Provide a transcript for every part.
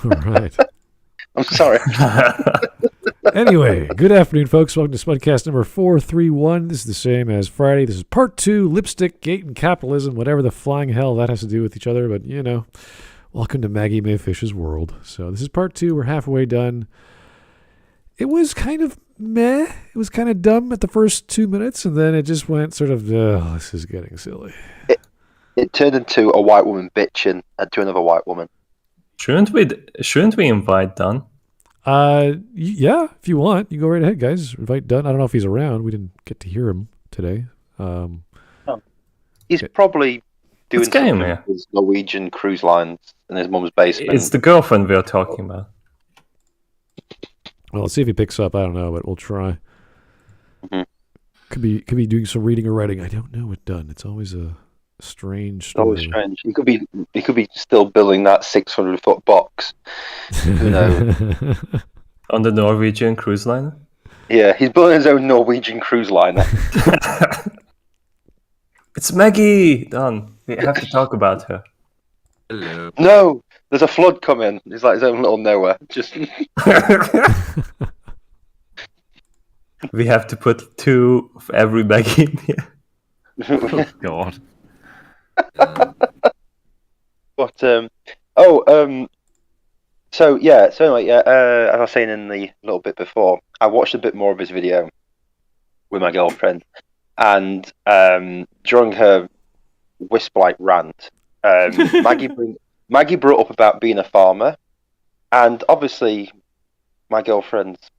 All right. I'm sorry. Anyway, good afternoon, folks. Welcome to Smudcast number 431. This is the same as Friday. This is part 2, Lipstick, Gate, and Capitalism, whatever the flying hell that has to do with each other. But, you know, welcome to Maggie Mayfish's world. So this is part 2. We're halfway done. It was kind of meh. It was kind of dumb at the first 2 minutes, and then it just went sort of, this is getting silly. It turned into a white woman bitching to another white woman. Shouldn't we invite Dunn? Yeah, if you want, you go right ahead, guys. Invite Dunn. I don't know if he's around. We didn't get to hear him today. He's probably doing something yeah. with his Norwegian cruise lines in his mum's basement. It's the girlfriend we are talking about. Well, let's see if he picks up. I don't know, but we'll try. Mm-hmm. Could be doing some reading or writing. I don't know with Dunn. It's always a strange story. Always strange. He could be still building that 600-foot box. Who knows? On the Norwegian cruise liner? Yeah, he's building his own Norwegian cruise liner. It's Maggie, Dunn. We have to talk about her. Hello. No, there's a flood coming. He's like his own little Noah. Just We have to put 2 of every Maggie in here. Oh, God. But so anyway, as I was saying in the little bit before, I watched a bit more of his video with my girlfriend, and during her Wisp-like rant, Maggie brought up about being a farmer, and obviously my girlfriend's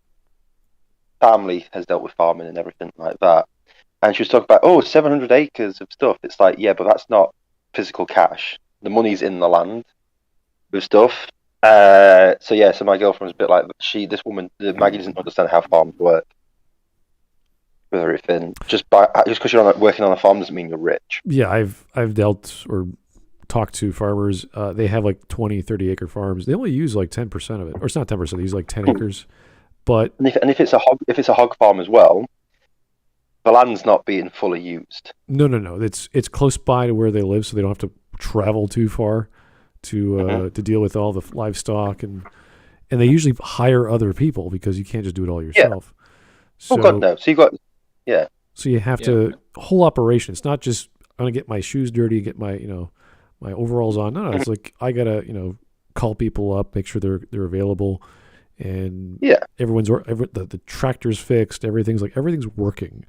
family has dealt with farming and everything like that, and she was talking about 700 acres of stuff. It's like, yeah, but that's not physical cash. The money's in the land with stuff. So my girlfriend was a bit like, Maggie doesn't understand how farms work with everything. Just because you're working on a farm doesn't mean you're rich. Yeah, I've dealt or talked to farmers. They have like 20, 30 acre farms. They only use like 10% of it, or it's not 10%. They use like 10 acres. But if it's a hog farm as well, the land's not being fully used. No. It's close by to where they live, so they don't have to travel too far to deal with all the livestock, and they usually hire other people because you can't just do it all yourself. Yeah. So, God no! So So you have to whole operation. It's not just I'm gonna get my shoes dirty, get my my overalls on. No, it's like I gotta call people up, make sure they're available, and everyone's the tractor's fixed. Everything's working.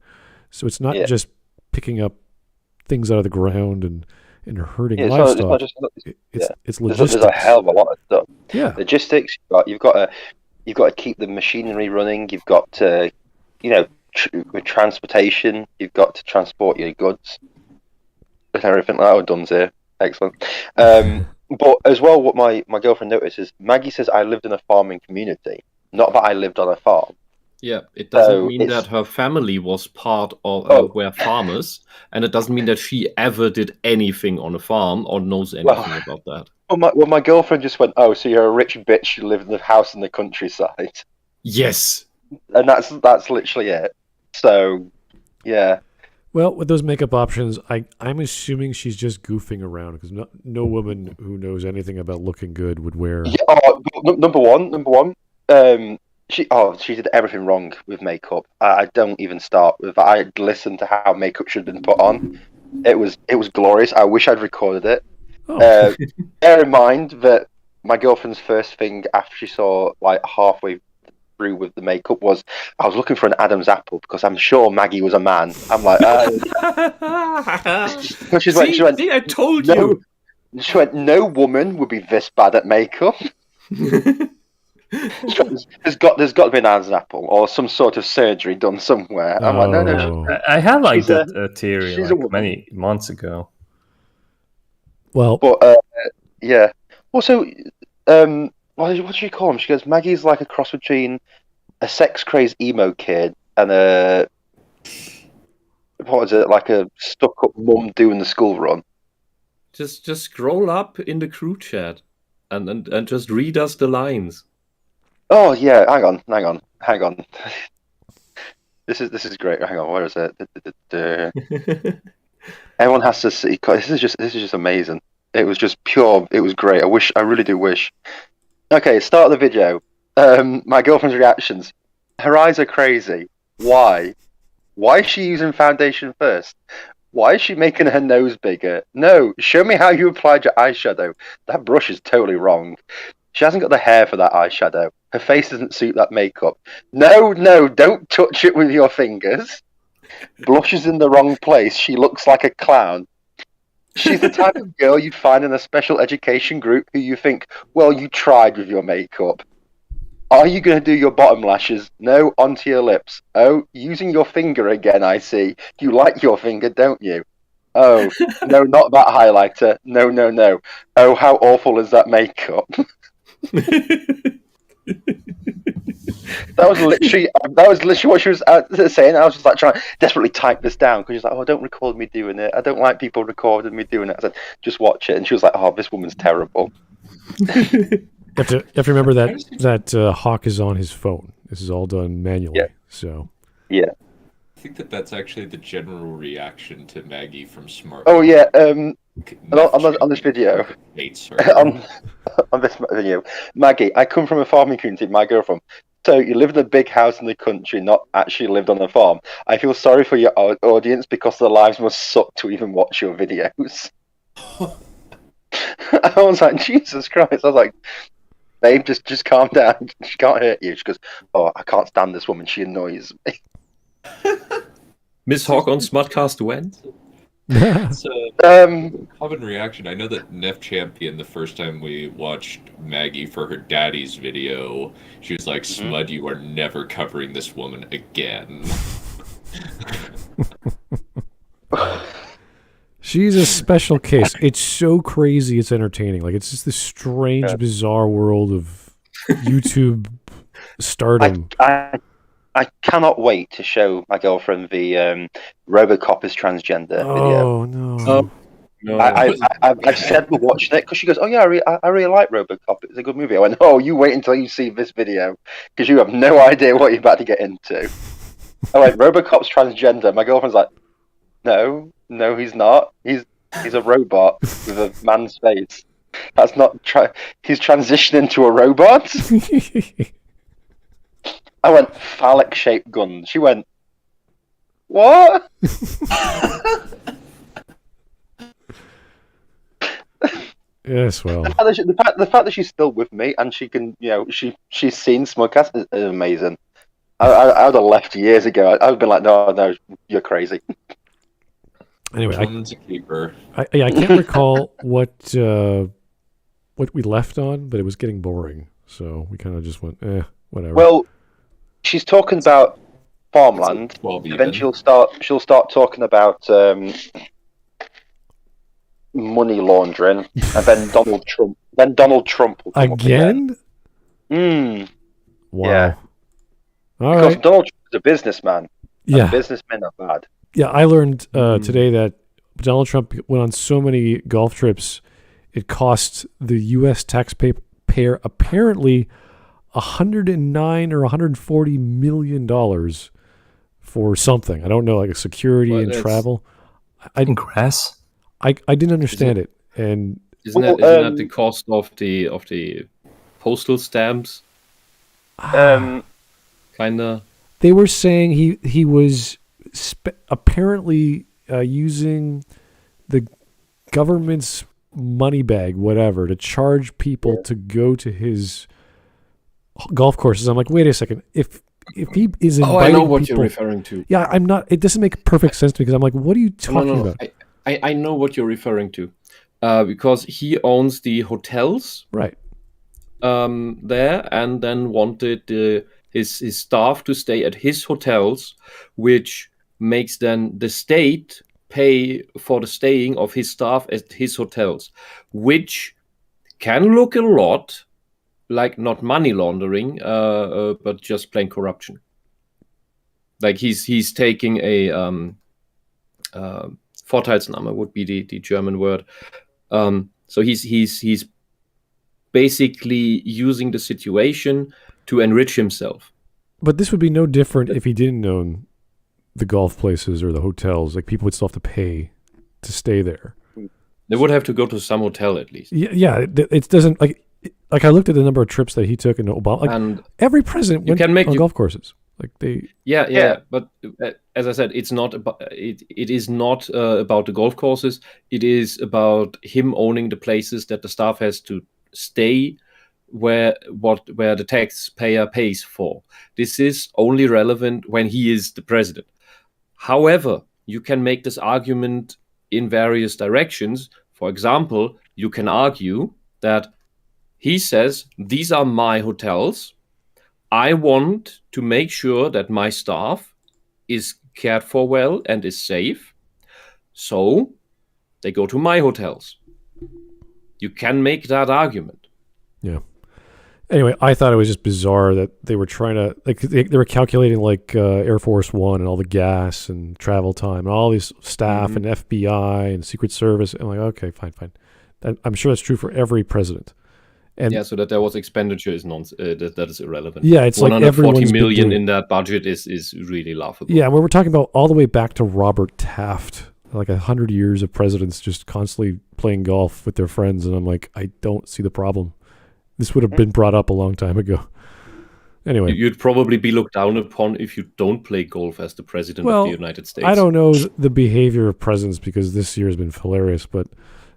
So it's not just picking up things out of the ground and herding livestock. It's logistics. There's a hell of a lot of stuff. Yeah, logistics. You've got to keep the machinery running. You've got to, with transportation, you've got to transport your goods and everything like that. Oh, Dunn's here. Excellent. But as well, what my girlfriend noticed is Maggie says I lived in a farming community, not that I lived on a farm. Yeah, it doesn't mean that her family was part of were farmers, and it doesn't mean that she ever did anything on a farm or knows anything about that. Well, my girlfriend just went, so you're a rich bitch who live in the house in the countryside. Yes. And that's literally it. So, yeah. Well, with those makeup options, I'm assuming she's just goofing around because no woman who knows anything about looking good would wear. Yeah, number one. She did everything wrong with makeup. I don't even start with that. I listened to how makeup should have been put on. It was glorious. I wish I'd recorded it. Oh. Bear in mind that my girlfriend's first thing after she saw like halfway through with the makeup was I was looking for an Adam's apple because I'm sure Maggie was a man. I'm like, she went, I told you. She went, no woman would be this bad at makeup. There's got to be an Adam's apple or some sort of surgery done somewhere. I'm like, no. I had that theory many months ago. Well, but yeah. Also, what do you call him? She goes, Maggie's like a cross between a sex-crazed emo kid and a stuck-up mum doing the school run. Just scroll up in the crew chat and just read us the lines. Oh yeah, hang on. This is great. Hang on, where is it? Everyone has to see. This is just amazing. It was just pure. It was great. I really do wish Okay, start of the video. My girlfriend's reactions. Her eyes are crazy. Why? Why is she using foundation first? Why is she making her nose bigger? No, show me how you applied your eyeshadow. That brush is totally wrong. She hasn't got the hair for that eyeshadow. Her face doesn't suit that makeup. No, don't touch it with your fingers. Blush is in the wrong place. She looks like a clown. She's the type of girl you'd find in a special education group who you think, well, you tried with your makeup. Are you going to do your bottom lashes? No, onto your lips. Oh, using your finger again, I see. You like your finger, don't you? Oh, no, not that highlighter. No. Oh, how awful is that makeup? That was literally what she was saying. I was just like trying to desperately type this down because she's like, "Oh, don't record me doing it. I don't like people recording me doing it." I said, "Just watch it." And she was like, "Oh, this woman's terrible." You have to remember that Hawk is on his phone. This is all done manually. Yeah. So. Yeah. I think that's actually the general reaction to Maggie from Smart. Oh yeah. On this video. Hates her. on this video, Maggie, I come from a farming community. My girlfriend. So you live in a big house in the country, not actually lived on a farm. I feel sorry for your audience because their lives must suck to even watch your videos. I was like, Jesus Christ! I was like, babe, just calm down. She can't hurt you. She goes, oh, I can't stand this woman. She annoys me. Miss Hawk on Smudcast went. It's a common reaction. I know that Nef Champion, the first time we watched Maggie for her daddy's video, she was like, Smud, you are never covering this woman again. She's a special case. It's so crazy, it's entertaining. Like, it's just this strange, bizarre world of YouTube stardom. I cannot wait to show my girlfriend the RoboCop is transgender video. Oh, no. No. I've said we're watching it because she goes, oh yeah, I really like RoboCop. It's a good movie. I went, oh, you wait until you see this video because you have no idea what you're about to get into. I went, RoboCop's transgender. My girlfriend's like, no, he's not. He's a robot with a man's face. That's not he's transitioning to a robot. I went, phallic-shaped gun. She went, what? Yes, well. The fact that she's still with me and she can, she's seen Smudcast is amazing. I would have left years ago. I would have been like, no, you're crazy. Anyway, Woman's a keeper. I can't recall what we left on, but it was getting boring, so we kind of just went, whatever. Well, she's talking about farmland. Then she'll start talking about money laundering, and then Donald Trump. Then Donald Trump will come again. Wow. Yeah. All because right. Donald Trump is a businessman. Yeah. And businessmen are bad. Yeah, I learned today that Donald Trump went on so many golf trips, it cost the U.S. taxpayer apparently $109 or $140 million for something. I don't know, like a security and travel. Grass. I didn't understand it. And isn't that the cost of the postal stamps? Kinda. They were saying he was apparently using the government's money bag, whatever, to charge people to go to his golf courses. I'm like, wait a second. If he is inviting I know what people, you're referring to. Yeah, I'm not. It doesn't make perfect sense to me because I'm like, what are you talking about? I know what you're referring to, because he owns the hotels, right? There, and then wanted his staff to stay at his hotels, which makes then the state pay for the staying of his staff at his hotels, which can look a lot like not money laundering, but just plain corruption. Like he's taking a Vorteilsnahme would be the German word. So he's basically using the situation to enrich himself. But this would be no different if he didn't own the golf places or the hotels. Like, people would still have to pay to stay there. They would have to go to some hotel at least. Yeah, it doesn't, like, like I looked at the number of trips that he took in Obama. Like And every president went on golf courses. Like they. Yeah. But as I said, it's not about it is not about the golf courses. It is about him owning the places that the staff has to stay, where the taxpayer pays for. This is only relevant when he is the president. However, you can make this argument in various directions. For example, you can argue that he says, these are my hotels. I want to make sure that my staff is cared for well and is safe. So they go to my hotels. You can make that argument. Yeah. Anyway, I thought it was just bizarre that they were trying to, like, they were calculating like Air Force One and all the gas and travel time and all these staff and FBI and Secret Service. I'm like, okay, fine. I'm sure that's true for every president. And so that there was expenditure is that is irrelevant. Yeah, it's like everyone's 140 million been in that budget is really laughable. Yeah, we're talking about all the way back to Robert Taft, like 100 years of presidents just constantly playing golf with their friends, and I'm like, I don't see the problem. This would have been brought up a long time ago. Anyway, you'd probably be looked down upon if you don't play golf as the president of the United States. I don't know the behavior of presidents because this year has been hilarious, but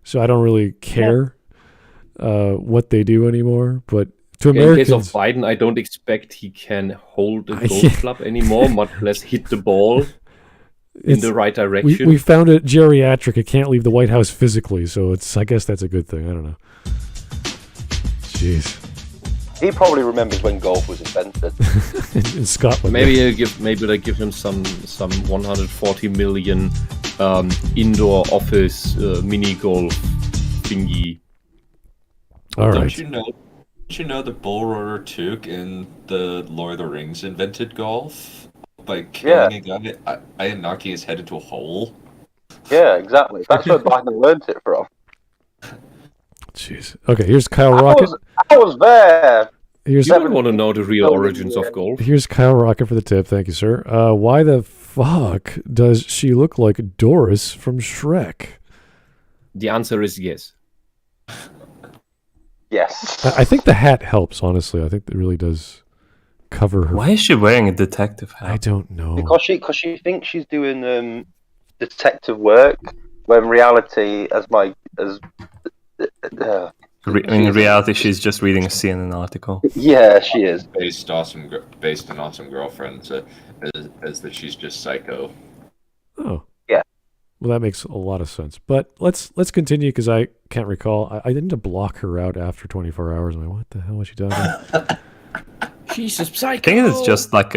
so I don't really care what they do anymore. But to Americans, in case of Biden, I don't expect he can hold a golf club anymore, much less hit the ball in the right direction. We found it geriatric. It can't leave the White House physically, so I guess that's a good thing. I don't know. Jeez. He probably remembers when golf was invented in Scotland. Maybe they give him some 140 million indoor office mini golf thingy. All right. Don't you know that Bull Roarer Took in the Lord of the Rings invented golf by killing a guy and knocking his head into a hole? Yeah, exactly. That's where Biden learned it from. Jeez. Okay, here's Kyle Rocket. I was there. You don't want to know the real origins of golf. Here's Kyle Rocket for the tip. Thank you, sir. Why the fuck does she look like Doris from Shrek? The answer is yes. Yes. I think the hat helps, honestly. I think it really does cover her. Why is she wearing a detective hat? I don't know. Because she thinks she's doing detective work, when in reality, in reality, she's just reading a CNN article. Yeah, she is. Based on Awesome Girlfriend, as that she's just psycho. Oh. Yeah. Well, that makes a lot of sense. But let's continue because I can't recall. I didn't block her out after 24 hours. I'm like, what the hell was she talking about? She's a psycho. I think it's just like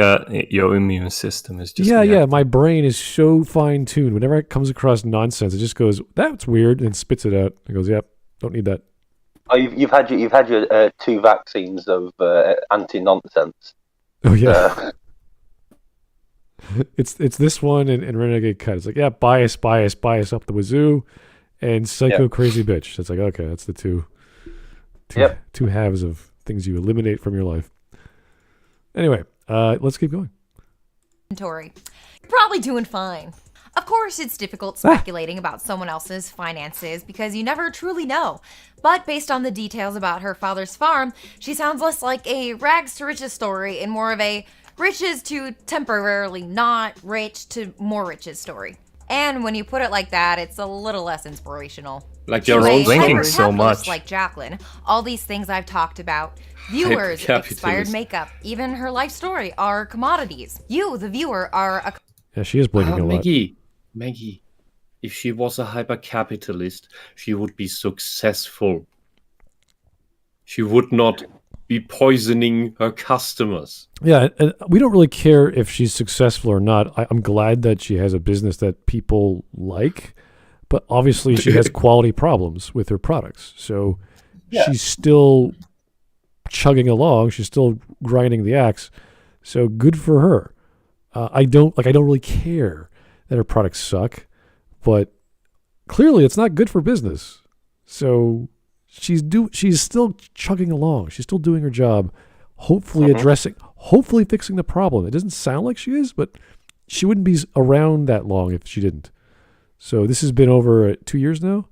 your immune system is just... Yeah. My brain is so fine-tuned. Whenever it comes across nonsense, it just goes, that's weird, and spits it out. It goes, yep, don't need that. Oh, you've had your 2 vaccines of anti-nonsense. Oh, yeah. It's this one and Renegade Cut. It's like, yeah, bias up the wazoo, and psycho crazy bitch. It's like, okay, that's the two halves of things you eliminate from your life. Anyway, let's keep going. You're probably doing fine. Of course, it's difficult speculating about someone else's finances because you never truly know. But based on the details about her father's farm, she sounds less like a rags to riches story and more of a riches to temporarily not rich to more riches story. And when you put it like that, it's a little less inspirational. Like they're all drinking so much. Like Jacqueline, all these things I've talked about. Viewers, expired makeup, even her life story are commodities. You, the viewer, are a... Yeah, she is blinking a lot. Maggie, if she was a hyper-capitalist, she would be successful. She would not be poisoning her customers. Yeah, and we don't really care if she's successful or not. I'm glad that she has a business that people like, but obviously she has quality problems with her products. So she's still chugging along. She's still grinding the axe. So good for her. I don't really care that her products suck, but clearly it's not good for business. So she's still chugging along. She's still doing her job, hopefully hopefully fixing the problem. It doesn't sound like she is, but she wouldn't be around that long if she didn't. So this has been over 2 years now.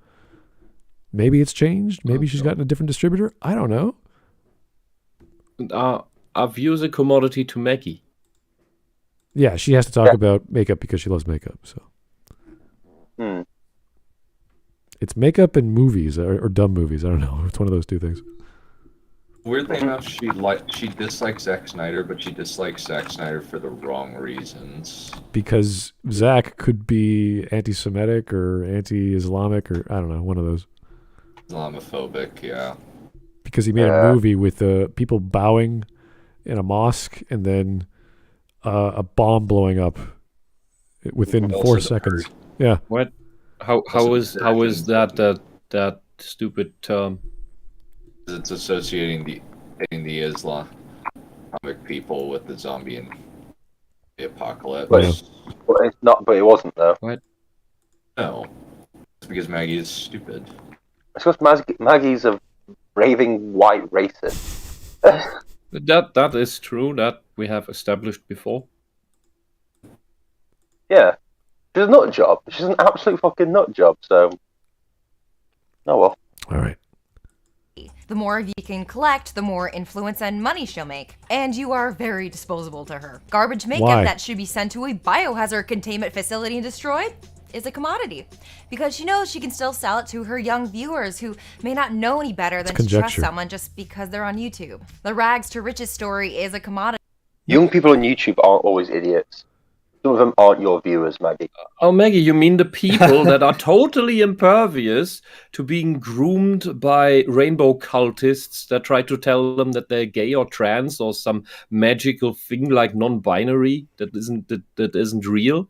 Maybe it's changed. Maybe she's gotten a different distributor. I don't know. Are views a commodity to Maggie? Yeah, she has to talk about makeup because she loves makeup. So it's makeup and movies or dumb movies. I don't know. It's one of those two things. Weirdly enough, she dislikes Zack Snyder, but she dislikes Zack Snyder for the wrong reasons. Because Zach could be anti-Semitic or anti-Islamic or I don't know, one of those. Islamophobic, yeah. Because he made a movie with people bowing in a mosque and then a bomb blowing up within 4 seconds. Yeah. What? How is that stupid term? It's associating the Islamic people with the zombie and the apocalypse. But it's not. But it wasn't though. What? No, it's because Maggie is stupid. It's because Maggie's a raving white racist. That is true. That we have established before. Yeah, she's a nut job. She's an absolute fucking nut job. So, oh well. All right. The more you can collect, the more influence and money she'll make. And you are very disposable to her. Garbage makeup that should be sent to a biohazard containment facility and destroyed is a commodity. Because she knows she can still sell it to her young viewers who may not know any better than to trust someone just because they're on YouTube. The rags to riches story is a commodity. Young people on YouTube aren't always idiots. Some of them aren't your viewers, Maggie. Oh, Maggie, you mean the people that are totally impervious to being groomed by rainbow cultists that try to tell them that they're gay or trans or some magical thing like non-binary that isn't real?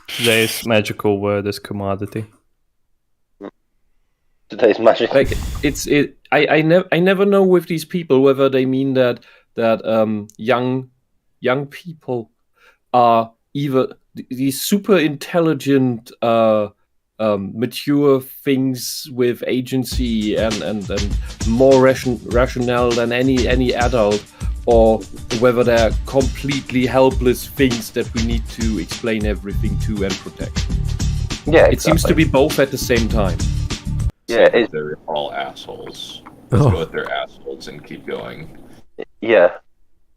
Today's magical word is commodity. Today's magic. Like I never know with these people whether they mean that young people are either these super intelligent, mature things with agency and more rationale than any adult, or whether they're completely helpless things that we need to explain everything to and protect. Yeah, exactly. It seems to be both at the same time. Yeah, they're all assholes. Let's go with their assholes and keep going. Yeah.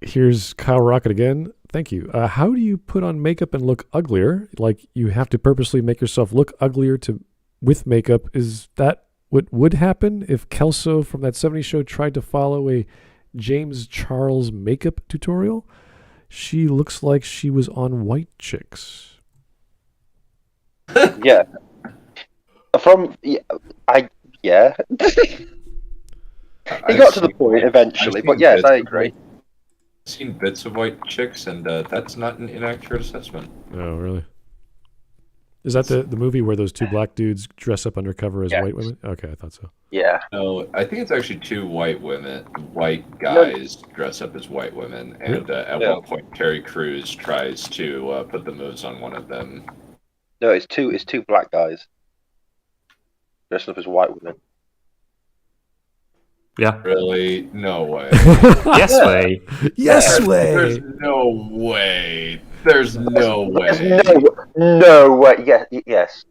Here's Kyle Rocket again. Thank you. How do you put on makeup and look uglier? Like you have to purposely make yourself look uglier with makeup. Is that what would happen if Kelso from that 70s show tried to follow a James Charles makeup tutorial? She looks like she was on White Chicks. Yeah. He got to the point eventually, but yes, I agree. I've seen bits of White Chicks, and that's not an inaccurate assessment. Oh, really? Is that the movie where those two black dudes dress up undercover as white women? Okay, I thought so. Yeah. No, I think it's actually two white guys dress up as white women, and at one point Terry Crews tries to put the moves on one of them. No, it's two black guys dressed up as white women. Yeah. Really? No way. Yes way. Yes way. There's no way. There's no way. No way. Yes.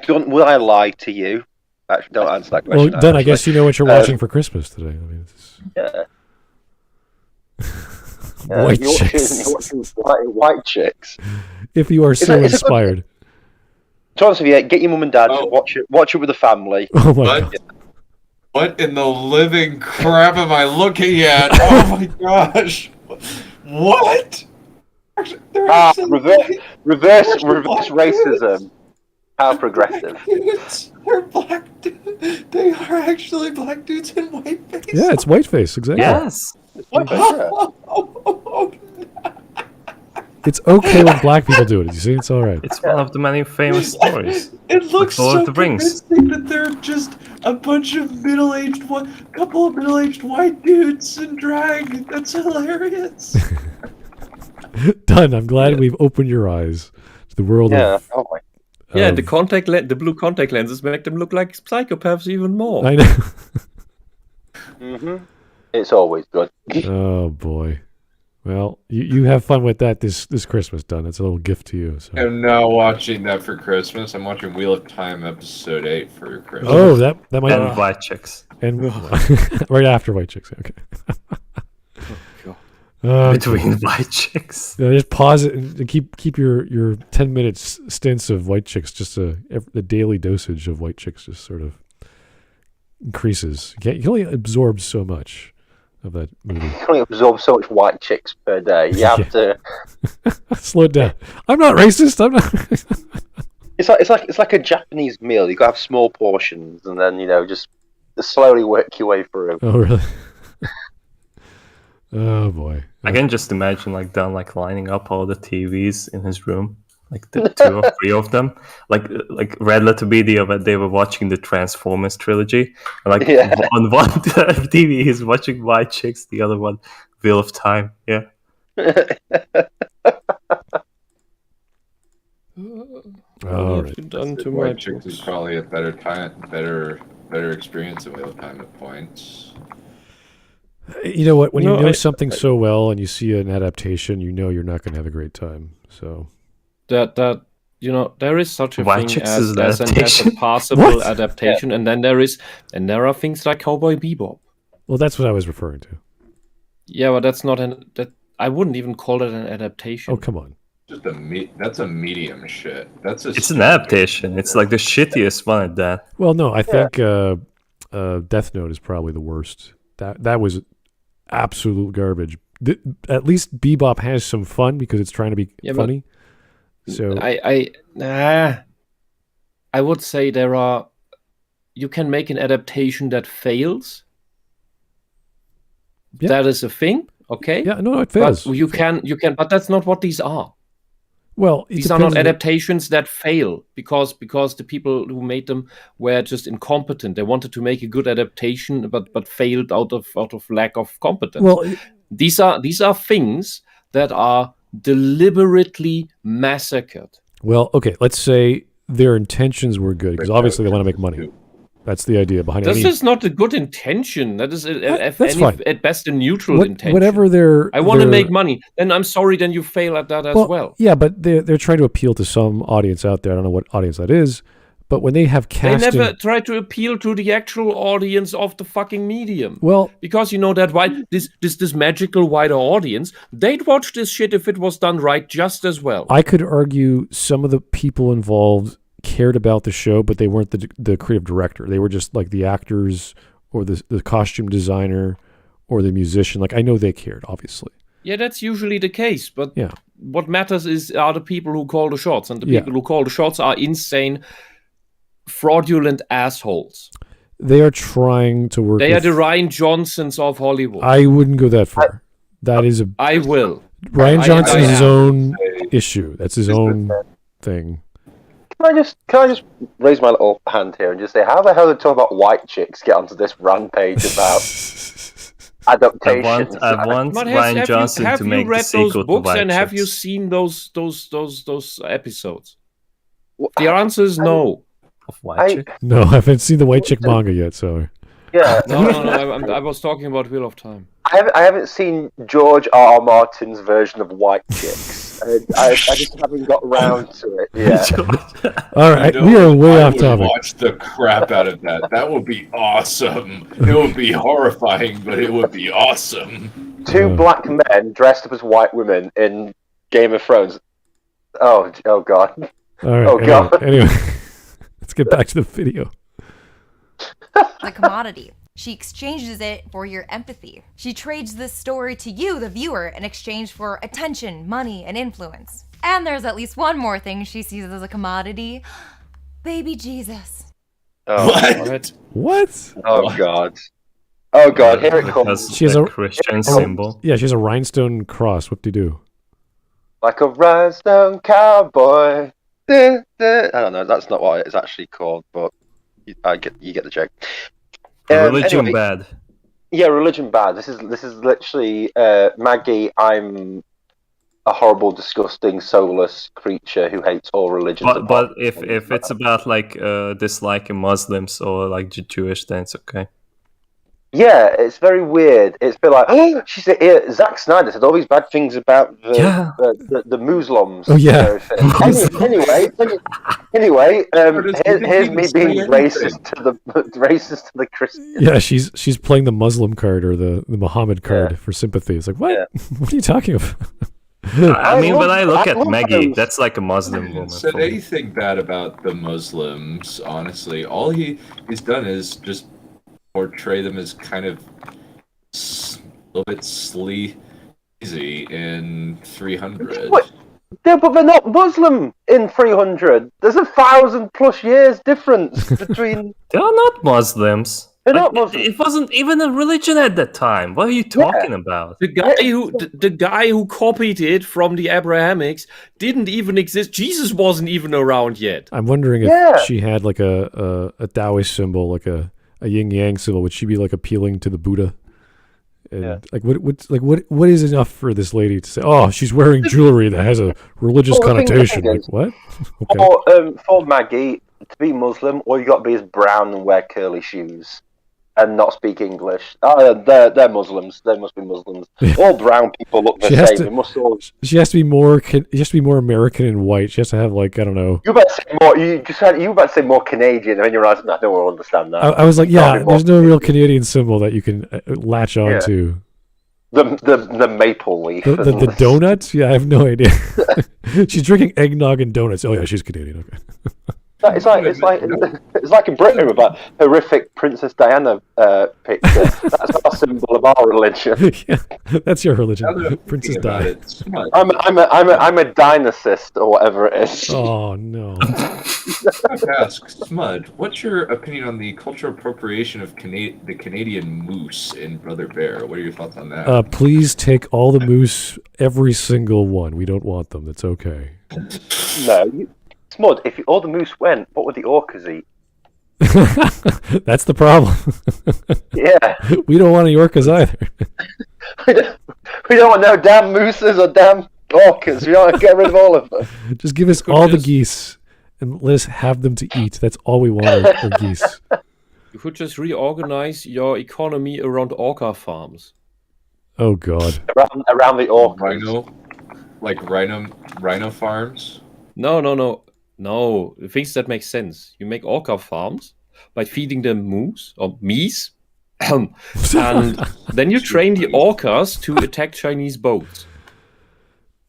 Will I lie to you? Actually, don't answer that question. Well, then I guess you know what you're watching for Christmas today. I mean, White Chicks. You're watching White Chicks. If you are so inspired. To be honest with you, get your mum and dad. Watch it with the family. Oh my God. What in the living crap am I looking at? Oh my gosh! What? Reverse racism. How progressive. They're black dudes. They are actually black dudes in whiteface. Yeah, it's whiteface, exactly. Yes. It's okay when black people do it. You see, it's all right. It's one of the many famous stories. It looks so convincing that they're just a bunch of couple of middle-aged white dudes in drag. That's hilarious. Dunn, I'm glad we've opened your eyes to the world of... Oh my. Yeah, the blue contact lenses make them look like psychopaths even more. I know. Mm-hmm. It's always good. Oh boy. Well, you have fun with that this Christmas, Dunn. It's a little gift to you. So. I'm not watching that for Christmas. I'm watching Wheel of Time episode 8 for Christmas. Oh, that might and White Chicks. And right after White Chicks. Okay. between white chicks. Yeah, just pause it and keep your 10 minutes stints of white chicks. Just the daily dosage of white chicks just sort of increases. You can only absorb so much of that movie. You can only absorb so much white chicks per day. You have to slow it down. I'm not racist. I'm not. It's like a Japanese meal. You got to have small portions, and then just slowly work your way through. Oh really? Oh boy! I can just imagine like Dunn like lining up all the TVs in his room, like the 2 or 3 of them, like Red Letter Media when they were watching the Transformers trilogy. And, like on one TV he's watching White Chicks, the other one Wheel of Time. Yeah. All right. Done too White much. Chicks is probably a better experience than Wheel of Time at points. You know what? When you know something so well and you see an adaptation, you know you're not going to have a great time. So that there is such a White thing Chicks as is an a adaptation. possible adaptation, and then there are things like Cowboy Bebop. well, that's what I was referring to. Yeah, but that's not I wouldn't even call it an adaptation. Oh come on! That's a medium shit. It's an adaptation. It's like the shittiest one at that. Well, no, I think Death Note is probably the worst. That was absolute garbage. At least Bebop has some fun because it's trying to be funny. So I would say you can make an adaptation that fails. Yeah. That is a thing, okay? Yeah, no, it fails. But you can, but that's not what these are. Well, These are not adaptations that fail because the people who made them were just incompetent. They wanted to make a good adaptation, but failed out of lack of competence. Well, these are things that are deliberately massacred. Well, okay, let's say their intentions were good because obviously they want to make money. That's the idea behind it. This is not a good intention. That is fine. At best a neutral intention. Whatever I want to make money. Then I'm sorry. Then you fail at that as well. Yeah, but they're trying to appeal to some audience out there. I don't know what audience that is, but when they have casting, they never try to appeal to the actual audience of the fucking medium. Well, because that this magical wider audience, they'd watch this shit if it was done right just as well. I could argue some of the people involved cared about the show, but they weren't the creative director. They were just like the actors or the costume designer or the musician. Like I know they cared, obviously. Yeah, that's usually the case. But what matters are the people who call the shots, and the people who call the shots are insane, fraudulent assholes. They are trying to work. They are the Rian Johnsons of Hollywood. I wouldn't go that far. I will. Rian Johnson's his own issue. That's his own thing. Can I just raise my little hand here and just say, how the hell did talk about white chicks get onto this rampage about adaptations? I want Rian Johnson to make the sequel to White Chicks. And have you seen those episodes? The answer is no. Of White Chick? No, I haven't seen the White Chick manga yet, so. Yeah. No. I was talking about Wheel of Time. I haven't seen George R. Martin's version of White Chicks. I just haven't got around to it. Yeah. All right, we are way off topic. Watch the crap out of that. That would be awesome. It would be horrifying, but it would be awesome. Two black men dressed up as white women in Game of Thrones. Oh God. All right. Oh God. Anyway, let's get back to the video. The commodity. She exchanges it for your empathy. She trades this story to you, the viewer, in exchange for attention, money, and influence. And there's at least one more thing she sees as a commodity. Baby Jesus. Oh, What? Oh God. Oh God, here it comes. She has a Christian symbol. Yeah, she has a rhinestone cross. Whoop-de-doo. Like a rhinestone cowboy. I don't know, that's not what it's actually called, but you get the joke. Religion anyway, bad. Yeah, religion bad. This is literally Maggie. I'm a horrible, disgusting, soulless creature who hates all religions. But if it's about like disliking Muslims or like Jewish, then it's okay. Yeah, it's very weird. It's been like, oh, she said, Zack Snyder said all these bad things about the Muslims. Oh yeah. Anyway, here's me being racist to the Christians. Yeah, she's playing the Muslim card or the Muhammad card for sympathy. It's like, what? Yeah. What are you talking about? I mean, when I look at Maggie, that's like a Muslim woman. Said anything bad about the Muslims? Honestly, all he's done is just portray them as kind of a little bit sleazy in 300. What? Yeah, but they're not Muslim in 300. There's 1,000+ years difference between. They're not Muslims. They're not Muslim. It wasn't even a religion at that time. What are you talking about? The guy who copied it from the Abrahamics didn't even exist. Jesus wasn't even around yet. I'm wondering if she had like a Taoist symbol, like a yin yang symbol. Would she be like appealing to the Buddha? And like what is enough for this lady to say? Oh, she's wearing jewelry that has a religious connotation. Like, what? Okay. For Maggie to be Muslim, all you got to be is brown and wear curly shoes and not speak English. They're Muslims. They must be Muslims. All brown people look the same. She has to be more. She has to be more American and white. She has to have like, I don't know. You better say more. You better say more Canadian, and then you realize, no, I don't understand that. I was like, yeah, there's no real Canadian symbol that you can latch on to. The maple leaf. The donuts? Yeah, I have no idea. She's drinking eggnog and donuts. Oh yeah, she's Canadian. Okay. It's like in Britain with that horrific Princess Diana picture. That's our symbol of our religion. Yeah, that's your religion, Princess Diana. I'm a dynasist or whatever it is. Oh no. I have to ask, Smud, what's your opinion on the cultural appropriation of the Canadian moose in Brother Bear? What are your thoughts on that? Please take all the moose, every single one. We don't want them. That's okay. No. Smud, if all the moose went, what would the orcas eat? That's the problem. Yeah. We don't want any orcas either. we don't want no damn mooses or damn orcas. We want to get rid of all of them. Just give us all the geese and let us have them to eat. That's all we want are geese. You could just reorganize your economy around orca farms. Oh God. Around the orcas. Rhino farms? No, things that make sense. You make orca farms by feeding them moose or meese, and then you train the orcas to attack Chinese boats.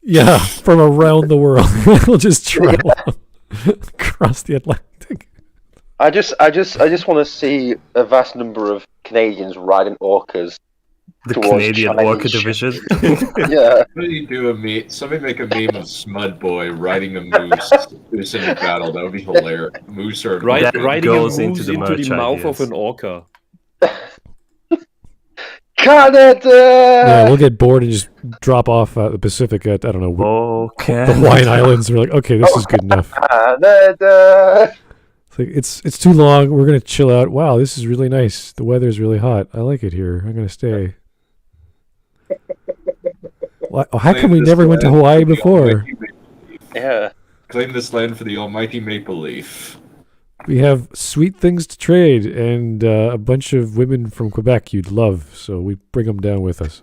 Yeah, from around the world. We'll just travel across the Atlantic. I just want to see a vast number of Canadians riding orcas. The Canadian Orca Division. Yeah. What do you do? Somebody make a meme of Smud Boy riding a moose in a battle. That would be hilarious. Moose or riding a moose into the mouth of an orca. Canada! Yeah, we'll get bored and just drop off the Pacific at, I don't know, the Hawaiian Islands. We're like, okay, this is good enough. Canada! It's too long. We're gonna chill out. Wow, this is really nice. The weather's really hot. I like it here. I'm gonna stay. How come we never went to Hawaii before? Yeah. Claim this land for the almighty maple leaf. We have sweet things to trade and a bunch of women from Quebec you'd love, so we bring them down with us.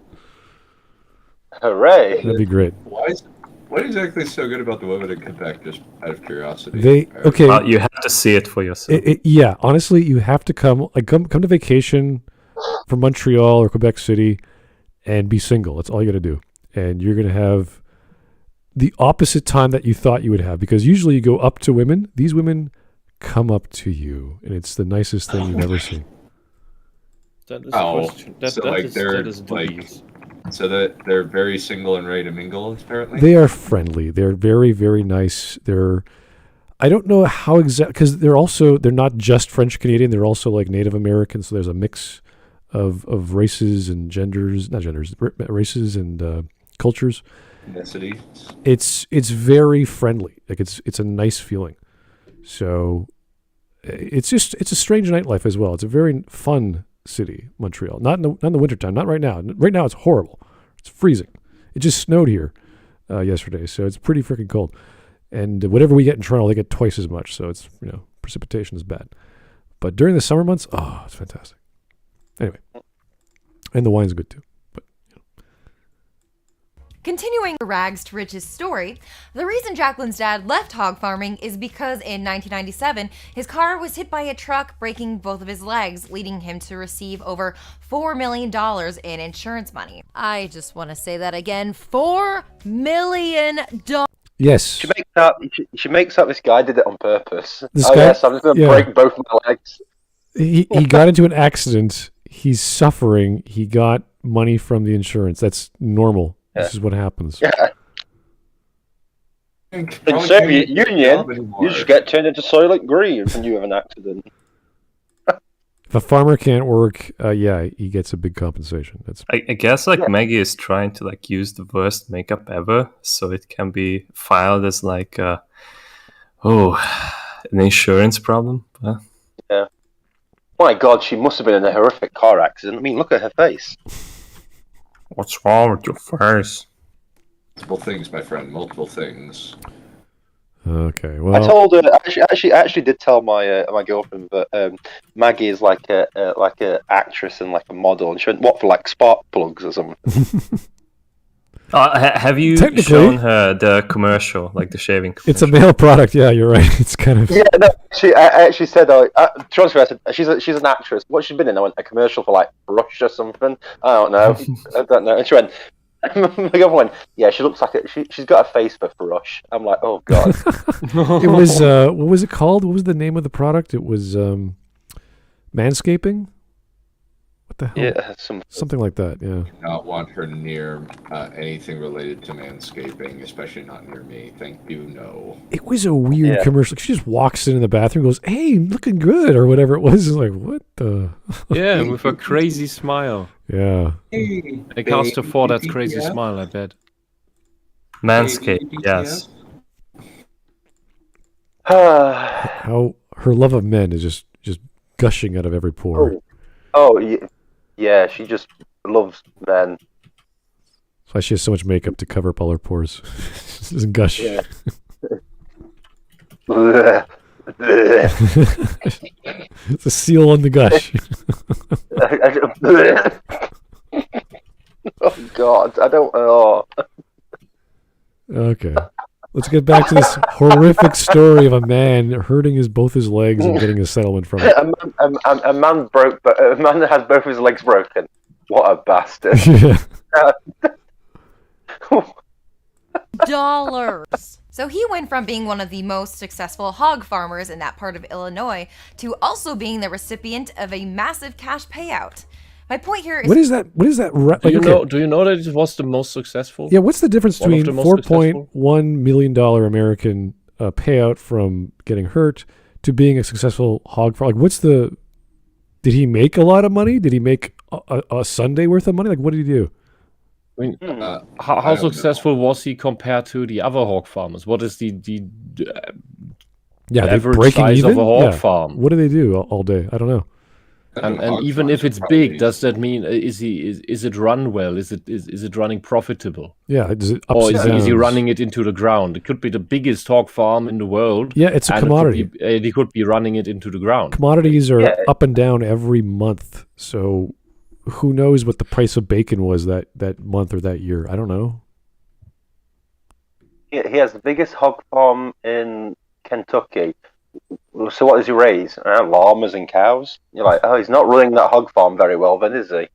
Hooray! That'd be great. What exactly is so good about the women in Quebec, just out of curiosity? You have to see it for yourself. Yeah, honestly, you have to come to vacation from Montreal or Quebec City and be single. That's all you got to do. And you're going to have the opposite time that you thought you would have, because usually you go up to women. These women come up to you, and it's the nicest thing you've ever seen. That is a question. That is dubious. So that they're very single and ready to mingle, apparently? They are friendly. They're very, very nice. I don't know how exact, because they're not just French Canadian. They're also like Native American. So there's a mix of races and races and cultures. Ethnicity. It's very friendly. Like it's a nice feeling. So it's a strange nightlife as well. It's a very fun city, Montreal. Not in the wintertime. Not right now. Right now it's horrible. It's freezing. It just snowed here yesterday, so it's pretty freaking cold. And whatever we get in Toronto, they get twice as much. So it's precipitation is bad. But during the summer months, it's fantastic. Anyway, And the wine's good too. Continuing the rags to riches story, the reason Jacqueline's dad left hog farming is because in 1997, his car was hit by a truck, breaking both of his legs, leading him to receive over $4 million in insurance money. I just want to say that again, $4 million. Yes. She makes up this guy did it on purpose. This guy, yes, I'm just going to break both my legs. He got into an accident. He's suffering. He got money from the insurance. That's normal. This is what happens. Yeah. In Soviet Union, you just get turned into Soylent Green when you have an accident. If a farmer can't work, he gets a big compensation. That's. I guess Maggie is trying to use the worst makeup ever, so it can be filed as an insurance problem. Yeah. My God, she must have been in a horrific car accident. I mean, look at her face. What's wrong with your face? Multiple things, my friend. Multiple things. Okay. Well, I told her. Actually did tell my my girlfriend that Maggie is like a actress and like a model, and she went, "What, for spark plugs or something?" Have you shown her the commercial, the shaving commercial? It's a male product. Yeah, you're right. It's kind of. Yeah, no. I actually said, I said she's an actress. What she's been in? I went, a commercial for Brush or something. I don't know. And she went. My girlfriend went, yeah, she looks like she's got a face for Brush. I'm like, oh God. It was what was it called? What was the name of the product? It was manscaping. What the hell? Yeah, something like that. Yeah. I do not want her near anything related to manscaping, especially not near me. Thank you, no. It was a weird commercial. She just walks in the bathroom, and goes, "Hey, looking good," or whatever it was. It's like, what the? Yeah, with a crazy smile. Yeah. Hey, I can't afford that crazy smile, I bet. Manscaped, yes. How her love of men is just gushing out of every pore. Oh yeah, she just loves men. That's why she has so much makeup to cover up all her pores. She doesn't gush. Yeah. It's a seal on the gush. Oh God, I don't know. Okay. Let's get back to this horrific story of a man hurting both his legs and getting a settlement from it. A man has both his legs broken. What a bastard. Dollars. So he went from being one of the most successful hog farmers in that part of Illinois to also being the recipient of a massive cash payout. My point here is... What is that? Do you know that it was the most successful? Yeah, what's the difference between $4.1 million American payout from getting hurt to being a successful hog farmer? Did he make a lot of money? Did he make a Sunday worth of money? What did he do? I mean, how successful was he compared to the other hog farmers? What is the average size of a hog farm? What do they do all day? I don't know. And even if it's big, does that mean is it run well? Is it running profitable? Yeah, or is he running it into the ground? It could be the biggest hog farm in the world. Yeah, it's a commodity. He could be running it into the ground. Commodities are up and down every month, so who knows what the price of bacon was that month or that year? I don't know. He has the biggest hog farm in Kentucky. So what does he raise? Llamas and cows? You're like, oh, he's not running that hog farm very well then, is he?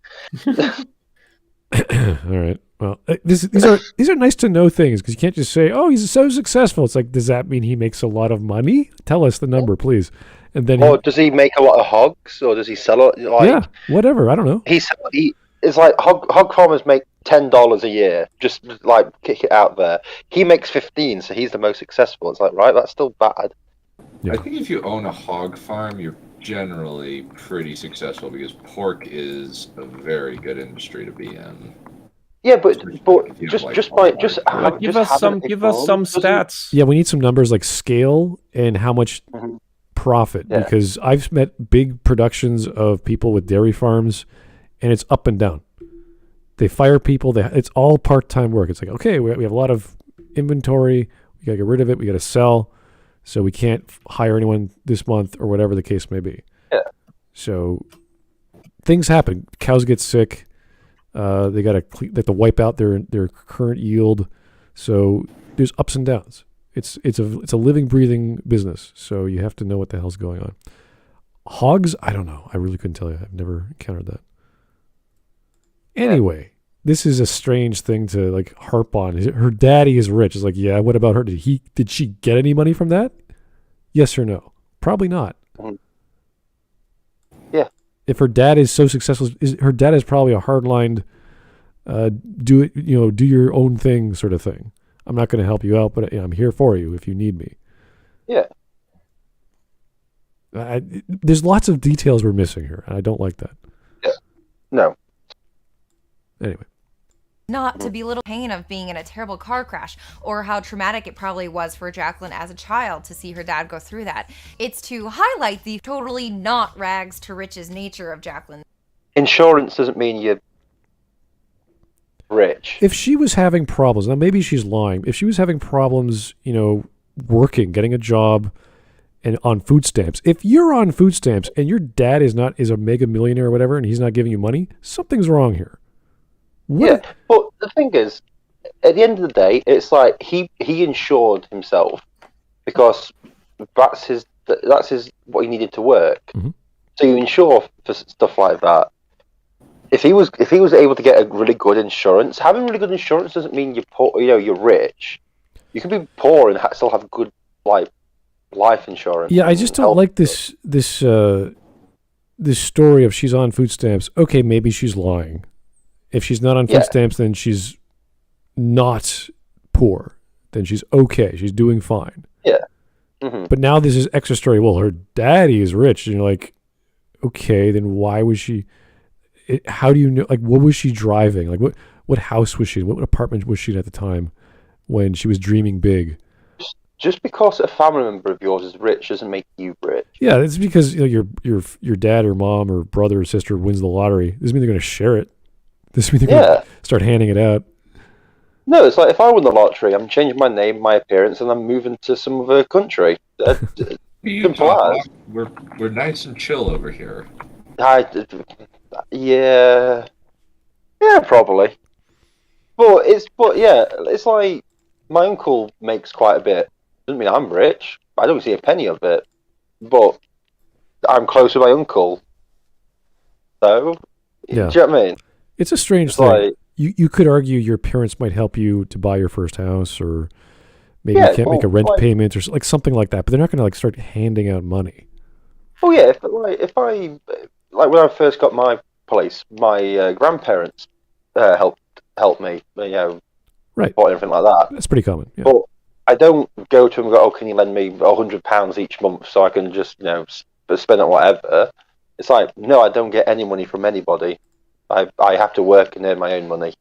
All right. Well, these are nice to know things, because you can't just say, oh, he's so successful. It's like, does that mean he makes a lot of money? Tell us the number, please. And then, does he make a lot of hogs, or does he sell it? Yeah, whatever. I don't know. It's like hog farmers make $10 a year. Just kick it out there. He makes 15, so he's the most successful. It's like, right, that's still bad. Yeah. I think if you own a hog farm, you're generally pretty successful, because pork is a very good industry to be in. Yeah, but give us some stats. Yeah, we need some numbers like scale and how much profit, because I've met big productions of people with dairy farms, and it's up and down. They fire people. It's all part-time work. It's like, okay, we have a lot of inventory. We got to get rid of it. We got to sell. So we can't hire anyone this month, or whatever the case may be. Yeah. So things happen. Cows get sick. They got to wipe out their current yield. So there's ups and downs. It's a living, breathing business. So you have to know what the hell's going on. Hogs, I don't know. I really couldn't tell you. I've never encountered that. Anyway, this is a strange thing to like harp on. Her daddy is rich. It's like, yeah, what about her? Did she get any money from that? Yes or no? Probably not. Yeah. If her dad is so successful, her dad is probably a hardlined, do your own thing sort of thing. I'm not going to help you out, but I'm here for you if you need me. Yeah. There's lots of details we're missing here, and I don't like that. Yeah. No. Anyway. Not to belittle pain of being in a terrible car crash or how traumatic it probably was for Jacqueline as a child to see her dad go through that. It's to highlight the totally not rags to riches nature of Jacqueline. Insurance doesn't mean you're rich. If she was having problems, now maybe she's lying. If she was having problems, working, getting a job, and on food stamps. If you're on food stamps and your dad is a mega millionaire or whatever, and he's not giving you money, something's wrong here. Yeah, but the thing is, at the end of the day, it's like he insured himself because that's what he needed to work. Mm-hmm. So you insure for stuff like that. If he was able to get a really good insurance, having really good insurance doesn't mean you're poor. You're rich. You can be poor and still have good life insurance. Yeah, I just don't like this story of she's on food stamps. Okay, maybe she's lying. If she's not on food stamps, then she's not poor. Then she's okay. She's doing fine. Yeah. Mm-hmm. But now this is extra story. Well, her daddy is rich. And you're like, okay, then why was she... how do you know... Like, what was she driving? Like, what house was she in? What apartment was she in at the time when she was dreaming big? Just because a family member of yours is rich doesn't make you rich. Yeah, it's because your dad or mom or brother or sister wins the lottery. Doesn't mean they're going to share it. This means they're going to start handing it out. No, it's like if I win the lottery, I'm changing my name, my appearance, and I'm moving to some other country. We're nice and chill over here. Yeah, probably. But it's like my uncle makes quite a bit. Doesn't mean I'm rich. I don't see a penny of it, but I'm close to my uncle. So, do you know what I mean? It's a strange thing. Like, you could argue your parents might help you to buy your first house, or maybe you can't make a rent payment, or like something like that. But they're not going to start handing out money. Oh yeah, if I when I first got my place, my grandparents helped me. Right. Bought everything like that. That's pretty common. Yeah. But I don't go to them and go, "Oh, can you lend me £100 each month so I can just spend it whatever?" It's like, no, I don't get any money from anybody. I have to work and earn my own money.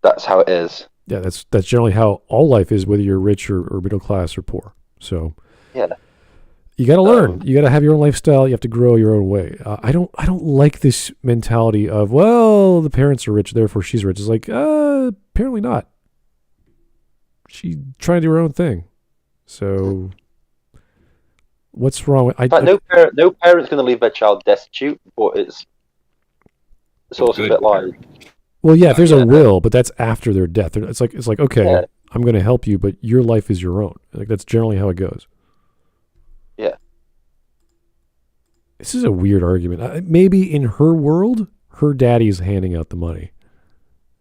That's how it is. Yeah, that's generally how all life is, whether you're rich or middle class or poor. So you got to learn. You got to have your own lifestyle. You have to grow your own way. I don't like this mentality of, well, the parents are rich, therefore she's rich. It's like, apparently not. She's trying to do her own thing. So what's wrong with no parent's going to leave their child destitute, but it's also a bit like... Well, yeah, if there's a will, but that's after their death. It's like okay, I'm going to help you, but your life is your own. Like that's generally how it goes. Yeah. This is a weird argument. Maybe in her world, her daddy's handing out the money.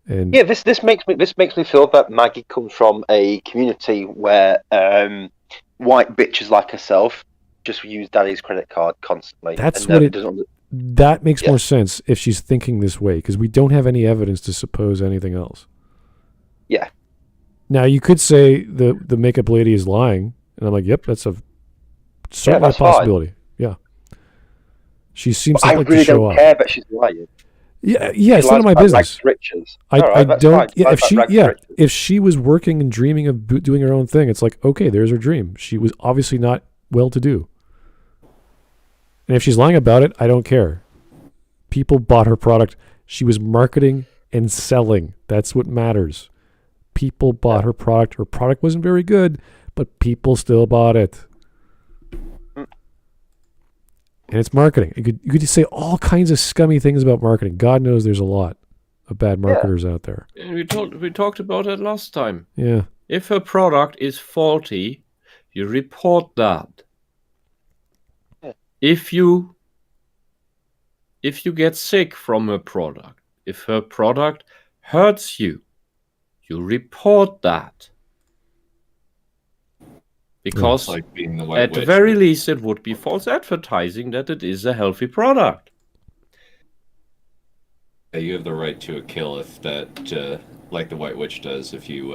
And this makes me feel that Maggie comes from a community where white bitches like herself just use daddy's credit card constantly. That's that makes more sense if she's thinking this way, because we don't have any evidence to suppose anything else. Yeah. Now, you could say the makeup lady is lying, and I'm like, yep, that's certainly a possibility. Fine. Yeah. She seems to like to show off. I really don't care that she's lying. Yeah, it's none of my business. I don't. Yeah, if she was working and dreaming of doing her own thing, it's like, okay, there's her dream. She was obviously not well-to-do. And if she's lying about it, I don't care. People bought her product. She was marketing and selling. That's what matters. People bought her product. Her product wasn't very good, but people still bought it. And it's marketing. You could say all kinds of scummy things about marketing. God knows there's a lot. of bad marketers out there. We talked about it last time. Yeah. If a product is faulty, you report that. Yeah. If you get sick from a product, if a product hurts you, you report that. Because like being the White at the Witch. very least it would be false advertising that it is a healthy product. Yeah, you have the right to a kill if that, like the White Witch does, if you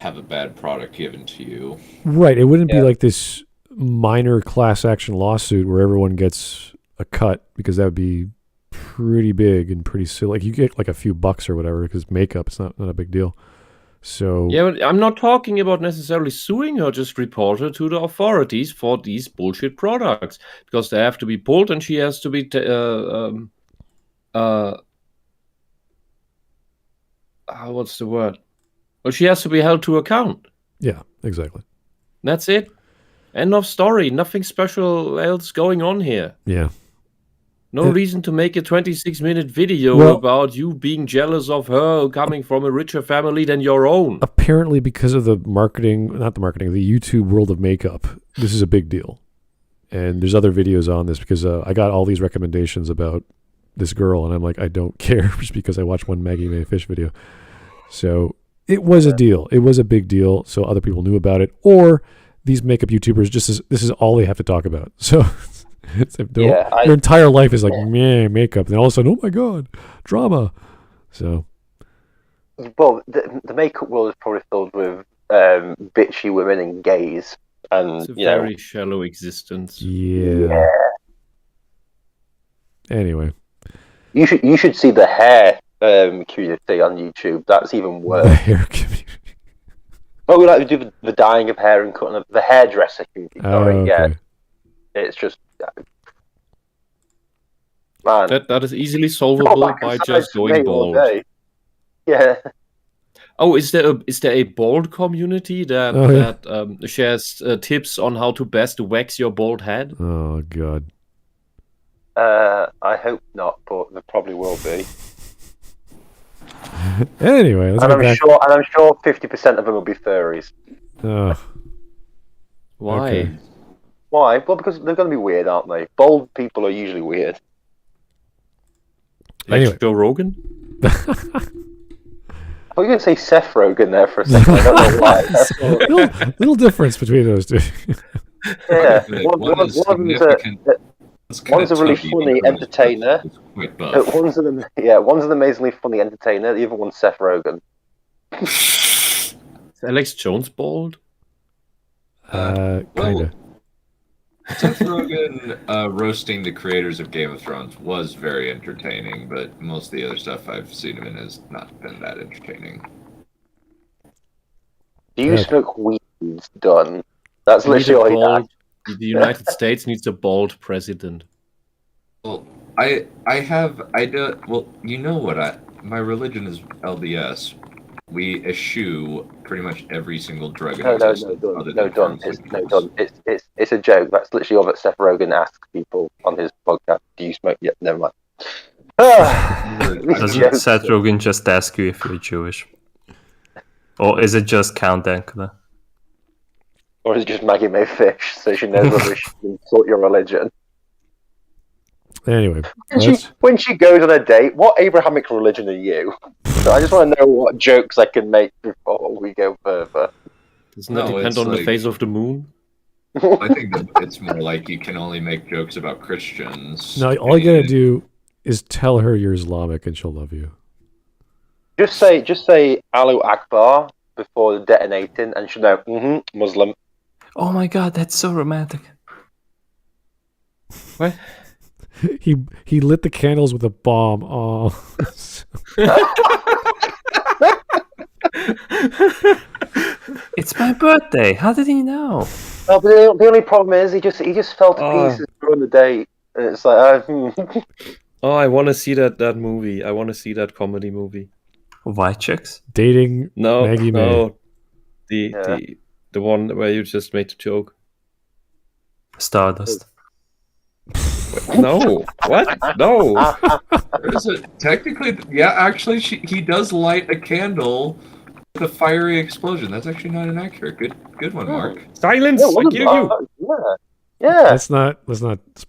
have a bad product given to you. Right. It wouldn't be like this minor class action lawsuit where everyone gets a cut, because that would be pretty big and pretty silly. Like you get like a few bucks or whatever because makeup, it's not a big deal. So yeah, but I'm not talking about necessarily suing her, just report her to the authorities for these bullshit products, because they have to be pulled and she has to be what's the word? Well, she has to be held to account. yeah, exactly. That's it. End of story. Nothing special else going on here. Yeah. No reason to make a 26-minute video about you being jealous of her coming from a richer family than your own. Apparently, because of the YouTube world of makeup, this is a big deal. And there's other videos on this because I got all these recommendations about this girl, and I'm like, I don't care just because I watched one Maggie May Fish video. So it was a deal. It was a big deal. So other people knew about it, or these makeup YouTubers this is all they have to talk about. So their entire life is like makeup, and all of a sudden, oh my god, drama. So, well, the makeup world is probably filled with bitchy women and gays, and it's a very shallow existence. Yeah. Anyway, you should see the hair community on YouTube. That's even worse. The hair community. Oh, we like to do the dyeing of hair and cutting the hairdresser community. Sorry, yeah. It's just man. That is easily solvable by just going bald. Yeah. Oh, is there a bald community that shares tips on how to best wax your bald head? Oh god. I hope not, but there probably will be. Anyway, let's and get back. I'm sure 50% of them will be furries. Why? Okay. Why? Well, because they're going to be weird, aren't they? Bald people are usually weird. Like Anyway. Joe Rogan? I thought you were going to say Seth Rogen there for a second. I don't know why. little difference between those two. Yeah. One's a really funny entertainer. One's an amazingly funny entertainer. The other one's Seth Rogen. Is Alex Jones bald? Kind of. Seth Rogen roasting the creators of Game of Thrones was very entertaining, but most of the other stuff I've seen him in has not been that entertaining. Do you smoke weed, Dunn? That's literally all he does. The United States needs a bald president. Well, I do. Well, you know what? My religion is LDS. We eschew pretty much every single drug. No, Dunn. It's a joke. That's literally all that Seth Rogen asks people on his podcast. Do you smoke? Yeah, never mind. Doesn't Seth Rogen just ask you if you're Jewish? Or is it just Count Dankula? Or is it just Maggie May Fish, so she knows whether she can insult your religion? Anyway, when she goes on a date, what Abrahamic religion are you? So I just want to know what jokes I can make before we go further. Doesn't that depend on the phase of the moon? I think that it's more like you can only make jokes about Christians. No, all you gotta do is tell her you're Islamic and she'll love you. Just say Allahu Akbar before detonating, and she'll know. Muslim. Oh my god, that's so romantic. What? He lit the candles with a bomb. Oh. It's my birthday. How did he know? Oh, but the only problem is he just fell to pieces during the date. And it's like, Oh, I want to see that movie. I want to see that comedy movie. White chicks? Dating Maggie May. No. The one where you just made the joke. Stardust. No. What? No. Technically, yeah, actually, he does light a candle with a fiery explosion. That's actually not inaccurate. Good one, Mark. Silence! I kill you! Yeah. Let's not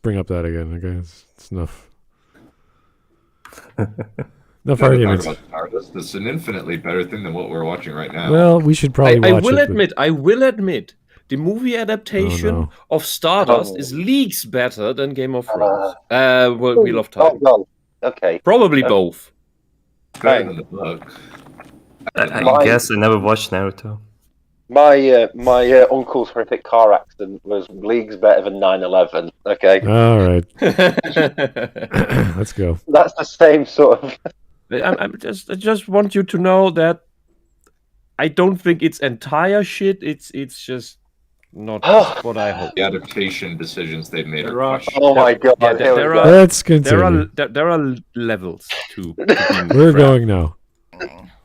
bring up that again. Okay, it's enough. Enough arguments. This is an infinitely better thing than what we're watching right now. Well, we should probably watch it. I will admit, the movie adaptation of Stardust is leagues better than Game of Thrones. Wheel of Time. Oh, okay. Probably both. Better than the book. I guess I never watched Naruto. My uncle's horrific car accident was leagues better than 9/11. Okay. All right. Let's go. That's the same sort of. I just want you to know that I don't think it's entire shit. It's just not what I hope. The adaptation decisions they've made are questionable. Oh my god! Yeah, Let's continue. There are levels to We're going now.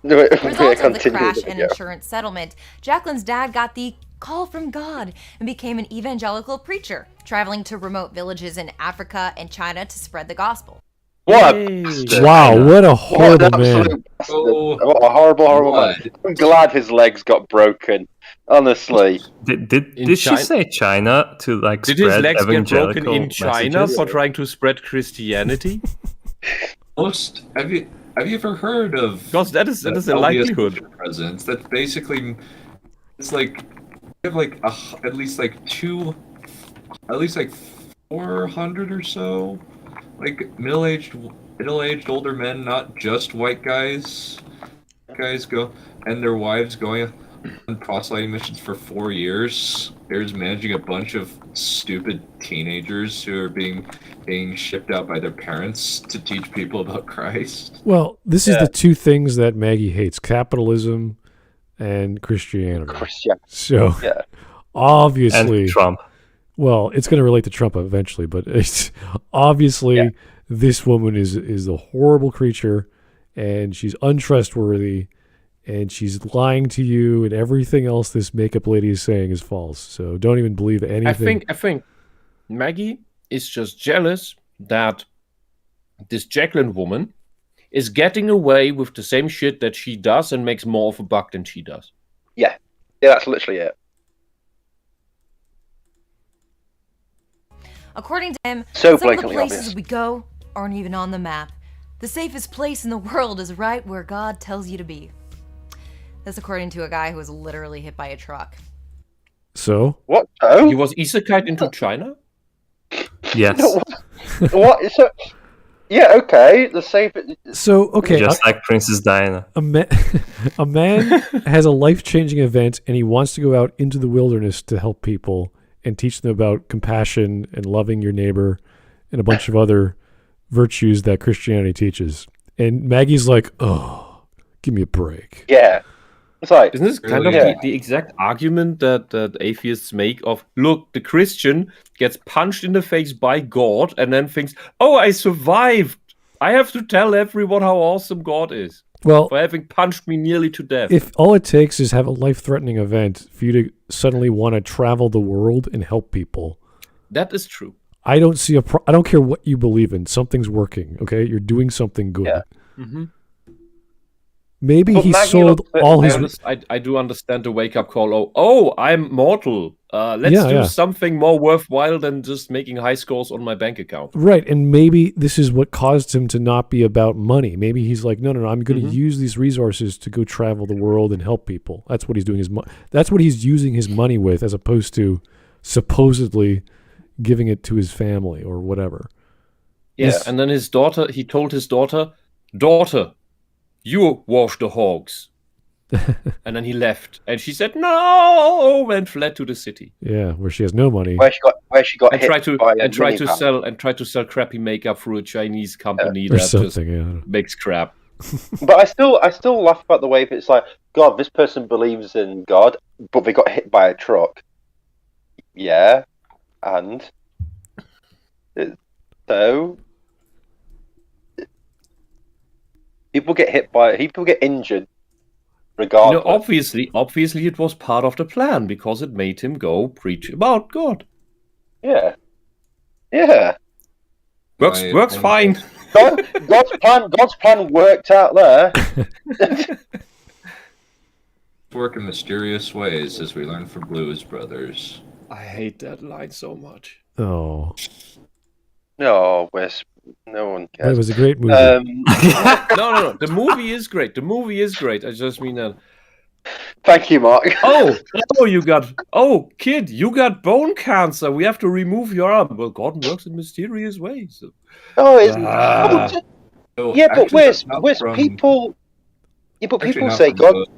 Result of the crash and insurance settlement, Jacqueline's dad got the call from God and became an evangelical preacher, traveling to remote villages in Africa and China to spread the gospel. What? Wow, what a horrible man. What a horrible man. I'm glad his legs got broken. Honestly. Did she say China to like did spread his legs get broken evangelical in China messages? for trying to spread Christianity? Have you ever heard of? Because that is a likelihood. Presidents. That's basically, it's like you have like at least 400 or so, like middle-aged, older men, not just white guys. Guys go and their wives going on proselyting missions for 4 years. There's managing a bunch of stupid teenagers who are being shipped out by their parents to teach people about Christ. Well, this is the two things that Maggie hates: capitalism and Christianity. So obviously, and Trump. Well, it's going to relate to Trump eventually, but it's obviously this woman is a horrible creature, and she's untrustworthy, and she's lying to you, and everything else this makeup lady is saying is false. So don't even believe anything. I think Maggie is just jealous that this Jacqueline woman is getting away with the same shit that she does and makes more of a buck than she does. Yeah, that's literally it. According to him, so some of the places obvious. we go aren't even on the map. The safest place in the world is right where God tells you to be. That's according to a guy who was literally hit by a truck. So? What? Oh? He was isekai'd into China? Yes. What? So, yeah, okay. The safe. So, okay. Just like Princess Diana. A man has a life-changing event, and he wants to go out into the wilderness to help people and teach them about compassion and loving your neighbor and a bunch of other virtues that Christianity teaches. And Maggie's like, oh, give me a break. Yeah. It's like, isn't this kind of the exact argument that atheists make of, look, the Christian gets punched in the face by God and then thinks, oh, I survived. I have to tell everyone how awesome God is. Well, for having punched me nearly to death. If all it takes is have a life-threatening event for you to suddenly want to travel the world and help people. That is true. I don't see I don't care what you believe in. Something's working, okay? You're doing something good. Yeah. Mm-hmm. Maybe he sold all his... I do understand the wake-up call. Oh, I'm mortal. Let's do something more worthwhile than just making high scores on my bank account. Right, and maybe this is what caused him to not be about money. Maybe he's like, no, I'm going to use these resources to go travel the world and help people. That's what he's doing. That's what he's using his money with, as opposed to supposedly giving it to his family or whatever. Yeah, and then he told his daughter, you wash the hogs. And then he left, and she said no, and fled to the city. Yeah, where she has no money. Where she got and hit tried to sell crappy makeup through a Chinese company that just makes crap. But I still laugh about the way that it's like, God, this person believes in God, but they got hit by a truck. Yeah, and so people get injured. Regardless. Obviously it was part of the plan because it made him go preach about God. Yeah. Yeah. Works fine. God's plan worked out there. Work in mysterious ways, as we learn from Blues Brothers. I hate that line so much. Oh. No, Wisp. No one But it cares. was a great movie. No. The movie is great. I just mean that. Thank you, Mark. Kid, you got bone cancer. We have to remove your arm. Well, God works in mysterious ways. Oh, it's So Wisp, from- people. Yeah, but actually people not say from God. Blues-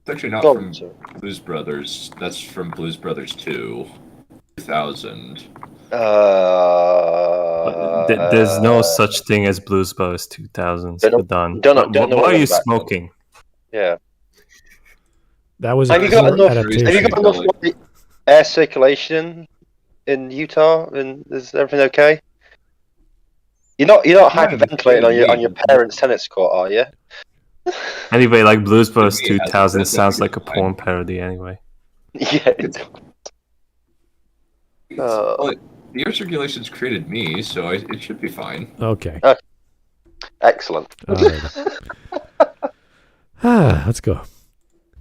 It's actually not God, from sorry. Blues Brothers. That's from Blues Brothers 2, 2000. There's no such thing as Blues Brothers 2000s. Done. Don't know Why are you about that. smoking? Yeah. That was a Have you got poor enough? adaptation. Have you got enough air circulation in Utah? And is everything okay? You're not hyperventilating on your parents' tennis court, are you? Anyway, like Blues Brothers To me, it has 2000 a sounds like a fine. porn parody anyway. Yeah. Well, the air circulation's created me, so it should be fine. Okay. Excellent. All right. Let's go.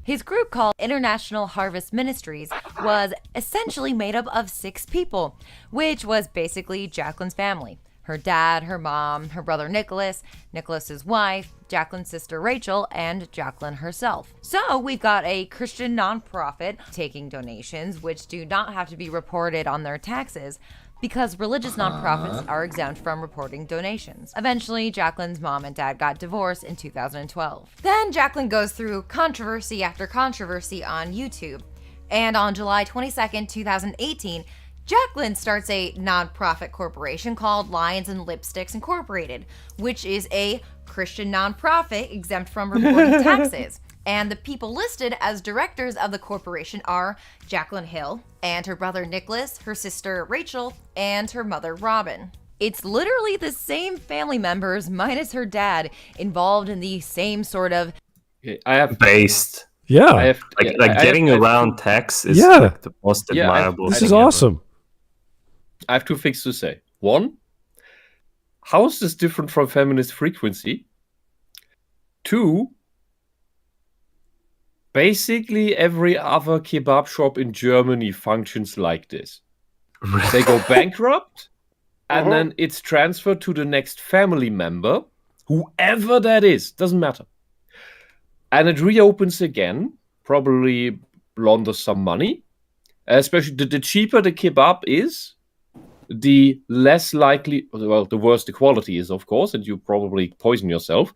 His group, called International Harvest Ministries, was essentially made up of 6 people, which was basically Jacqueline's family. Her dad, her mom, her brother Nicholas, Nicholas's wife, Jacqueline's sister Rachel, and Jacqueline herself. So we've got a Christian nonprofit taking donations, which do not have to be reported on their taxes, because religious nonprofits are exempt from reporting donations. Eventually, Jacqueline's mom and dad got divorced in 2012. Then Jacqueline goes through controversy after controversy on YouTube. And on July 22nd, 2018, Jacqueline starts a nonprofit corporation called Lions and Lipsticks Incorporated, which is a Christian nonprofit exempt from reporting taxes. And the people listed as directors of the corporation are Jacqueline Hill and her brother Nicholas, her sister Rachel, and her mother Robin. It's literally the same family members minus her dad involved in the same sort of based. Yeah. Getting around tax is Yeah. like the most admirable. This thing is ever. awesome. I have 2 things to say. 1, how is this different from feminist frequency? 2, basically every other kebab shop in Germany functions like this. They go bankrupt, and then it's transferred to the next family member, whoever that is, doesn't matter. And it reopens again, probably launders some money. Especially the cheaper the kebab is, the less likely, well, the worse the quality is, of course, and you probably poison yourself.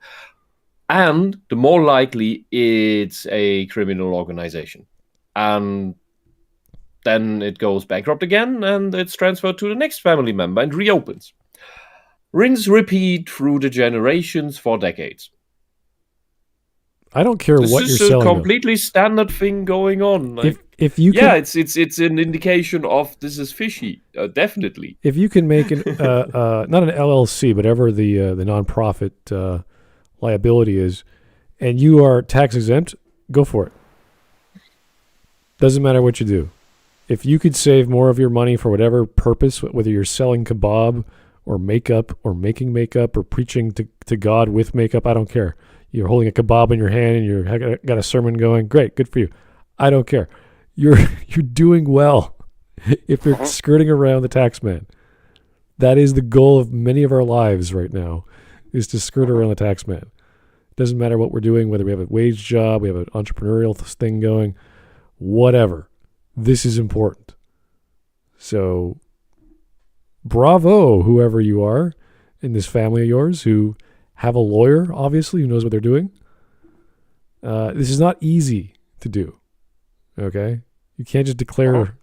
And the more likely it's a criminal organization. And then it goes bankrupt again, and it's transferred to the next family member and reopens. Rinse, repeat through the generations for decades. I don't care what you're This is a selling. completely standard thing going on. If you can, it's an indication of this is fishy, definitely. if you can make an not an LLC, but ever the nonprofit liability is, and you are tax exempt, go for it. Doesn't matter what you do. If you could save more of your money for whatever purpose, whether you're selling kebab or makeup or making makeup or preaching to God with makeup, I don't care. You're holding a kebab in your hand and you're got a sermon going, great, good for you. I don't care. You're doing well if you're skirting around the tax man. That is the goal of many of our lives right now, is to skirt around the tax man. Doesn't matter what we're doing, whether we have a wage job, we have an entrepreneurial thing going, whatever. This is important. So bravo, whoever you are in this family of yours who have a lawyer, obviously, who knows what they're doing. This is not easy to do. Okay? You can't just declare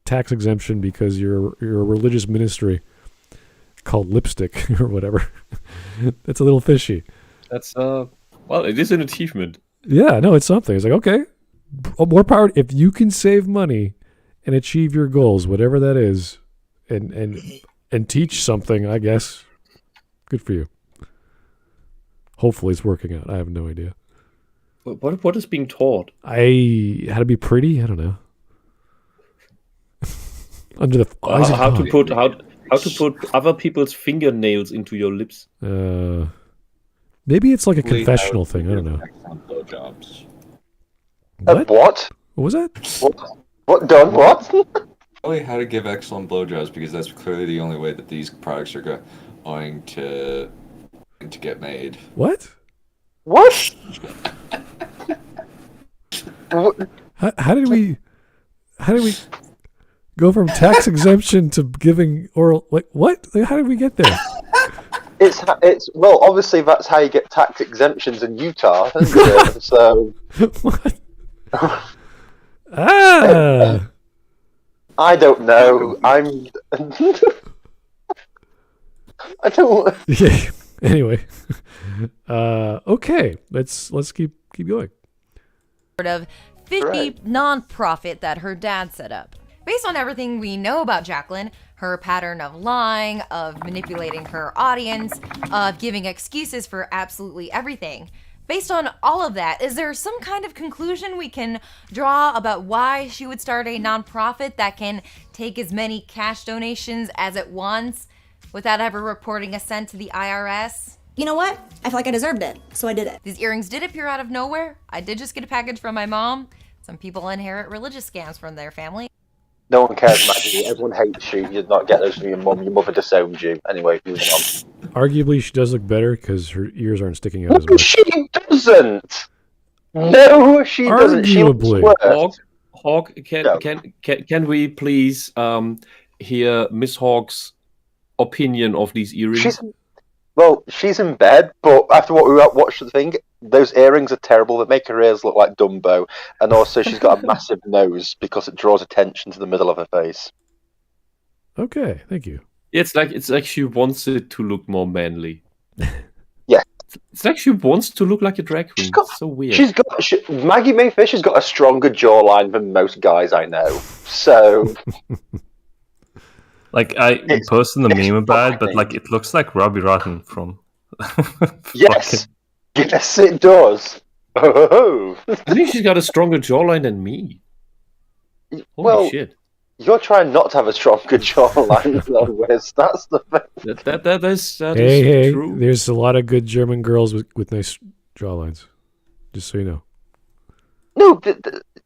tax exemption because you're a religious ministry called Lipstick or whatever. That's a little fishy. That's well, it is an achievement. Yeah, no, it's something. It's like, okay, more power. If you can save money and achieve your goals, whatever that is, and teach something, I guess, good for you. Hopefully it's working out. I have no idea. What is being taught? How to be pretty? I don't know. Under the how How to put other people's fingernails into your lips. Maybe it's like a confessional thing. I don't know. Blowjobs. What? What? What was that? What? Dunn? What? Only how to give excellent blowjobs, because that's clearly the only way that these products are going to get made. What? What? How did we go from tax exemption to giving oral? Like what? Like, how did we get there? It's well, obviously that's how you get tax exemptions in Utah, isn't it? So. What? Ah. I don't know. I don't. Yeah. Anyway. Okay. Let's keep going. Sort of fishy non-profit that her dad set up. Based on everything we know about Jacqueline, her pattern of lying, of manipulating her audience, of giving excuses for absolutely everything. Based on all of that, is there some kind of conclusion we can draw about why she would start a nonprofit that can take as many cash donations as it wants without ever reporting a cent to the IRS? You know what? I feel like I deserved it, so I did it. These earrings did appear out of nowhere. I did just get a package from my mom. Some people inherit religious scams from their family. No one cares, Maggie. Everyone hates you. You did not get those from your mum. Your mother disowned you. Anyway, moving on. Arguably, she does look better because her ears aren't sticking out as much. She doesn't. No, she doesn't. She looks worse. Hawk, can we please hear Miss Hawk's opinion of these earrings? She's in bed, but after what we watched the thing, those earrings are terrible. They make her ears look like Dumbo, and also she's got a massive nose because it draws attention to the middle of her face. Okay, thank you. It's like she wants it to look more manly. Yeah, it's like she wants to look like a drag queen. It's so weird. Maggie Mae Fish has got a stronger jawline than most guys I know. So. Like, I posted the meme about it, but like it looks like Robbie Rotten from. Yes, yes, it does. Oh. I think she's got a stronger jawline than me. Holy shit! You're trying not to have a stronger jawline, though, Wes. That's the thing. That is true. There's a lot of good German girls with nice jawlines. Just so you know. No,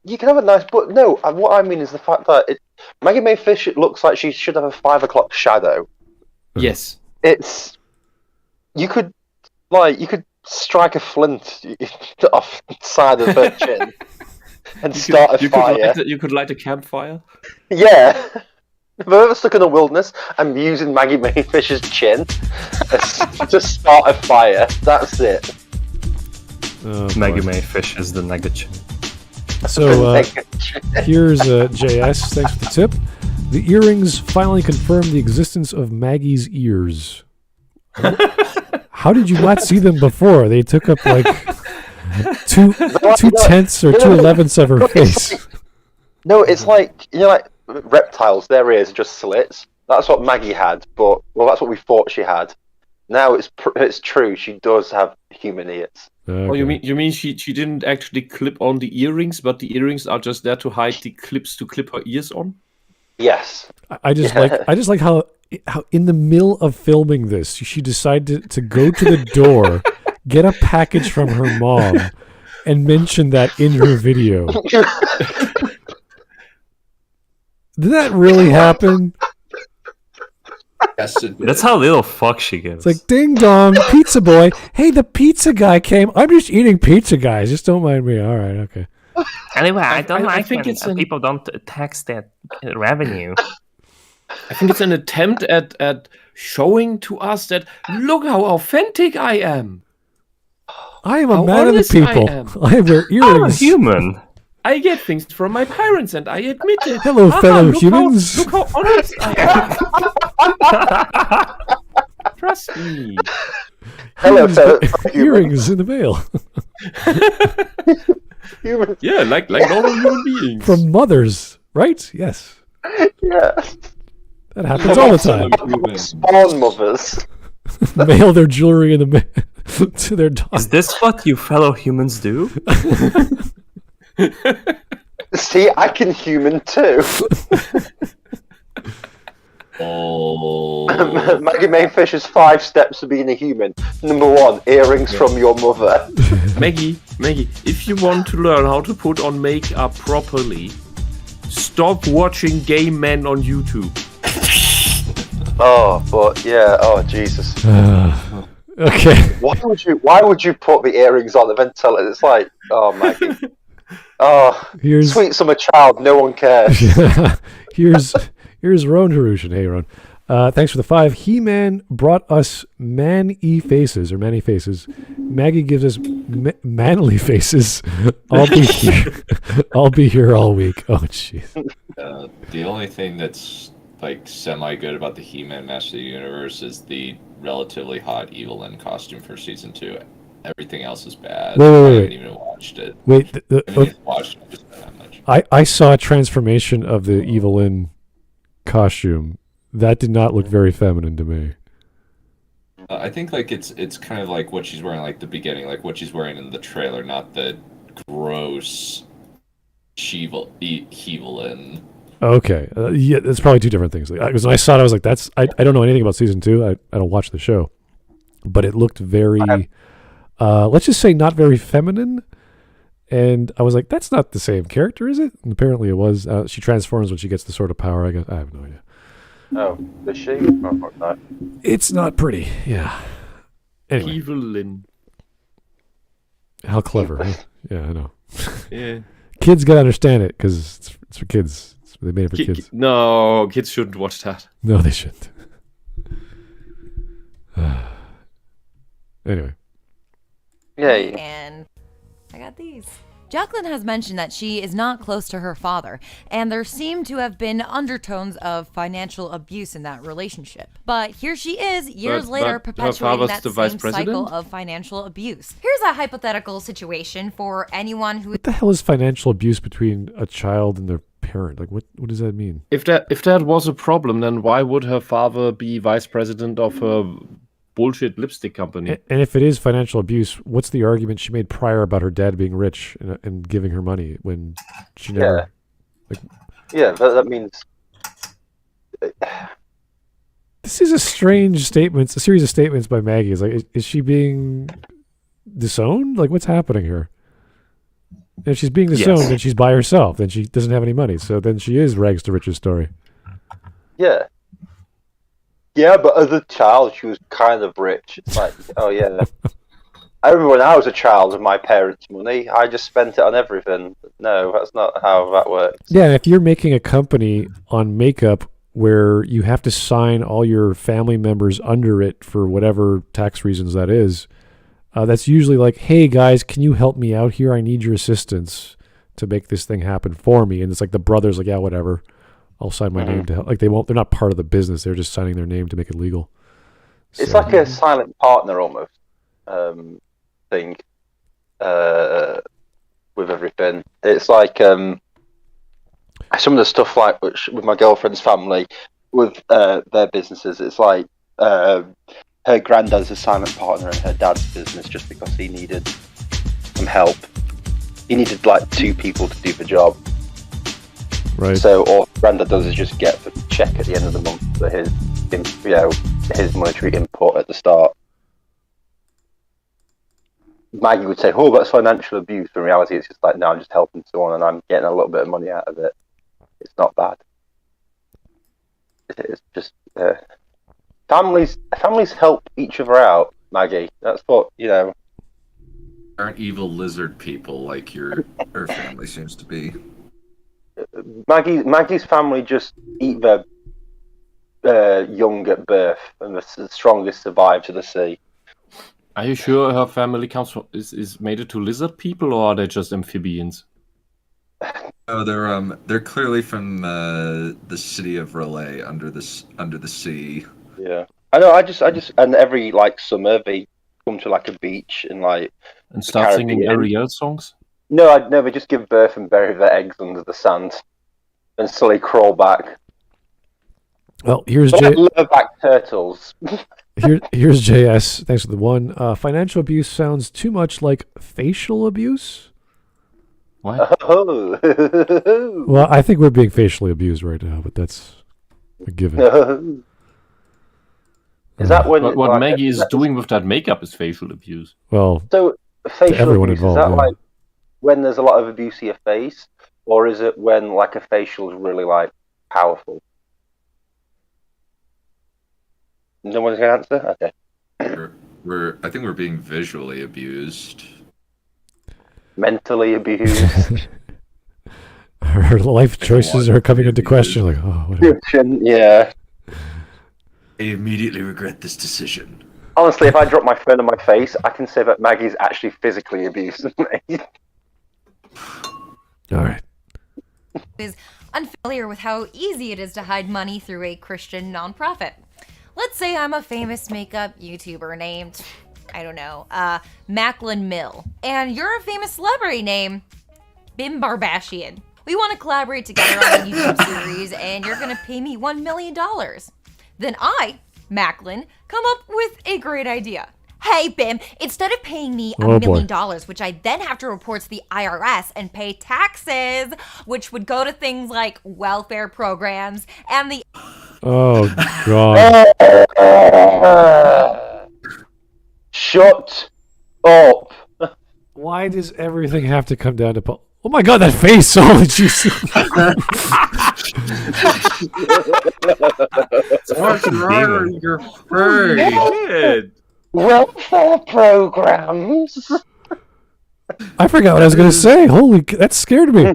you can have a nice, but no. What I mean is the fact that Maggie Mae Fish, it looks like she should have a 5 o'clock shadow. Yes, you could strike a flint off the side of her chin and start a fire. You could light a campfire. Yeah. If I'm ever stuck in the wilderness, I'm using Maggie Mae Fish's chin to start a fire. That's it. Maggie Mae Fish is the nugget chin. So here's JS. Thanks for the tip. The earrings finally confirm the existence of Maggie's ears. How did you not see them before? They took up like 2/10 or 2/11 of her face. No, it's like like reptiles. Their ears are just slits. That's what Maggie had, but that's what we thought she had. Now it's true. She does have human ears. Okay. Oh, you mean she didn't actually clip on the earrings, but the earrings are just there to hide the clips to clip her ears on? Yes. I just like how in the middle of filming this, she decided to go to the door, get a package from her mom, and mention that in her video. Did that really happen? Yes, it did. That's how little fuck she gives. It's like, ding dong, pizza boy. Hey, the pizza guy came. I'm just eating pizza, guys. Just don't mind me. All right, okay. Anyway, I think it's people don't tax that revenue. I think it's an attempt at showing to us that, look how authentic I am. I am a How man of the honest people. I wear I'm a earrings. human. I get things from my parents, and I admit it. Hello, fellow look humans. Look how honest I am. Trust me. Hello, fellow Earrings in the mail. humans. Yeah, like normal human beings. From mothers, right? Yes. Yeah. That happens all the time. Spawn mothers. Mail their jewelry in the mail to their daughters. Is this what you fellow humans do? See, I can human too. Oh. Maggie Mainfish's 5 steps to being a human. Number 1, earrings from your mother. Maggie, if you want to learn how to put on makeup properly, stop watching gay men on YouTube. Oh, but yeah. Oh, Jesus. Okay. Why would you put the earrings on and then tell it? It's like, oh, Maggie. Oh, sweet summer child. No one cares. Here's Ron Harushan. Hey, Ron. Thanks for the 5. He-Man brought us man-y faces, or manny faces. Maggie gives us manly faces. I'll be here all week. Oh, jeez. The only thing that's like semi-good about the He-Man Master of the Universe is the relatively hot Evelyn costume for season 2. Everything else is bad. Wait. I haven't even watched it. Wait, I haven't watched it just that much. I saw a transformation of the Evelyn costume. That did not look very feminine to me. I think like it's kind of like what she's wearing, like the beginning, like what she's wearing in the trailer, not the gross Evelyn. Okay, yeah, that's probably 2 different things. Because when I saw it, I was like, "That's." I don't know anything about season 2. I don't watch the show, but it looked very, let's just say, not very feminine. And I was like, "That's not the same character, is it?" And apparently, it was. She transforms when she gets the sort of power. I guess I have no idea. Oh, does she? Oh, no. It's not pretty. Yeah. Anyway, Evelyn. how clever. Huh? Yeah, I know. Yeah. Kids gotta understand it because it's for kids. They made it for kids. No, kids shouldn't watch that. No, they shouldn't. Anyway. Yay. And I got these. Jacqueline has mentioned that she is not close to her father, and there seem to have been undertones of financial abuse in that relationship. But here she is, years later, perpetuating that same cycle of financial abuse. Here's a hypothetical situation for anyone who... What the hell is financial abuse between a child and their parent? Like, what does that mean? If that was a problem, then why would her father be vice president of a bullshit lipstick company? And if it is financial abuse, what's the argument she made prior about her dad being rich and giving her money when she never... Yeah, that means... This is a strange statement. It's a series of statements by Maggie. It's like, is she being disowned? Like, what's happening here? If she's being disowned, then she's by herself. Then she doesn't have any money. So then she is rags to riches story. Yeah. Yeah, but as a child, she was kind of rich. It's like, oh yeah. I remember when I was a child with my parents' money, I just spent it on everything. No, that's not how that works. Yeah, and if you're making a company on makeup where you have to sign all your family members under it for whatever tax reasons that is, that's usually like, hey guys, can you help me out here? I need your assistance to make this thing happen for me. And it's like the brother's like, yeah, whatever. I'll sign my name to help. Like they're not part of the business. They're just signing their name to make it legal. It's like a silent partner almost thing with everything. It's like some of the stuff like with my girlfriend's family with their businesses. It's like her granddad's a silent partner in her dad's business just because he needed some help. He needed like 2 people to do the job. Right. So all granddad does is just get the check at the end of the month for his, his monetary input at the start. Maggie would say, "Oh, that's financial abuse." In reality, it's just like, no, I'm just helping someone and I'm getting a little bit of money out of it. It's not bad. It's just families help each other out. Maggie, that's what Aren't evil lizard people like her family seems to be. Maggie's family just eat their young at birth, and the strongest survive to the sea. Are you sure her family comes from is mated to lizard people, or are they just amphibians? Oh, they're clearly from the city of Relay under the sea. Yeah, I know. I just and every like summer they come to like a beach and start singing Ariel songs. No, they just give birth and bury their eggs under the sand, and slowly crawl back. Well, here's leatherback turtles. Here's JS. Thanks for the 1. Financial abuse sounds too much like facial abuse. What? Oh. Well, I think we're being facially abused right now, but that's A given. Is that when What like, Maggie is doing with that makeup is facial abuse. Well, So facial everyone abuse, involved, is that yeah. like when there's a lot of abuse of your face, or is it when like a facial is really like powerful? No one's gonna answer. Okay. I think we're being visually abused. Mentally abused. her life choices are coming into question. Like, oh, whatever. Yeah. I immediately regret this decision. Honestly, if I drop my phone on my face, I can say that Maggie's actually physically abusing me. All right. Is unfamiliar with how easy it is to hide money through a Christian nonprofit. Let's say I'm a famous makeup YouTuber named, I don't know, Macklin Mill, and you're a famous celebrity named Bim Barbashian. We want to collaborate together on a YouTube series, and you're gonna pay me $1 million. Then I, Macklin, come up with a great idea. Hey, Bim, instead of paying me $1 million, which I then have to report to the IRS and pay taxes, which would go to things like welfare programs and the... Oh, God. Shut up. Why does everything have to come down to... Oh, my God, that face. Holy Jesus. What's wrong with your face? Welfare programs. I forgot what I was going to say. Holy... That scared me.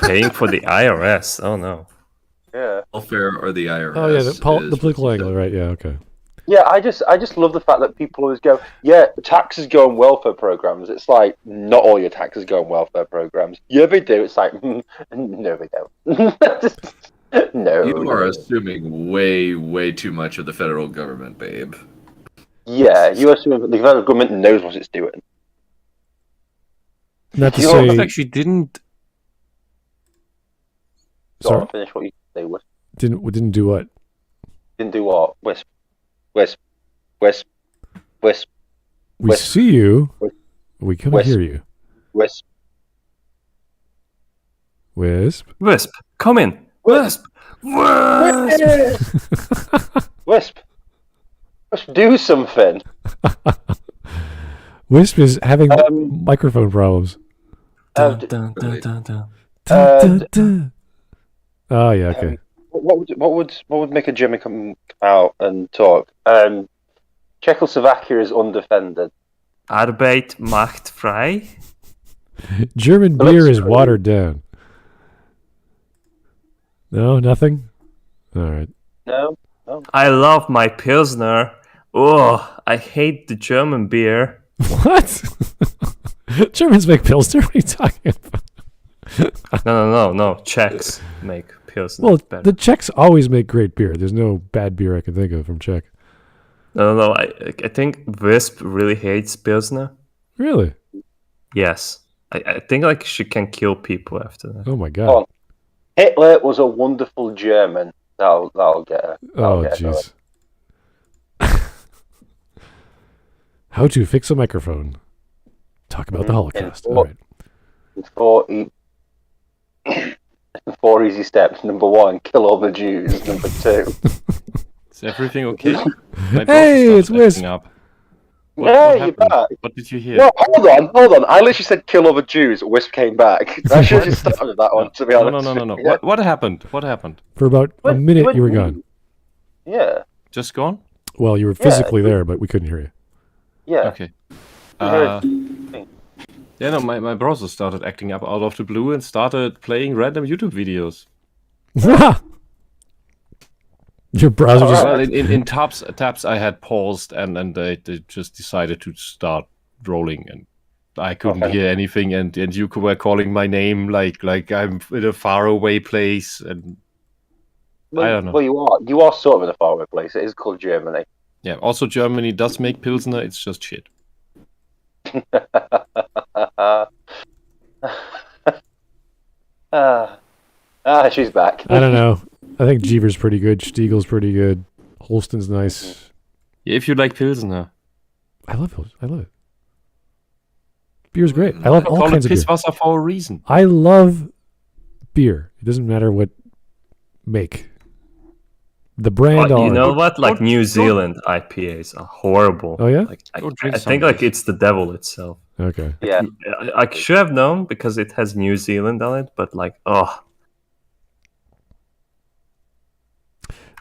Paying for the IRS. Oh, no. Yeah. Welfare or the IRS? Oh, yeah, the political angle, right? Yeah, okay. Yeah, I just love the fact that people always go, yeah, taxes go on welfare programs. It's like, not all your taxes go on welfare programs. Yeah, they do. It's like, no, they don't. No. You are assuming way, way too much of the federal government, babe. Yeah, you assume that the federal government knows what it's doing. Not to You say... Actually, didn't... Go Sorry? on, finish what you say, Wisp. Didn't do what? Didn't do what? Wisp. Wisp. Wisp. Wisp. We Wisp. see you. Wisp. We can't Wisp. hear you. Wisp. Wisp. Wisp, come in. Wisp. Wisp. Wisp. Wisp, do something. Wisp is having microphone problems. Dun, dun, dun, dun, dun. Dun, dun, dun. Oh, yeah, okay. What would make a Jimmy come out and talk? Czechoslovakia is undefended. Arbeit macht frei. German beer is watered down. No, nothing? All right. No. I love my Pilsner. Oh, I hate the German beer. What? Germans make Pilsner? What are you talking about? No. Czechs make Pilsner Well, better. the Czechs always make great beer. There's no bad beer I can think of from Czech. No. I think Wisp really hates Pilsner. Really? Yes. I think like she can kill people after that. Oh, my God. Oh. Hitler was a wonderful German. That'll get her. Oh, jeez. How to fix a microphone. Talk about the Holocaust. All right. 4 easy steps. Number 1, kill all the Jews. Number 2. Is everything okay? My Hey, browser it's started Wisp. acting up. Yeah, What you're happened? back. What did you hear? No, hold on. I literally said kill all the Jews. Wisp came back. I should have just started with that one, to be honest. No. Yeah. What happened? What happened? For about a minute, you were gone. Yeah. Just gone? Well, you were physically there, but we couldn't hear you. Yeah. Okay. Yeah. Yeah, no, my browser started acting up out of the blue and started playing random YouTube videos. Your browser just... Well, in tabs I had paused and they just decided to start rolling and I couldn't hear anything and you were calling my name like I'm in a faraway place and I don't know. Well, you are sort of in a faraway place. It is called Germany. Yeah, also Germany does make Pilsner, it's just shit. She's back. I don't know. I think Jeever's pretty good. Stiegel's pretty good. Holston's nice. Yeah, if you like Pilsner. I love it. Beer's great. I love all Call kinds it of beer. Pisswasser for a reason. I love beer. It doesn't matter what make. The brand. You know what? Like New Zealand IPAs are horrible. Oh yeah. Like, I think like it's the devil itself. Okay. Yeah. I should have known because it has New Zealand on it, but like,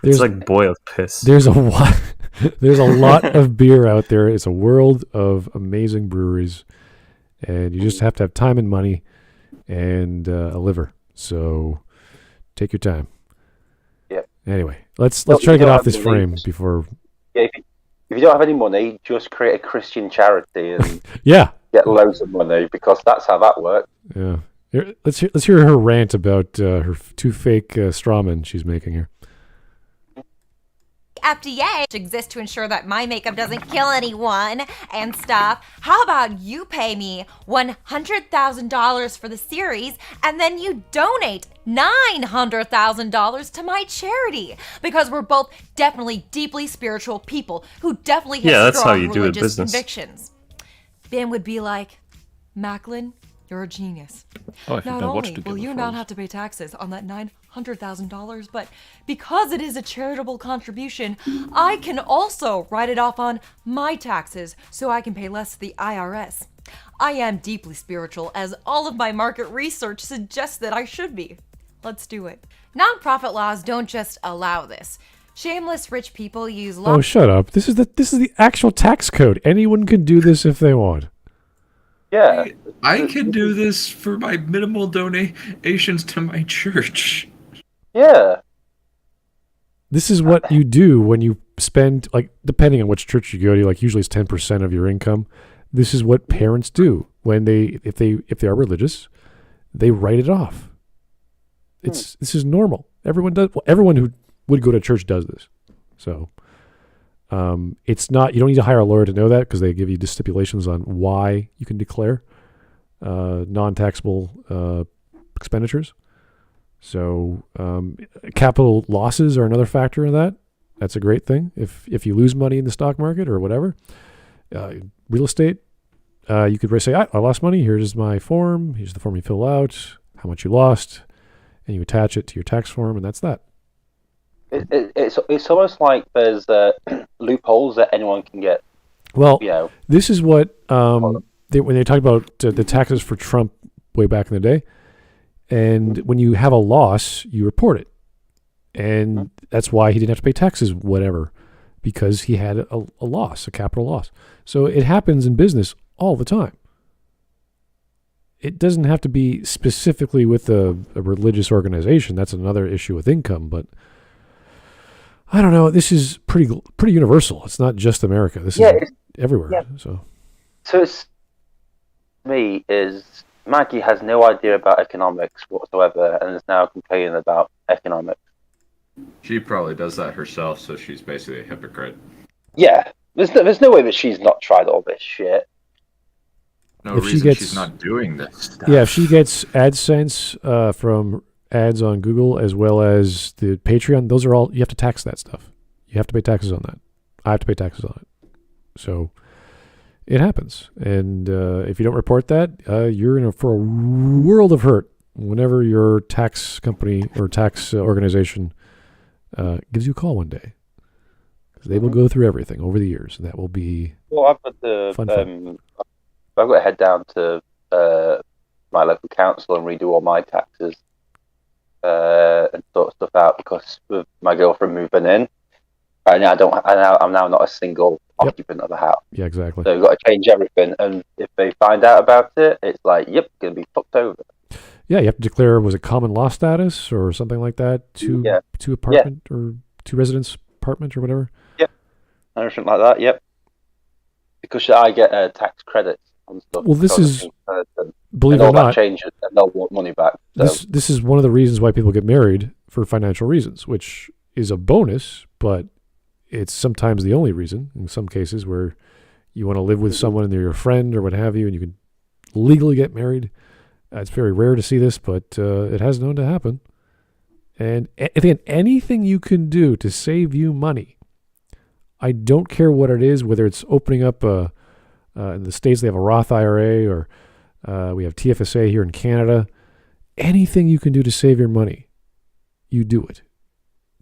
it's like boiled piss. There's a lot of beer out there. It's a world of amazing breweries, and you just have to have time and money and a liver. So take your time. Yeah. Anyway, let's try to get off this frame before. Yeah, if you don't have any money, just create a Christian charity and yeah, get loads of money, because that's how that works. Yeah. Let's hear her rant about her 2 fake strawmen she's making here. FDA exists to ensure that my makeup doesn't kill anyone and stuff. How about you pay me $100,000 for the series and then you donate $900,000 to my charity? Because we're both definitely deeply spiritual people who definitely have strong religious convictions. Ben would be like, Macklin, you're a genius. Not only will you not have to pay taxes on that $900,000, but because it is a charitable contribution, I can also write it off on my taxes so I can pay less to the IRS. I am deeply spiritual, as all of my market research suggests that I should be. Let's do it. Nonprofit laws don't just allow this. Shameless rich people use law. Oh, shut up. This is the actual tax code. Anyone can do this if they want. Yeah. I can do this for my minimal donations to my church. Yeah. This is what you do when you spend, like, depending on which church you go to, like usually it's 10% of your income. This is what parents do when if they are religious, they write it off. This is normal. Everyone does. Well, everyone who would go to church does this. So it's not, you don't need to hire a lawyer to know that, because they give you the stipulations on why you can declare non-taxable expenditures. So capital losses are another factor in that. That's a great thing. If you lose money in the stock market or whatever, real estate, you could say, I lost money. Here's my form. Here's the form you fill out, how much you lost, and you attach it to your tax form, and that's that. It's almost like there's loopholes that anyone can get. Well, this is what when they talk about the taxes for Trump way back in the day, and when you have a loss, you report it, and that's why he didn't have to pay taxes, whatever, because he had a loss, a capital loss. So it happens in business all the time. It doesn't have to be specifically with a religious organization. That's another issue with income, but I don't know. This is pretty universal. It's not just America. This is everywhere. Yeah. So it's me is Maggie has no idea about economics whatsoever, and is now complaining about economics. She probably does that herself, so she's basically a hypocrite. Yeah, there's no way that she's not tried all this shit. No reason she's not doing this stuff. Yeah, if she gets AdSense from ads on Google as well as the Patreon, those are all, you have to tax that stuff. You have to pay taxes on that. I have to pay taxes on it. So it happens. And if you don't report that, you're for a world of hurt whenever your tax company or tax organization gives you a call one day. Because they will go through everything over the years. And that will be I've got to head down to my local council and redo all my taxes. And sort stuff out, because with my girlfriend moving in, I'm now not a single occupant of the house. Yeah, exactly. So we've got to change everything, and if they find out about it, it's like, gonna be fucked over. Yeah, you have to declare, was it common law status or something like that? Two apartment or 2 residence apartment or whatever. Yep, everything like that. Yep. Because I get tax credits on stuff. Well, this is. Believe it or not, changes and they'll want money back. So. This is one of the reasons why people get married, for financial reasons, which is a bonus, but it's sometimes the only reason in some cases where you want to live with someone and they're your friend or what have you, and you can legally get married. It's very rare to see this, but it has known to happen. And again, anything you can do to save you money, I don't care what it is, whether it's opening up in the States they have a Roth IRA, or we have TFSA here in Canada. Anything you can do to save your money, you do it.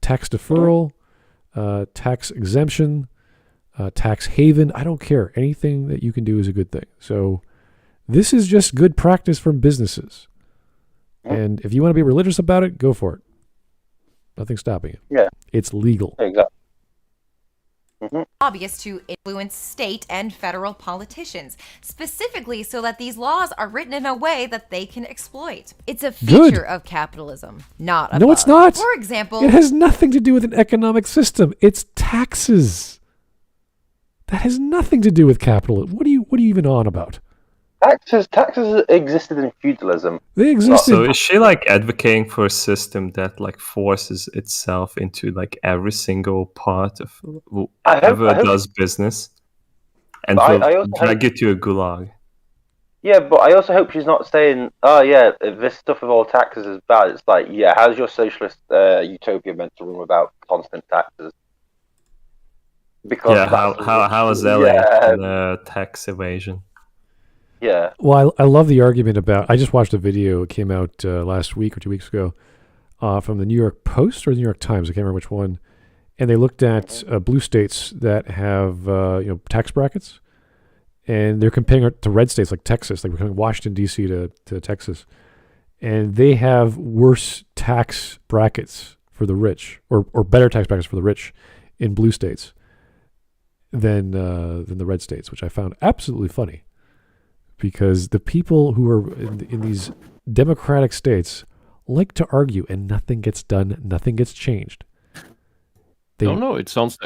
Tax deferral, tax exemption, tax haven. I don't care. Anything that you can do is a good thing. So this is just good practice from businesses. And if you want to be religious about it, go for it. Nothing's stopping you. Yeah. It's legal. Exactly. Lobbyists to influence state and federal politicians, specifically so that these laws are written in a way that they can exploit. It's a feature of capitalism, not a No, bug. it's not. For example, It has nothing to do with an economic system. It's taxes. That has nothing to do with capitalism. What are you even on about? Taxes existed in feudalism. They existed. So is she like advocating for a system that like forces itself into like every single part of whoever does business and will drag you to a gulag? Yeah, but I also hope she's not saying, "Oh yeah, if this stuff of all taxes is bad." It's like, yeah, how's your socialist utopia meant to run without constant taxes? Because how is LA tax evasion? Yeah. Well, I love the argument about. I just watched a video. It came out last week or 2 weeks ago from the New York Post or the New York Times. I can't remember which one. And they looked at blue states that have tax brackets, and they're comparing it to red states like Texas, like we're comparing Washington D.C. to Texas, and they have worse tax brackets for the rich, or better tax brackets for the rich in blue states than the red states, which I found absolutely funny. Because the people who are in these democratic states like to argue, and nothing gets done, nothing gets changed. No, it sounds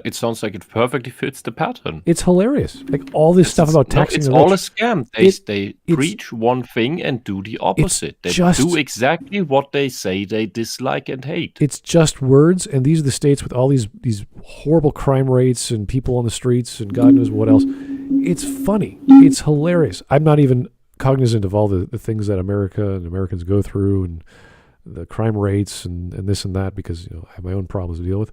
like it perfectly fits the pattern. It's hilarious. Like all this stuff about taxing. It's all a scam. They preach one thing and do the opposite. They do exactly what they say they dislike and hate. It's just words, and these are the states with all these horrible crime rates and people on the streets and God knows what else. It's funny. It's hilarious. I'm not even cognizant of all the things that America and Americans go through and the crime rates and this and that because I have my own problems to deal with.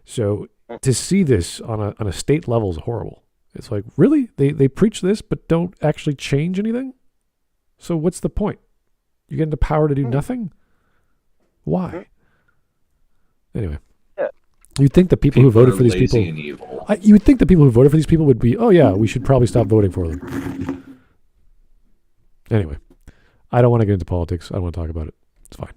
So to see this on a state level is horrible. It's like, really? They preach this but don't actually change anything? So what's the point? You're getting the power to do nothing? Why? Anyway. You'd think the people who voted for these people... you would think the people who voted for these people would be, oh yeah, we should probably stop voting for them. Anyway. I don't want to get into politics. I don't want to talk about it. It's fine.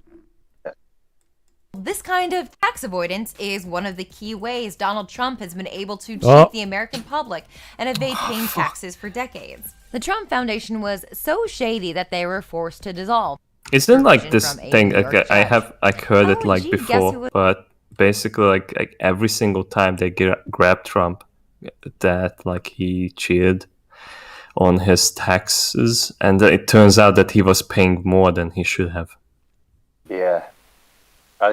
This kind of tax avoidance is one of the key ways Donald Trump has been able to cheat the American public and evade paying taxes for decades. The Trump Foundation was so shady that they were forced to dissolve. Isn't like this thing, like, I heard it like before, but basically like every single time they grab Trump, that like he cheated on his taxes, and it turns out that he was paying more than he should have. Yeah.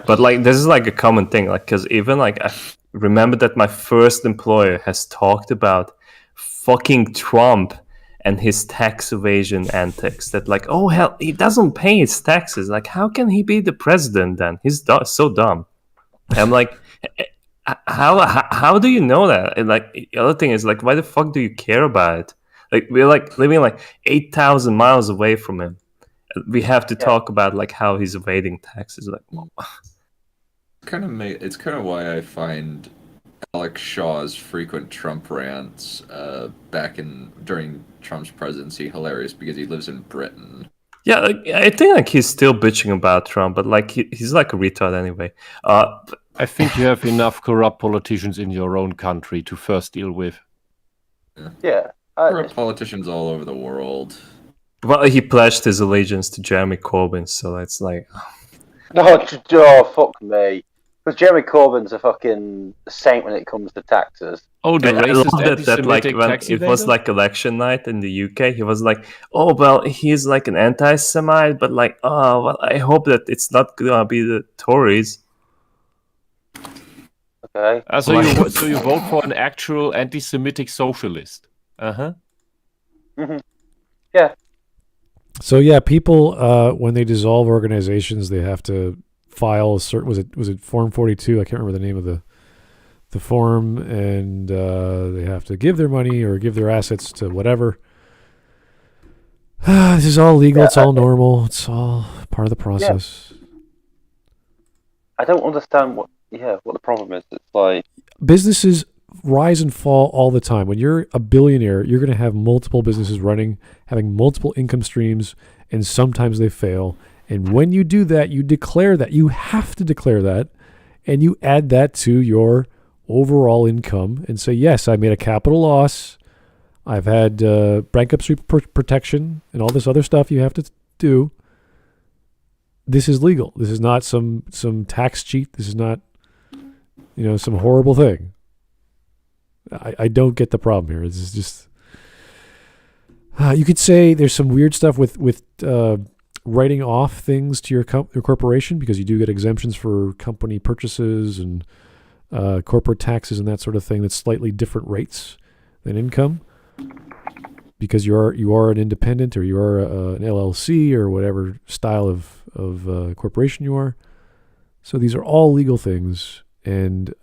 But like this is like a common thing, like because even like I remember that my first employer has talked about fucking Trump and his tax evasion antics. That like, oh hell, he doesn't pay his taxes. Like, how can he be the president then? He's so dumb. And I'm like, how do you know that? And like the other thing is like, why the fuck do you care about it? Like we're like living like 8,000 miles away from him. We have to talk about like how he's evading taxes. Like, it's kind of why I find Alex Shaw's frequent Trump rants during Trump's presidency hilarious, because he lives in Britain. Yeah, like, I think like he's still bitching about Trump, but like he's like a retard anyway. I think you have enough corrupt politicians in your own country to first deal with. Yeah. Corrupt politicians all over the world. Well, he pledged his allegiance to Jeremy Corbyn, so it's like... Oh, fuck me. Because Jeremy Corbyn's a fucking saint when it comes to taxes. Oh, the racist that like when it was like election night in the UK, he was like, oh, well, he's like an anti-Semite, but like, oh, well, I hope that it's not gonna be the Tories. Okay. So you vote for an actual anti-Semitic socialist? Uh-huh. Mm-hmm. Yeah. So yeah, people when they dissolve organizations, they have to file a certain was it Form 42? I can't remember the name of the form, and they have to give their money or give their assets to whatever. This is all legal. It's all normal. It's all part of the process. I don't understand what the problem is. It's like businesses rise and fall all the time. When you're a billionaire, you're going to have multiple businesses running, having multiple income streams, and sometimes they fail. And when you do that, you declare that. You have to declare that, and you add that to your overall income and say, yes, I made a capital loss. I've had bankruptcy protection and all this other stuff you have to do. This is legal. This is not some tax cheat. This is not, some horrible thing. I don't get the problem here. This is just, you could say there's some weird stuff with writing off things to your corporation, because you do get exemptions for company purchases and corporate taxes and that sort of thing. That's slightly different rates than income, because you are an independent, or you are an LLC, or whatever style of corporation you are. So these are all legal things, and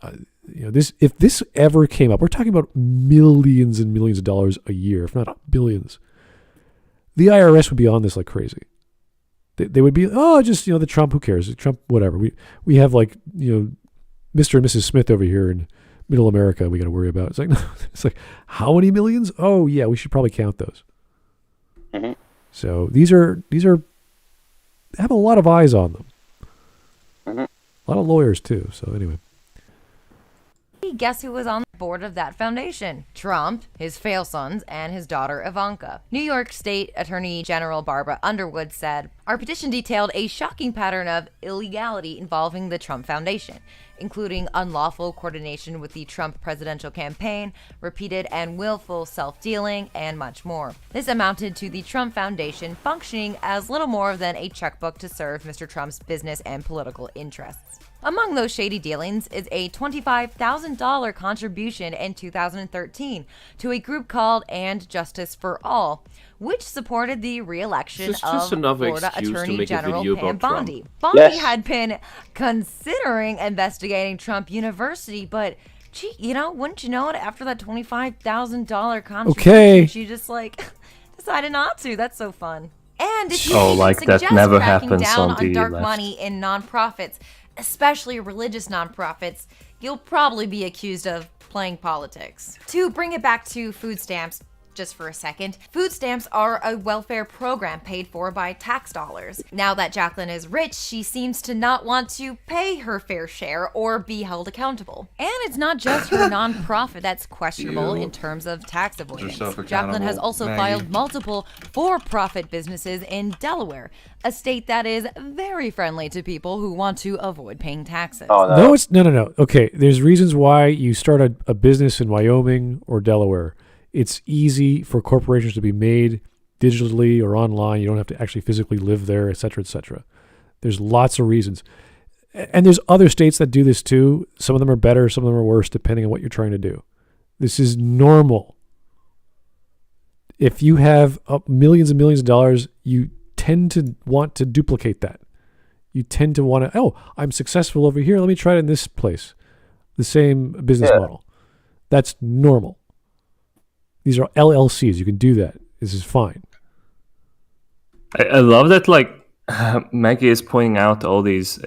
if this ever came up, we're talking about millions and millions of dollars a year, if not billions. The IRS would be on this like crazy. They would be, just the Trump, who cares? Trump, whatever. We have Mr. and Mrs. Smith over here in Middle America we got to worry about. It's like, no, it's like, how many millions? Oh yeah, we should probably count those. Mm-hmm. So these are have a lot of eyes on them. Mm-hmm. A lot of lawyers too. So anyway. Guess who was on the board of that foundation? Trump, his fail sons, and his daughter Ivanka. New York State Attorney General Barbara Underwood said, "Our petition detailed a shocking pattern of illegality involving the Trump Foundation, including unlawful coordination with the Trump presidential campaign, repeated and willful self-dealing, and much more. This amounted to the Trump Foundation functioning as little more than a checkbook to serve Mr. Trump's business and political interests. Among those shady dealings is a $25,000 contribution in 2013 to a group called And Justice for All, which supported the re-election of Florida Attorney General Pam Bondi. Bondi had been considering investigating Trump University, but gee, wouldn't you know it, after that $25,000 contribution, she just decided not to. That's so fun. And if you suggest that never cracking happens down on the dark left. money in nonprofits, especially religious nonprofits, you'll probably be accused of playing politics. To bring it back to food stamps, just for a second, food stamps are a welfare program paid for by tax dollars. Now that Jacqueline is rich, she seems to not want to pay her fair share or be held accountable. And it's not just her nonprofit that's questionable in terms of tax avoidance. Jacqueline has also filed multiple for-profit businesses in Delaware, a state that is very friendly to people who want to avoid paying taxes. Oh, no. No. Okay, there's reasons why you start a business in Wyoming or Delaware. It's easy for corporations to be made digitally or online. You don't have to actually physically live there, et cetera, et cetera. There's lots of reasons. And there's other states that do this too. Some of them are better, some of them are worse, depending on what you're trying to do. This is normal. If you have millions and millions of dollars, you tend to want to duplicate that. You tend to want to, I'm successful over here. Let me try it in this place. The same business model. That's normal. These are LLCs. You can do that. This is fine. I love that, Maggie is pointing out all these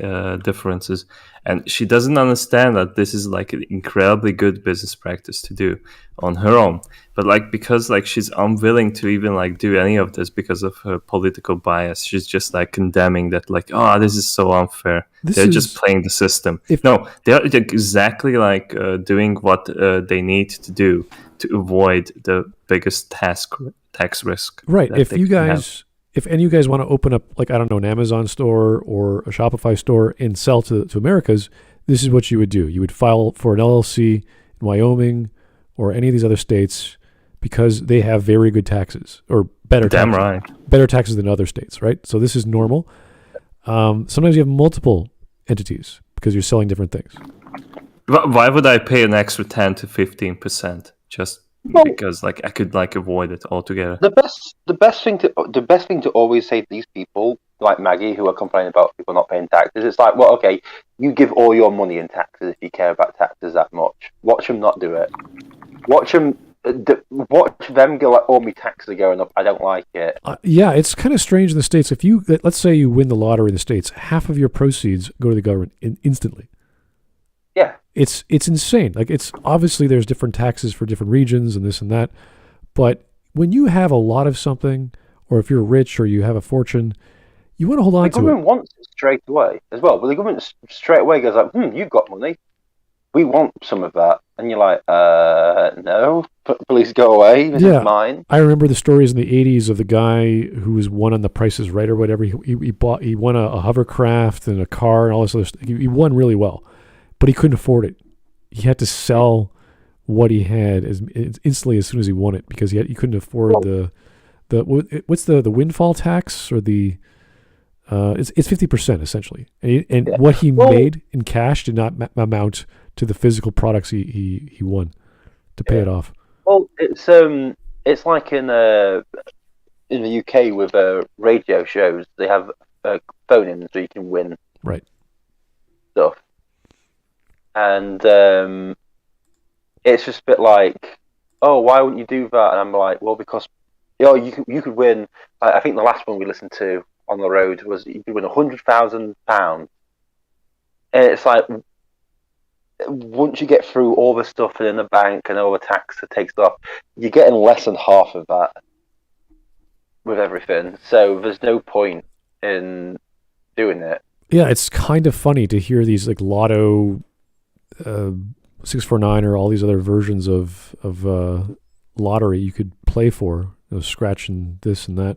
differences, and she doesn't understand that this is an incredibly good business practice to do on her own. But because she's unwilling to even do any of this because of her political bias, she's just condemning that this is so unfair. They're just playing the system. They're exactly doing what they need to do to avoid the biggest tax risk. Right. If any of you guys want to open up, an Amazon store or a Shopify store and sell to Americas, this is what you would do. You would file for an LLC in Wyoming or any of these other states, because they have very good taxes, or better taxes. Damn right. Better taxes than other states, right? So this is normal. Sometimes you have multiple entities because you're selling different things. Why would I pay an extra 10 to 15%? Just because I could avoid it altogether. The best thing to always say to these people like Maggie who are complaining about people not paying taxes, it's okay, you give all your money in taxes if you care about taxes that much. Watch them not do it. Watch them go my taxes are going up. I don't like it. Yeah, it's kind of strange in the States. If let's say you win the lottery in the States, half of your proceeds go to the government instantly. Yeah. It's insane. Like, it's obviously there's different taxes for different regions and this and that, but when you have a lot of something, or if you're rich or you have a fortune, you want to hold on to it. The government wants it straight away as well. But the government straight away goes like, you've got money. We want some of that. And you're like, no, please go away. This is mine. I remember the stories in the 80s of the guy who was won on The Price is Right or whatever. He won a hovercraft and a car and all this other stuff. He won really well, but he couldn't afford it. He had to sell what he had instantly as soon as he won it, because he couldn't afford what's the windfall tax, or the it's 50% essentially, and what he made in cash did not amount to the physical products he won to pay it off. Well, it's like in the UK with radio shows, they have phone-ins so you can win stuff, and it's just a bit like, oh, why wouldn't you do that? And I'm like, well, because you could win. I think the last one we listened to on the road was you could win £100,000, and it's like, once you get through all the stuff in the bank and all the tax that takes off, you're getting less than half of that with everything. So there's no point in doing it. Yeah, it's kind of funny to hear these like Lotto 649 or all these other versions of lottery you could play for, scratching this and that.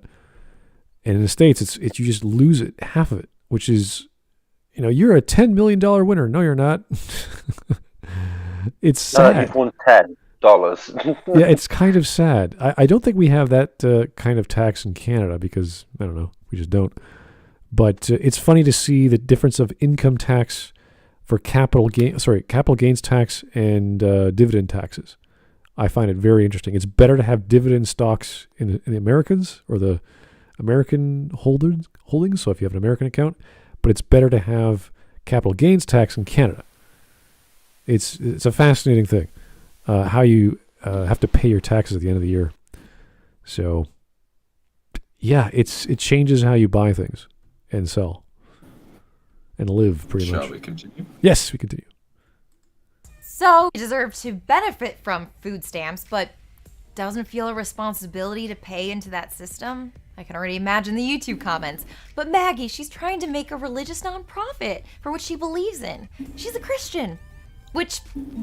And in the States, it's you just lose it, half of it, which is, you're a $10 million winner. No, you're not. It's sad. No, you've won $10. Yeah, it's kind of sad. I don't think we have that kind of tax in Canada, because, I don't know, we just don't. But it's funny to see the difference of income tax for capital gains tax and dividend taxes. I find it very interesting. It's better to have dividend stocks in the Americans, or the American holdings. So if you have an American account, but it's better to have capital gains tax in Canada. It's a fascinating thing, how you have to pay your taxes at the end of the year. So, yeah, it changes how you buy things and sell and live, pretty much. Shall we continue? Yes, we continue. So, you deserve to benefit from food stamps, but doesn't feel a responsibility to pay into that system? I can already imagine the YouTube comments. But Maggie, she's trying to make a religious nonprofit for what she believes in. She's a Christian. Which,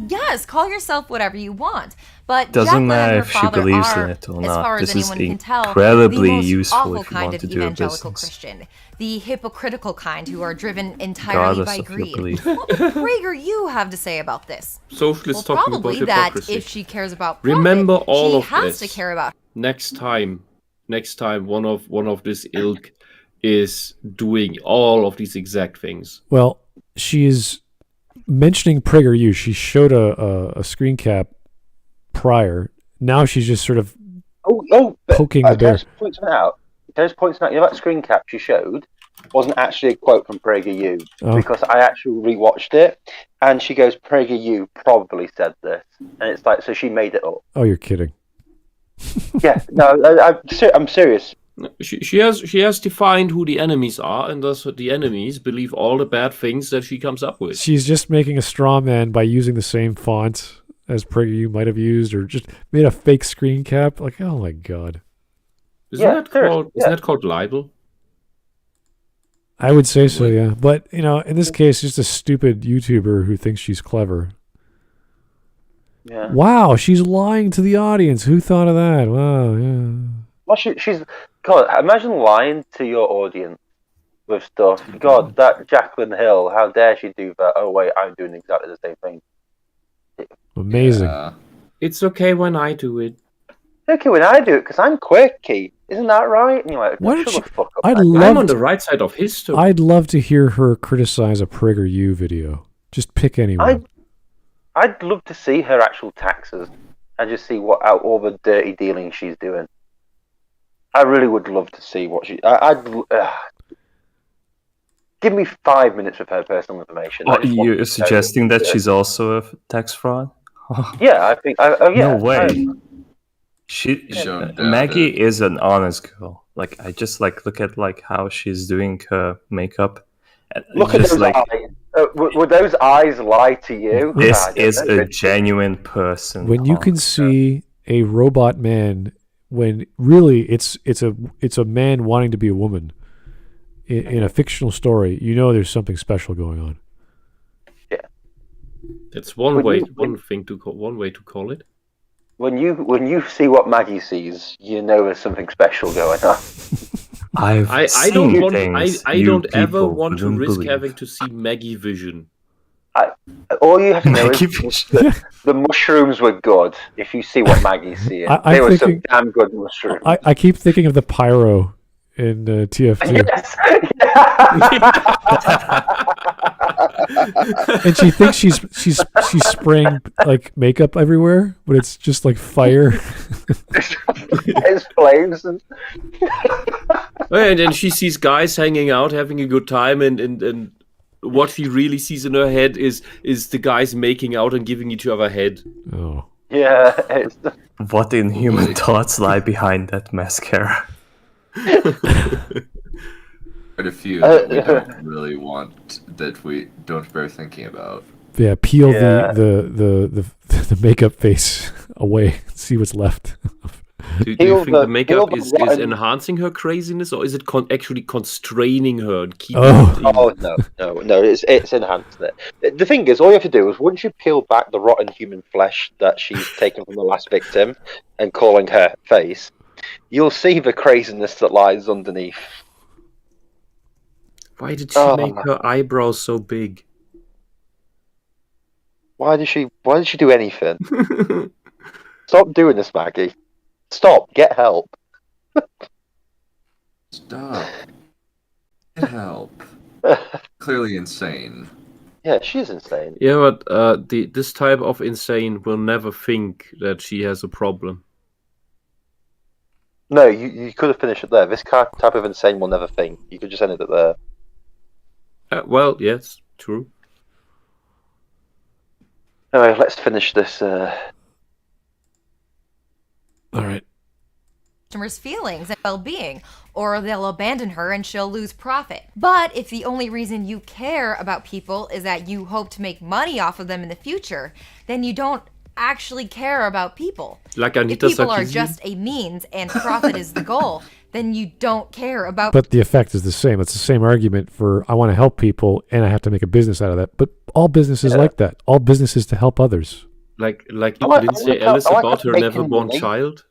yes, call yourself whatever you want. But doesn't Jacqueline and matter her if she father believes are, in it or as not. far as This is anyone can tell, incredibly the most useful awful if you kind want of to do a evangelical business. Christian. The hypocritical kind who are driven entirely by Regardless of your greed. belief. What would Prager have to say about this? Socialists Well, talking about probably that hypocrisy. if she cares about profit, Remember all she of has this. to care about. Next time, one of this ilk is doing all of these exact things. Well, she is mentioning PragerU. She showed a screen cap prior. Now she's just sort of poking the bear. There's points out. That screen cap she showed wasn't actually a quote from PragerU, because I actually rewatched it, and she goes, "PragerU probably said this," and it's like, so she made it up. Oh, you're kidding. Yeah, no, I'm serious. She has defined who the enemies are, and thus the enemies believe all the bad things that she comes up with. She's just making a straw man by using the same font as PragerU might have used, or just made a fake screen cap. Like, oh my god. Isn't that called libel? I would say so, yeah. But, in this case, just a stupid YouTuber who thinks she's clever. Yeah. Wow, she's lying to the audience. Who thought of that? Wow, yeah. Well, she's... God, imagine lying to your audience with stuff. God, that Jacqueline Hill, how dare she do that? Oh, wait, I'm doing exactly the same thing. Amazing. Yeah. It's okay when I do it. Okay, when I do it, because I'm quirky. Isn't that right? And you're like, Why shut don't the fuck up. I'm on the right side of history. I'd love to hear her criticize a PragerU video. Just pick anyone. I'd love to see her actual taxes and just see all the dirty dealing she's doing. I really would love to see what she... give me 5 minutes with her personal information. You're suggesting that she's also a tax fraud? Yeah, I think... yeah, no way. Maggie it. is an honest girl. Like, I just look at how she's doing her makeup. Look at those eyes. Would those eyes lie to you? This is a genuine person. When you can see a robot man, when really it's a man wanting to be a woman in a fictional story, you know there's something special going on. Yeah, it's one way to call it. When you see what Maggie sees, you know there's something special going on. I don't ever want to risk having to see Maggie vision. All you have to know is the mushrooms were good. If you see what Maggie's seeing, they were some damn good mushrooms. I keep thinking of the pyro in TF2. Yes. And she thinks she's spraying like makeup everywhere, but it's just like fire. It's flames. And then she sees guys hanging out, having a good time, and what she really sees in her head is the guys making out and giving each other head. Oh. Yeah. What inhuman thoughts lie behind that mascara? Quite a few that we don't really want, that we don't bear thinking about. Yeah, peel the makeup face away. See what's left. Do you think the makeup is enhancing her craziness, or is it actually constraining her and keeping no, it's enhanced it. The thing is, all you have to do is, once you peel back the rotten human flesh that she's taken from the last victim and calling her face, you'll see the craziness that lies underneath. Why did she make her eyebrows so big? Why did she do anything? Stop doing this, Maggie. Stop. Get help. Stop. Get help. Clearly insane. Yeah, she's insane. Yeah, but this type of insane will never think that she has a problem. No, you could have finished it there. This type of insane will never think. You could just end it there. Well, yes, true. Anyway, let's finish this. All right. Customers' feelings and well-being, or they'll abandon her and she'll lose profit. But if the only reason you care about people is that you hope to make money off of them in the future, then you don't actually care about people. Like Anita if people Sarkeesian? are just a means and profit is the goal, then you don't care about. But the effect is the same. It's the same argument for I want to help people and I have to make a business out of that. But all businesses like that. All businesses to help others. Like Lindsay Ellis about her never-born child.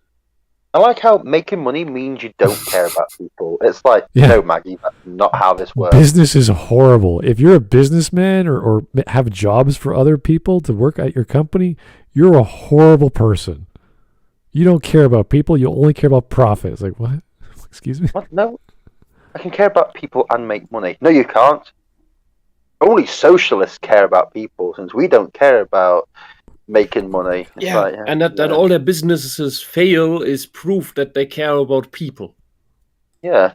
I like how making money means you don't care about people. It's like, no, Maggie, that's not how this works. Business is horrible. If you're a businessman or have jobs for other people to work at your company, you're a horrible person. You don't care about people. You only care about profit. It's like, what? Excuse me? What? No. I can care about people and make money. No, you can't. Only socialists care about people, since we don't care about making money. And that all their businesses fail is proof that they care about people. Yeah.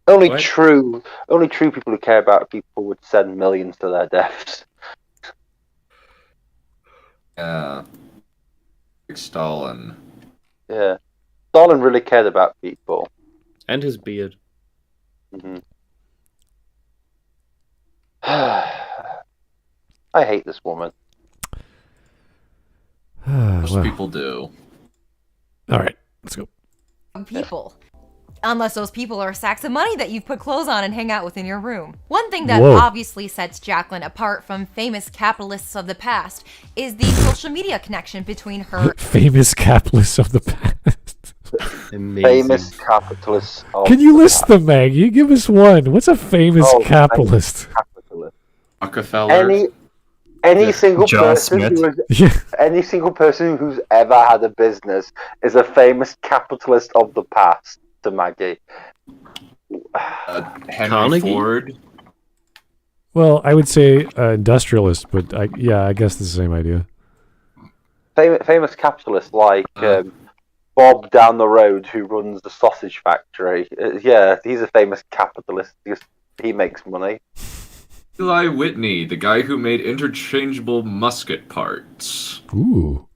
Only true people who care about people would send millions to their deaths. Yeah. Like Stalin. Yeah. Stalin really cared about people. And his beard. Mm-hmm. I hate this woman. Most people do. All right, let's go. People. Unless those people are sacks of money that you've put clothes on and hang out with in your room. One thing that obviously sets Jacqueline apart from famous capitalists of the past is the social media connection between her... Famous capitalists of the past. Amazing. Famous capitalists of Can you the list past. them, Maggie? Give us one. What's a famous capitalist? Rockefeller. Any single person any single person who's ever had a business is a famous capitalist of the past to Maggie. Henry Carnegie? Ford. Well, I would say industrialist, but I guess it's the same idea. Famous capitalist like Bob down the road who runs the sausage factory. He's a famous capitalist because he makes money. Eli Whitney, the guy who made interchangeable musket parts. Ooh.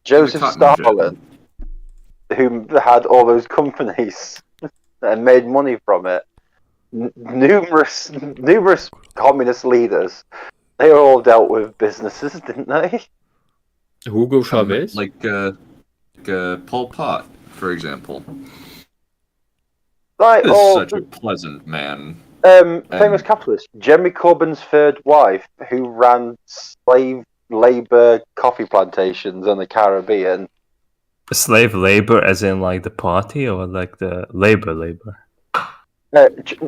Joseph Stalin, who had all those companies. and made money from it. Numerous communist leaders, they all dealt with businesses, didn't they? Hugo Chavez? Like Pol Pot, for example. Like, Is or such a pleasant man. famous capitalist, Jeremy Corbyn's third wife, who ran slave labor coffee plantations in the Caribbean. Slave labor, as in like the party, or like the labor?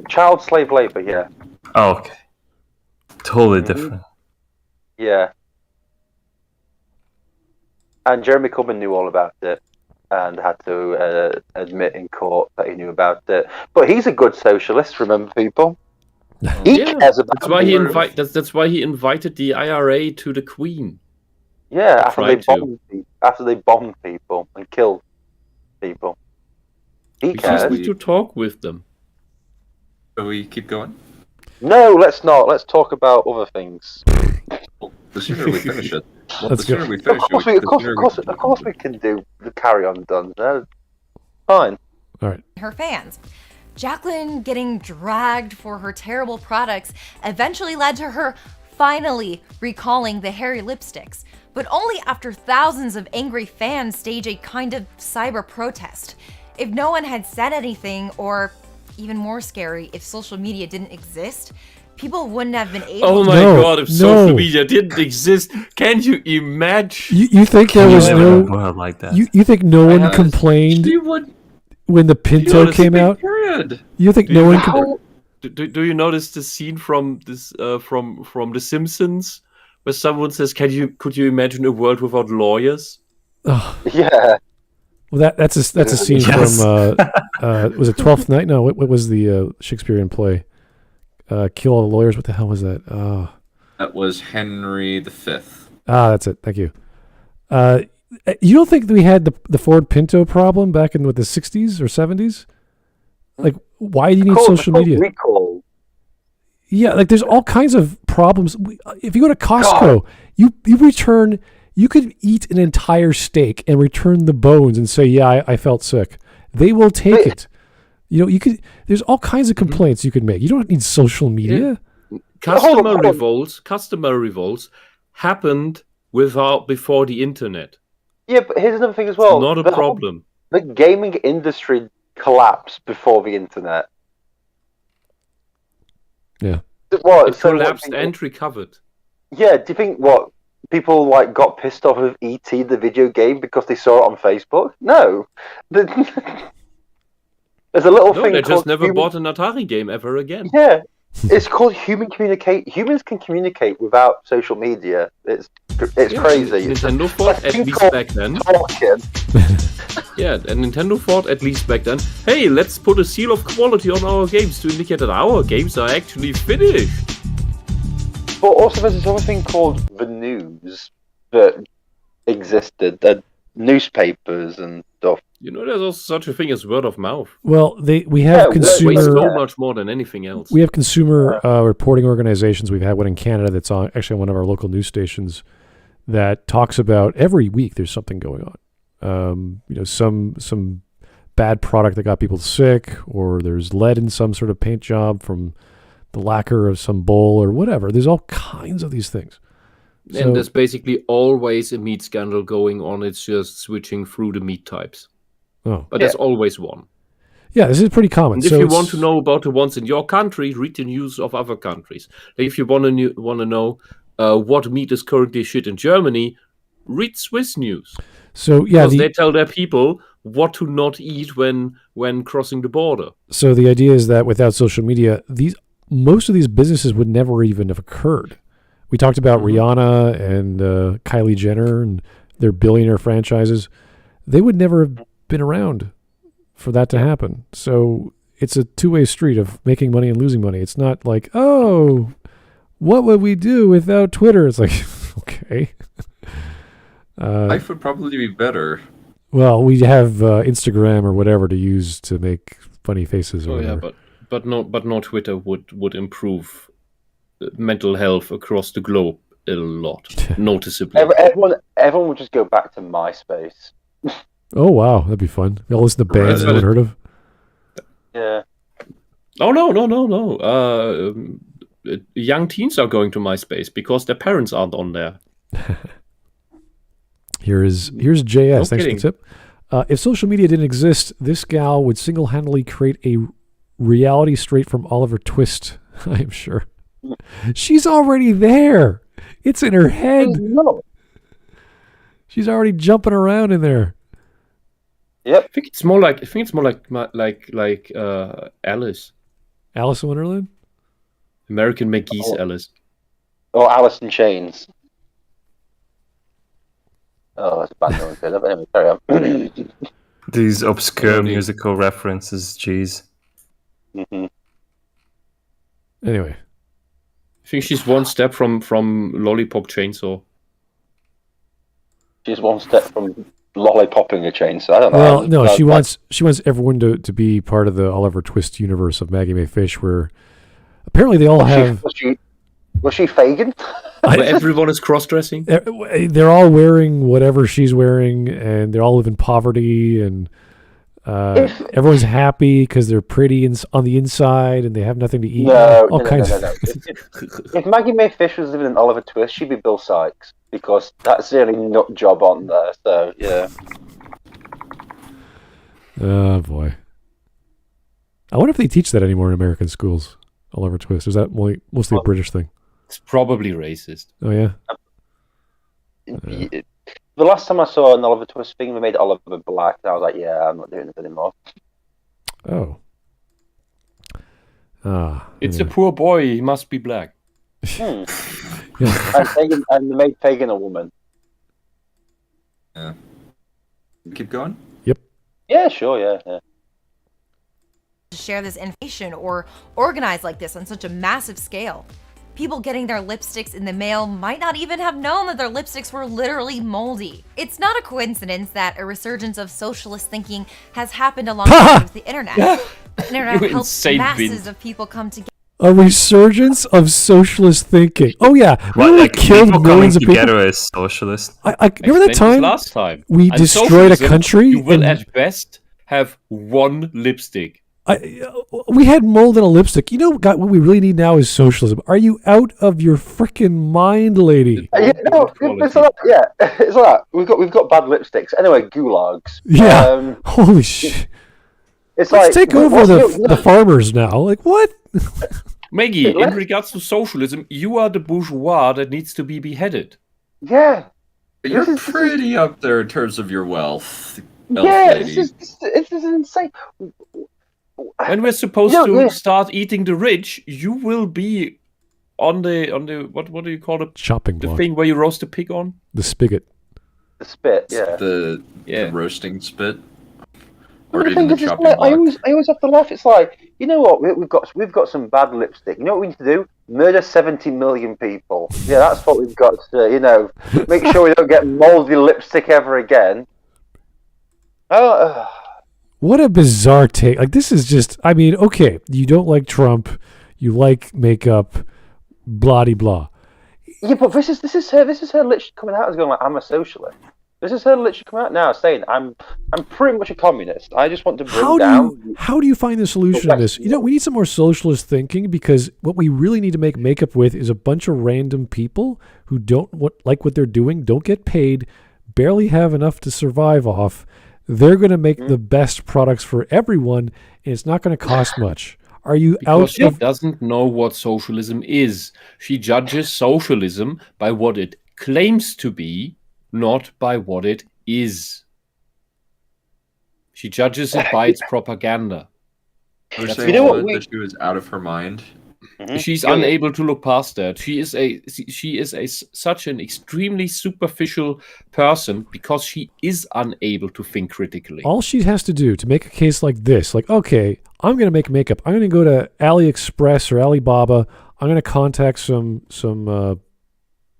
Child slave labor, yeah. Oh, okay. Totally different. Yeah. And Jeremy Corbyn knew all about it and had to admit in court that he knew about it. But he's a good socialist, remember, people? He cares about that's why that's why he invited the IRA to the Queen. Yeah, after they bombed people and killed people. He cares. We just need to talk with them. Shall we keep going? No, let's not. Let's talk about other things. Well, the sooner we finish it. Let's the sooner go. we finish Of course we can do the carry on done. Fine. All right. Her fans. Jacqueline getting dragged for her terrible products eventually led to her finally recalling the hairy lipsticks, but only after thousands of angry fans stage a kind of cyber protest. If no one had said anything, or even more scary, if social media didn't exist, people wouldn't have been able Oh my god, if social media didn't exist, can you imagine? You think there was no like that? You think no one complained when the Pinto came out? Period. You think no one complained? Do you notice the scene from this from The Simpsons where someone says, could you imagine a world without lawyers? Oh. Yeah. Well, that's a scene from was it 12th Night? No, what was the Shakespearean play? Kill all the lawyers. What the hell was that? That was Henry V. That's it. Thank you. You don't think that we had the Ford Pinto problem back in the 60s or 70s? Like, why do you need social media? Recall. Yeah, like there's all kinds of problems. If you go to Costco, you could eat an entire steak and return the bones and say, "Yeah, I felt sick." They will take it. You know, there's all kinds of complaints you could make. You don't need social media. Yeah. Customer revolts happened before the internet. Yeah, but here's another thing as well. It's not a problem. The gaming industry collapsed before the internet. Yeah. It collapsed and recovered. Yeah, do you think people got pissed off with E.T. the video game because they saw it on Facebook? No. There's a little thing they called just never bought an Atari game ever again. Yeah. It's called human communicate. Humans can communicate without social media. It's crazy. Nintendo thought at least back then. Yeah, and Nintendo thought at least back then, hey, let's put a seal of quality on our games to indicate that our games are actually finished. But also there's this other thing called the news that existed, newspapers and stuff. You know, there's also such a thing as word of mouth. Well, we have consumer. Way so much more than anything else. We have consumer reporting organizations. We've had one in Canada that's actually on one of our local news stations that talks about every week there's something going on. Some bad product that got people sick, or there's lead in some sort of paint job from the lacquer of some bowl or whatever. There's all kinds of these things. And there's basically always a meat scandal going on. It's just switching through the meat types. Oh. But there's always one. Yeah, this is pretty common. And if you want to know about the ones in your country, read the news of other countries. Like if you want to know what meat is currently shit in Germany, read Swiss news. So yeah, because they tell their people what to not eat when crossing the border. So the idea is that without social media, most of these businesses would never even have occurred. We talked about Rihanna and Kylie Jenner and their billionaire franchises. They would never have been around for that to happen. So it's a two-way street of making money and losing money. It's not like, oh, what would we do without Twitter? It's like, okay. Life would probably be better. Well, we have Instagram or whatever to use to make funny faces. Or whatever. But no Twitter would improve mental health across the globe a lot, noticeably. Everyone would just go back to MySpace. Oh wow, that'd be fun. They'll listen to bands no one heard of. Yeah. Oh no. Young teens are going to MySpace because their parents aren't on there. Here's JS. No Thanks for kidding. the tip. If social media didn't exist, this gal would single-handedly create a reality straight from Oliver Twist. I am sure. She's already there. It's in her head. No. She's already jumping around in there. Yep. I think it's more like Alice, Alice in Wonderland? American McGee's Alice. Or Alice in Chains. Oh, that's a bad noise. But anyway, carry on. These obscure musical references, jeez. Mm-hmm. Anyway. I think she's one step from Lollipop Chainsaw. She's one step from lollipopping a chainsaw. I don't know. Well, no, she wants everyone to be part of the Oliver Twist universe of Maggie May Fish, where apparently they all have. Was she Fagin? Where everyone is cross-dressing. They're all wearing whatever she's wearing, and they all live in poverty, and everyone's happy because they're pretty on the inside, and they have nothing to eat. No. If Maggie May Fish was living in Oliver Twist, she'd be Bill Sykes, because that's the only nut job on there. So yeah. Oh boy. I wonder if they teach that anymore in American schools. Oliver Twist, is that mostly a British thing? It's probably racist. Oh yeah. The last time I saw an Oliver Twist thing, they made Oliver black, and I was like, "Yeah, I'm not doing this anymore." Oh. It's a poor boy. He must be black. Yeah. And they made Fagin a woman. Yeah. Keep going. Yep. Yeah, sure. Yeah. To share this information or organize like this on such a massive scale. People getting their lipsticks in the mail might not even have known that their lipsticks were literally moldy. It's not a coincidence that a resurgence of socialist thinking has happened alongside with the internet. The internet helps masses of people come together. A resurgence of socialist thinking. Oh yeah, we killed millions of people. Together as socialists. I remember that time. Last time we destroyed a country. You will at best have one lipstick. We had mold in a lipstick. You know, God, what we really need now is socialism. Are you out of your freaking mind, lady? It's all right. It's all right. We've got bad lipsticks. Anyway, gulags. Yeah. Holy shit. Let's take over the farmers now. Like what? Maggie, in regards to socialism, you are the bourgeois that needs to be beheaded. Yeah. But you're pretty up there in terms of your wealth. It's insane. When we're supposed to start eating the rich, you will be on the what do you call it? Chopping block. The thing where you roast a pig on? The spigot. The spit, yeah. The roasting spit. Or even the the chopping block. block. I always have to laugh. It's like, you know what? We've got some bad lipstick. You know what we need to do? Murder 70 million people. Yeah, that's what we've got to do. You know, make sure we don't get moldy lipstick ever again. What a bizarre take. Like, this is just, I mean, okay, you don't like Trump, you like makeup, blah-de-blah. Yeah, but this is her literally coming out as going like, I'm a socialist. This is her literally coming out now saying, I'm pretty much a communist. I just want to bring down... How do you find the solution to this? You know, we need some more socialist thinking, because what we really need to make makeup with is a bunch of random people who don't like what they're doing, don't get paid, barely have enough to survive off. They're going to make the best products for everyone, and it's not going to cost much. Are you because she doesn't know what socialism is. She judges socialism by what it claims to be, not by what it is. She judges it by its propaganda. You're saying that she was out of her mind? Mm-hmm. She's unable to look past that. She is such an extremely superficial person because she is unable to think critically. All she has to do to make a case like this, like, okay, I'm going to make makeup. I'm going to go to AliExpress or Alibaba. I'm going to contact some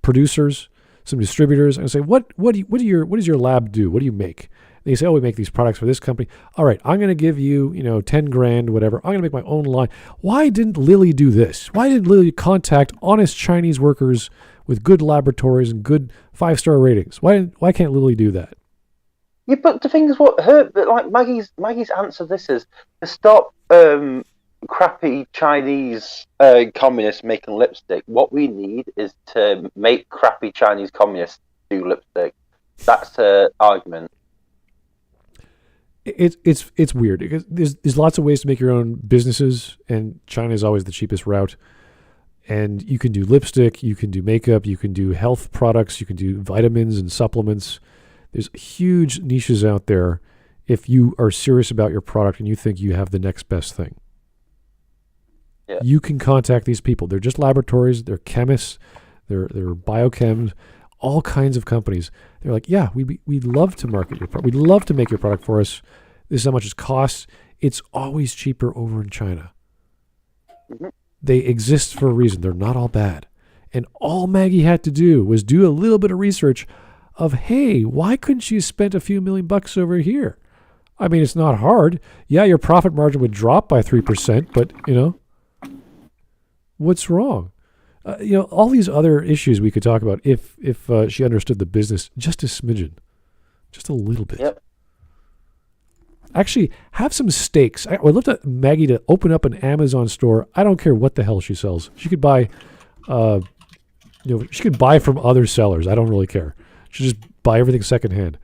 producers, some distributors, and say, what does your lab do? What do you make? And they say, oh, we make these products for this company. All right, I'm going to give you, $10,000, whatever. I'm going to make my own line. Why didn't Lily do this? Why didn't Lily contact honest Chinese workers with good laboratories and good 5-star ratings? Why can't Lily do that? Yeah, but the thing is, like Maggie's answer to this is to stop crappy Chinese communists making lipstick. What we need is to make crappy Chinese communists do lipstick. That's the argument. It's weird because there's lots of ways to make your own businesses, and China is always the cheapest route. And you can do lipstick, you can do makeup, you can do health products, you can do vitamins and supplements. There's huge niches out there if you are serious about your product and you think you have the next best thing. Yeah. You can contact these people. They're just laboratories, they're chemists, they're biochems, all kinds of companies. They're like, yeah, we'd love to market your product. We'd love to make your product for us. This is how much it costs. It's always cheaper over in China. Mm-hmm. They exist for a reason. They're not all bad. And all Maggie had to do was do a little bit of research of, hey, why couldn't she have spent a few $1,000,000 over here? I mean, it's not hard. Yeah, your profit margin would drop by 3%, but, what's wrong? All these other issues we could talk about if she understood the business just a smidgen, just a little bit. Yep. Actually, have some stakes. I would love to Maggie to open up an Amazon store. I don't care what the hell she sells. She could buy, she could buy from other sellers. I don't really care. She just buy everything secondhand.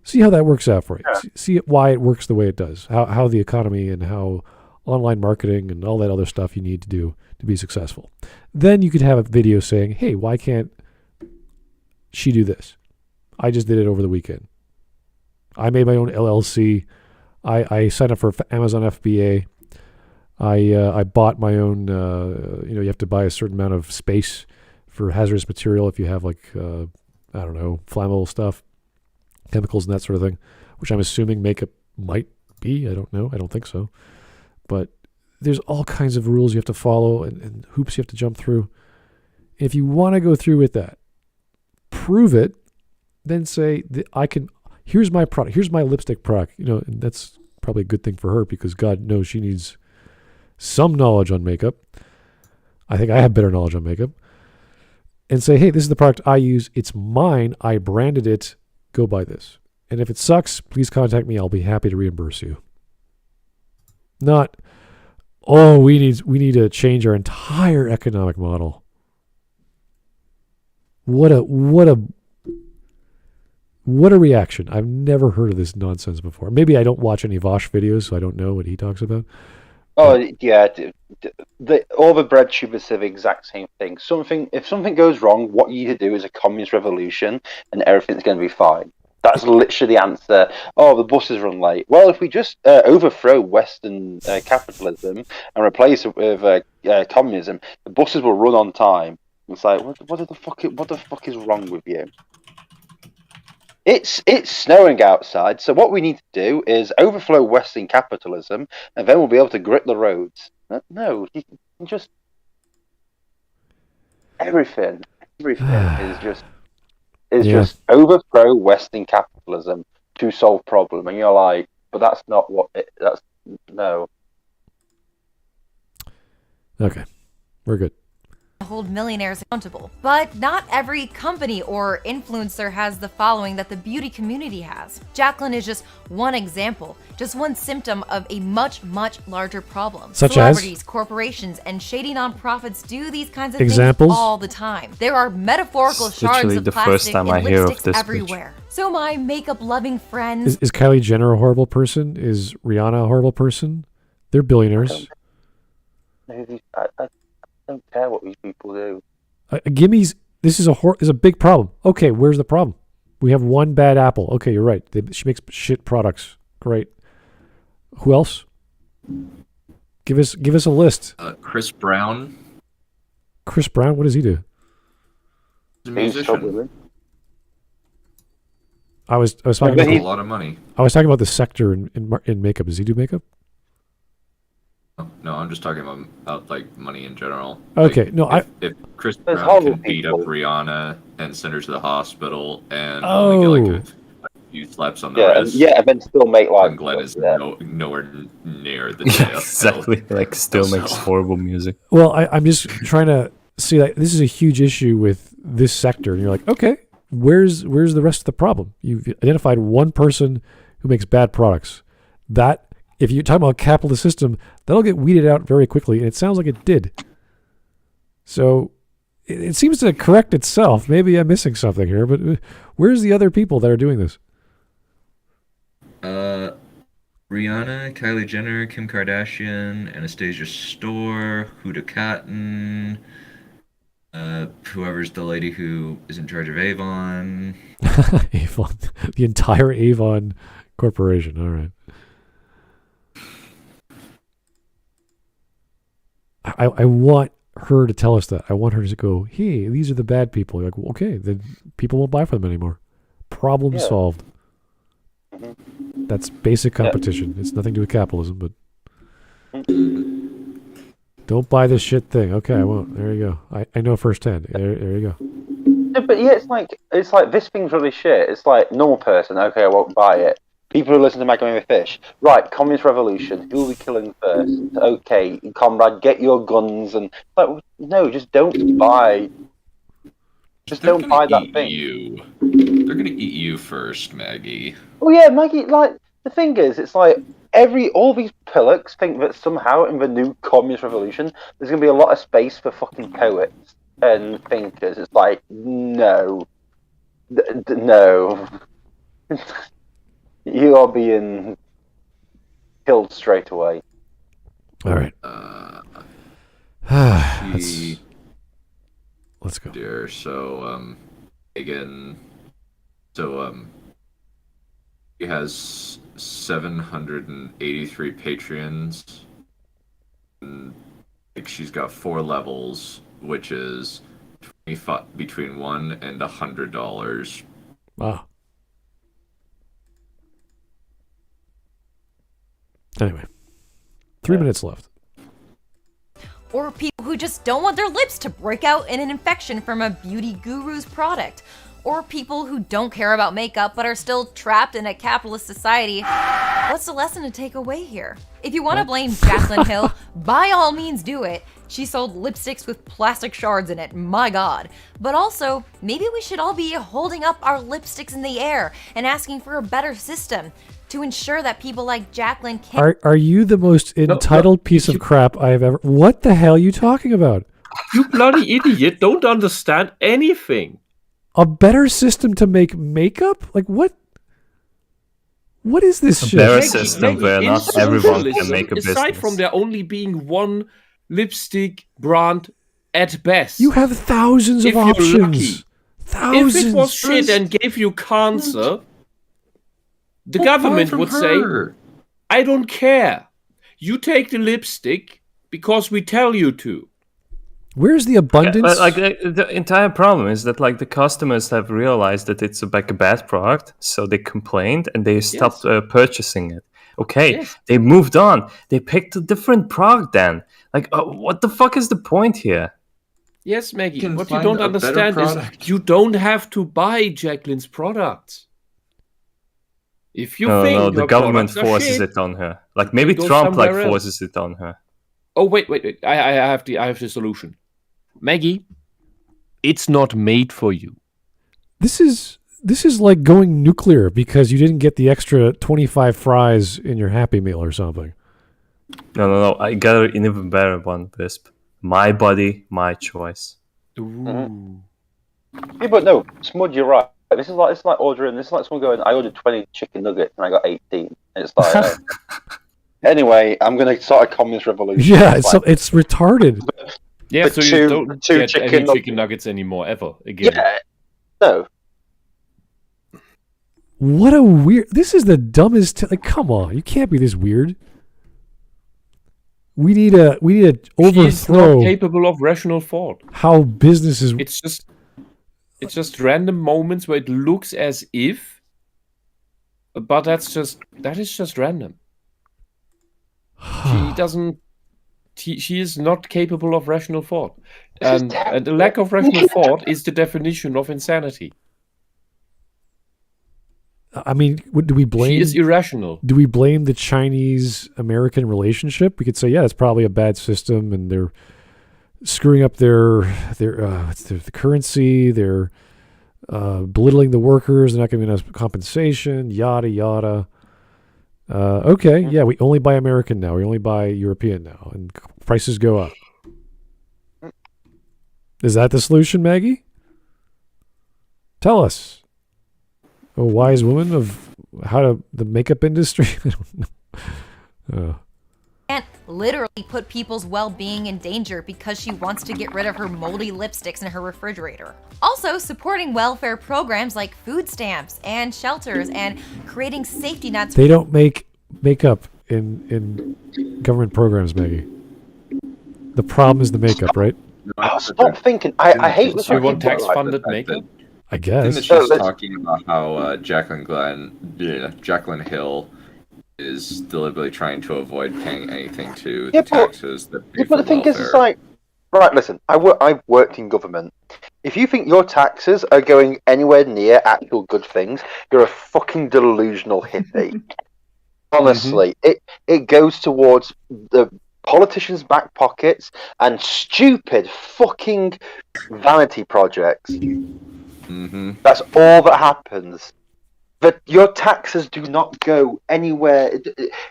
See how that works out for you. Yeah. See why it works the way it does. How the economy and how online marketing and all that other stuff you need to do to be successful. Then you could have a video saying, hey, why can't she do this? I just did it over the weekend. I made my own LLC. I signed up for Amazon FBA. I bought my own, you have to buy a certain amount of space for hazardous material if you have flammable stuff, chemicals and that sort of thing, which I'm assuming makeup might be. I don't know. I don't think so. But there's all kinds of rules you have to follow and hoops you have to jump through. If you want to go through with that, prove it, then say that here's my product, here's my lipstick product, and that's probably a good thing for her because God knows she needs some knowledge on makeup. I think I have better knowledge on makeup. And say, hey, this is the product I use. It's mine. I branded it. Go buy this. And if it sucks, please contact me. I'll be happy to reimburse you. Not, we need to change our entire economic model. What a reaction. I've never heard of this nonsense before. Maybe I don't watch any Vosh videos, so I don't know what he talks about. Oh, yeah. All the bread tubers say the exact same thing. If something goes wrong, what you need to do is a communist revolution and everything's going to be fine. That's literally the answer. Oh, the buses run late. Well, if we just overthrow Western capitalism and replace it with communism, the buses will run on time. It's like, what the fuck is wrong with you? It's snowing outside, so what we need to do is overthrow Western capitalism, and then we'll be able to grip the roads. No, you can just everything is just overthrow Western capitalism to solve problem, and you're like, but that's not what that's no. Okay, we're good. Hold millionaires accountable. But not every company or influencer has the following that the beauty community has. Jacqueline is just one example, just one symptom of a much, much larger problem. Such Celebrities, as? corporations, and shady nonprofits do these kinds of Examples? things all the time. There are metaphorical shards of plastic and lipsticks everywhere. So my makeup-loving friends... Is Kylie Jenner a horrible person? Is Rihanna a horrible person? They're billionaires. I don't care what these people do. This is a big problem. Okay, where's the problem? We have one bad apple. Okay, you're right. She makes shit products. Great. Who else? Give us a list. Chris Brown. Chris Brown. What does he do? He's a musician. I was talking about a lot of money. I was talking about the sector in makeup. Does he do makeup? No, I'm just talking about like money in general. Okay, like, if Chris Brown can beat up Rihanna and send her to the hospital and only get like a few slaps on the wrist, and then still make like Glenn is nowhere near the exactly. Like still makes horrible music. Well, I'm just trying to see, like, this is a huge issue with this sector, and you're like, okay, where's the rest of the problem? You've identified one person who makes bad products. That, if you're talking about a capitalist system, that'll get weeded out very quickly, and it sounds like it did. So it seems to correct itself. Maybe I'm missing something here, but where's the other people that are doing this? Rihanna, Kylie Jenner, Kim Kardashian, Anastasia Storr, Huda Kattan, whoever's the lady who is in charge of Avon. Avon. The entire Avon corporation. All right. I want her to tell us that. I want her to go, hey, these are the bad people. You're like, well, okay, then people won't buy from them anymore. Problem solved. Mm-hmm. That's basic competition. It's nothing to do with capitalism, but don't buy this shit thing. Okay, I won't. There you go. I know firsthand. There you go. Yeah, but yeah, it's like this thing's really shit. It's like normal person. Okay, I won't buy it. People who listen to Mega Man Fish. Right, Communist Revolution. Who are we killing first? Okay, comrade, get your guns and no, just don't buy. Don't buy that thing. They're gonna eat you first, Maggie. Oh yeah, Maggie. Like the thing is, it's like all these pillocks think that somehow in the new Communist Revolution there's gonna be a lot of space for fucking poets and thinkers. It's like no. You are being killed straight away. All right. Let's go. Dear, so again, he has 783 Patreons, and she's got 4 levels, which is between $1 and $100. Wow. Anyway, 3 minutes left. Or people who just don't want their lips to break out in an infection from a beauty guru's product. Or people who don't care about makeup but are still trapped in a capitalist society. What's the lesson to take away here? If you want to blame Jaclyn Hill, by all means do it. She sold lipsticks with plastic shards in it, my god. But also, maybe we should all be holding up our lipsticks in the air and asking for a better system to ensure that people like Jaclyn can't... Are you the most entitled piece of crap I have ever... What the hell are you talking about? You bloody idiot, don't understand anything. A better system to make makeup? Like, what? What is this shit? A better system where not everyone can make a business. Aside from there only being one lipstick brand at best. You have thousands of options. Thousands. If it was shit and gave you cancer, the government would say, I don't care. You take the lipstick because we tell you to. Where's the abundance? Yeah, like the entire problem is that like the customers have realized that it's like a bad product, so they complained and they stopped purchasing it. Okay, they moved on. They picked a different product then. Like, what the fuck is the point here? Yes, Maggie. What you don't understand is you don't have to buy Jaclyn's products. If you think the government forces it on her. Like maybe Trump forces it on her. Oh wait! I have the solution. Maggie, it's not made for you. This is like going nuclear because you didn't get the extra 25 fries in your Happy Meal or something. No. I got an even better one, Wisp. My body, my choice. Ooh. Yeah, but no, Smud, you're right. It's like ordering. This is like someone going, I ordered 20 chicken nuggets and I got 18. And it's like, anyway, I'm going to start a communist revolution. Yeah, it's retarded. Yeah, so you don't get any chicken nuggets anymore, ever, again. Yeah, no. What a weird... This is the dumbest... like, come on, you can't be this weird. We need a overthrow... She's not capable of rational thought. How business is... It's just random moments where it looks as if... But that is just random. She doesn't... She is not capable of rational thought. And the lack of rational thought is the definition of insanity. I mean, do we blame... She is irrational. Do we blame the Chinese-American relationship? We could say, yeah, it's probably a bad system, and they're screwing up their currency, their belittling the workers, they're not giving us compensation, yada yada. Okay, yeah, we only buy American now. We only buy European now, and prices go up. Is that the solution, Maggie? Tell us. A wise woman of the makeup industry? I don't know. Can't literally put people's well-being in danger because she wants to get rid of her moldy lipsticks in her refrigerator. Also, supporting welfare programs like food stamps and shelters and creating safety nets. They don't make makeup in government programs, Maggie. The problem is the makeup, right? Stop thinking. I hate the You want tax-funded makeup? I guess. She's talking about how Jacqueline Hill is deliberately trying to avoid paying anything to the taxes that pay for the thing welfare. is, it's like, right, listen, I've worked in government. If you think your taxes are going anywhere near actual good things, you're a fucking delusional hippie. Honestly, it goes towards the politicians' back pockets and stupid fucking vanity projects. That's all that happens. But your taxes do not go anywhere.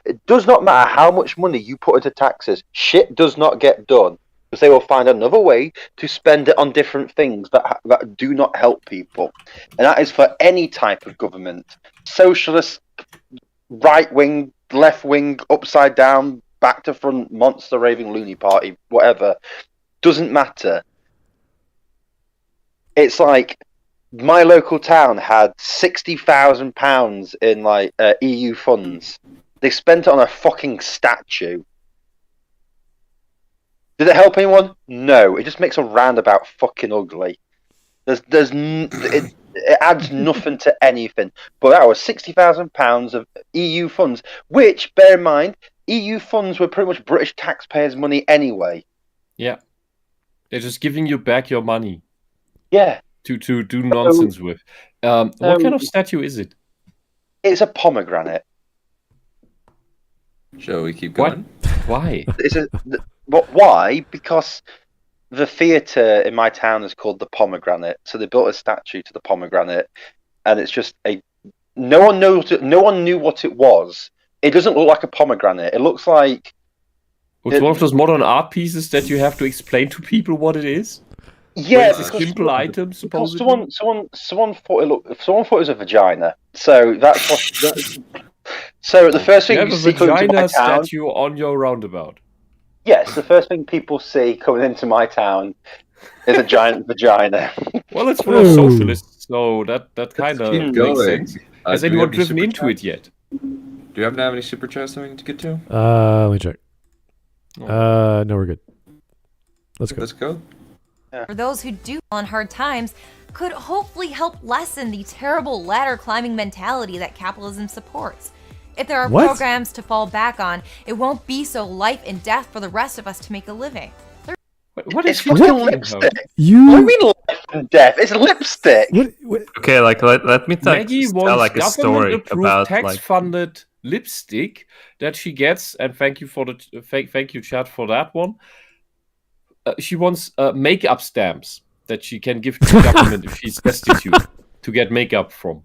It does not matter how much money you put into taxes. Shit does not get done. Because they will find another way to spend it on different things that do not help people. And that is for any type of government. Socialist, right-wing, left-wing, upside down, back to front, monster raving loony party, whatever. Doesn't matter. It's like my local town had £60,000 in EU funds. They spent it on a fucking statue. Did it help anyone? No. It just makes a roundabout fucking ugly. It adds nothing to anything. But that was £60,000 of EU funds, which, bear in mind, EU funds were pretty much British taxpayers' money anyway. Yeah. They're just giving you back your money. Yeah. To do nonsense with. What kind of statue is it? It's a pomegranate. Shall we keep going? Why? Why? Because the theatre in my town is called the Pomegranate, so they built a statue to the pomegranate, and it's just no one knew what it was. It doesn't look like a pomegranate. It looks like it's one of those modern art pieces that you have to explain to people what it is. Yeah, it's a simple item. Supposedly, someone thought it was a vagina. So that's what. So the first thing you have you a see coming into my town, statue on your roundabout. Yes, the first thing people see coming into my town is a giant vagina. Well, it's full of socialists, so that kind of makes sense. Has anyone driven into it yet? Do you happen to have any super chats that we need to get to? Let me check. No, we're good. Let's go. For those who do on hard times, could hopefully help lessen the terrible ladder climbing mentality that capitalism supports. If there are programs to fall back on, it won't be so life and death for the rest of us to make a living. What is fucking lipstick? What do You you mean life and death? It's lipstick. what? Okay, let me Maggie tell wants a story about tax-funded lipstick that she gets, and thank you for the thank you, chat, for that one. She wants makeup stamps that she can give to the government if she's destitute to get makeup from.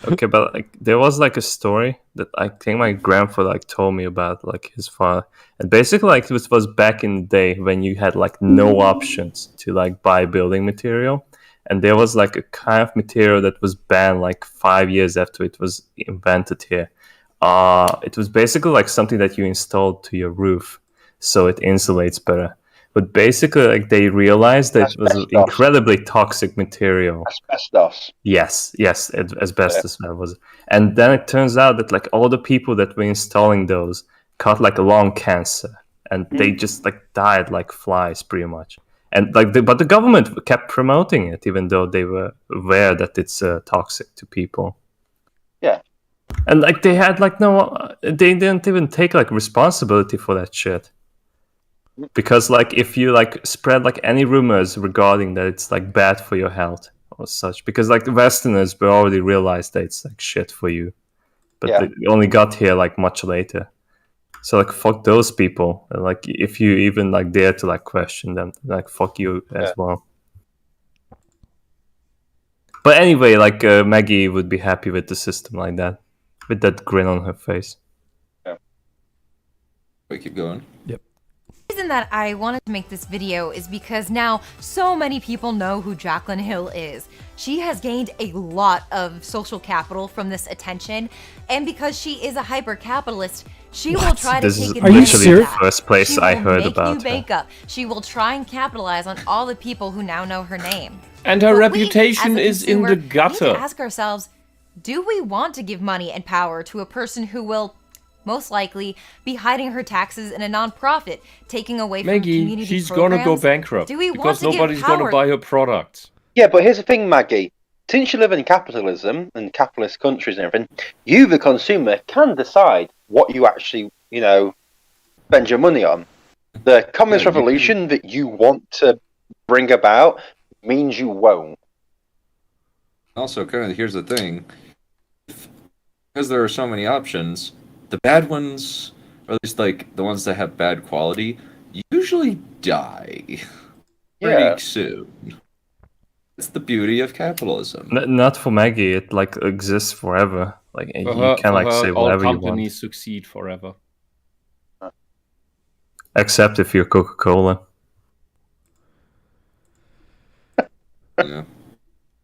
Okay, but there was a story that I think my grandfather told me about his father, and basically it was back in the day when you had no options to buy building material, and there was a kind of material that was banned 5 years after it was invented here. It was basically something that you installed to your roof, so it insulates better. But basically, they realized that it was an incredibly toxic material. Asbestos. Yes, asbestos was. And then it turns out that all the people that were installing those caught lung cancer, and they just died like flies, pretty much. And but the government kept promoting it, even though they were aware that it's toxic to people. Yeah. And they had they didn't even take responsibility for that shit. Because if you spread any rumors regarding that it's bad for your health or such, because Westerners were already realized that it's shit for you, but they only got here much later. So fuck those people. If you even dare to question them, fuck you as well. But anyway, like Maggie would be happy with the system like that, with that grin on her face. Yeah. We keep going. Yep. The reason that I wanted to make this video is because now so many people know who Jaclyn Hill is. She has gained a lot of social capital from this attention, and because she is a hyper-capitalist, she will try to take advantage of that. This is literally the first place I heard about her. Makeup. She will try and capitalize on all the people who now know her name. And her But reputation we, as a is in the consumer, need gutter. to ask ourselves, do we want to give money and power to a person who will most likely be hiding her taxes in a non-profit, taking away from community Maggie, she's programs? gonna go bankrupt Do we want because to give nobody's power? gonna buy her products. Yeah, but here's the thing, Maggie. Since you live in capitalism and capitalist countries and everything, you, the consumer, can decide what you actually, spend your money on. The communist revolution that you want to bring about means you won't. Also, here's the thing. Because there are so many options, the bad ones, or at least like the ones that have bad quality, usually die pretty soon. It's the beauty of capitalism. Not for Maggie. It like exists forever. Like you can like say all whatever you companies want, succeed forever. except if you're Coca-Cola. Yeah.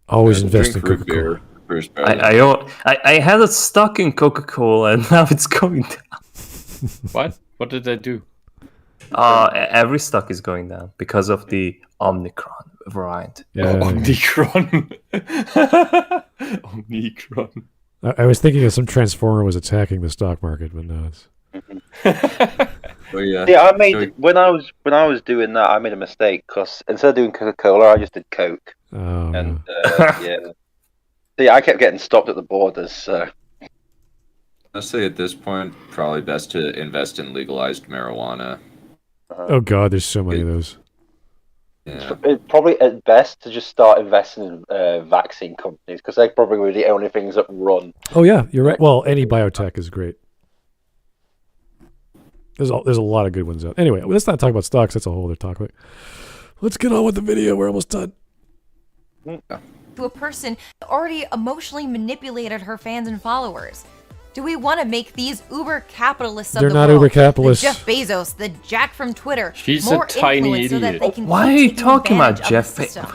Always invest in Drink root Coca-Cola. beer. First better. I had it stuck in Coca-Cola and now it's going down. What? What did they do? Every stock is going down because of the Omicron variant. Yeah. Omicron. Omicron. I was thinking of some transformer was attacking the stock market, but no, it's... Oh, yeah. Yeah, I made when I was doing that, I made a mistake because instead of doing Coca-Cola, I just did Coke, Oh, and yeah, I kept getting stopped at the borders. So I'd say at this point, probably best to invest in legalized marijuana. oh God, there's so many of those. Yeah. it's probably at best to just start investing in vaccine companies because they're probably the only things that run. Oh yeah, you're right. Well, any biotech is great. There's a lot of good ones out. Anyway, let's not talk about stocks. That's a whole other topic. Let's get on with the video. We're almost done. To a person who already emotionally manipulated her fans and followers? Do we want to make these uber capitalists of They're the not world, uber capitalists. the Jeff Bezos, the Jack from Twitter, She's more a tiny influence so that idiot. they can Why keep are you taking talking about advantage of Jeff the system?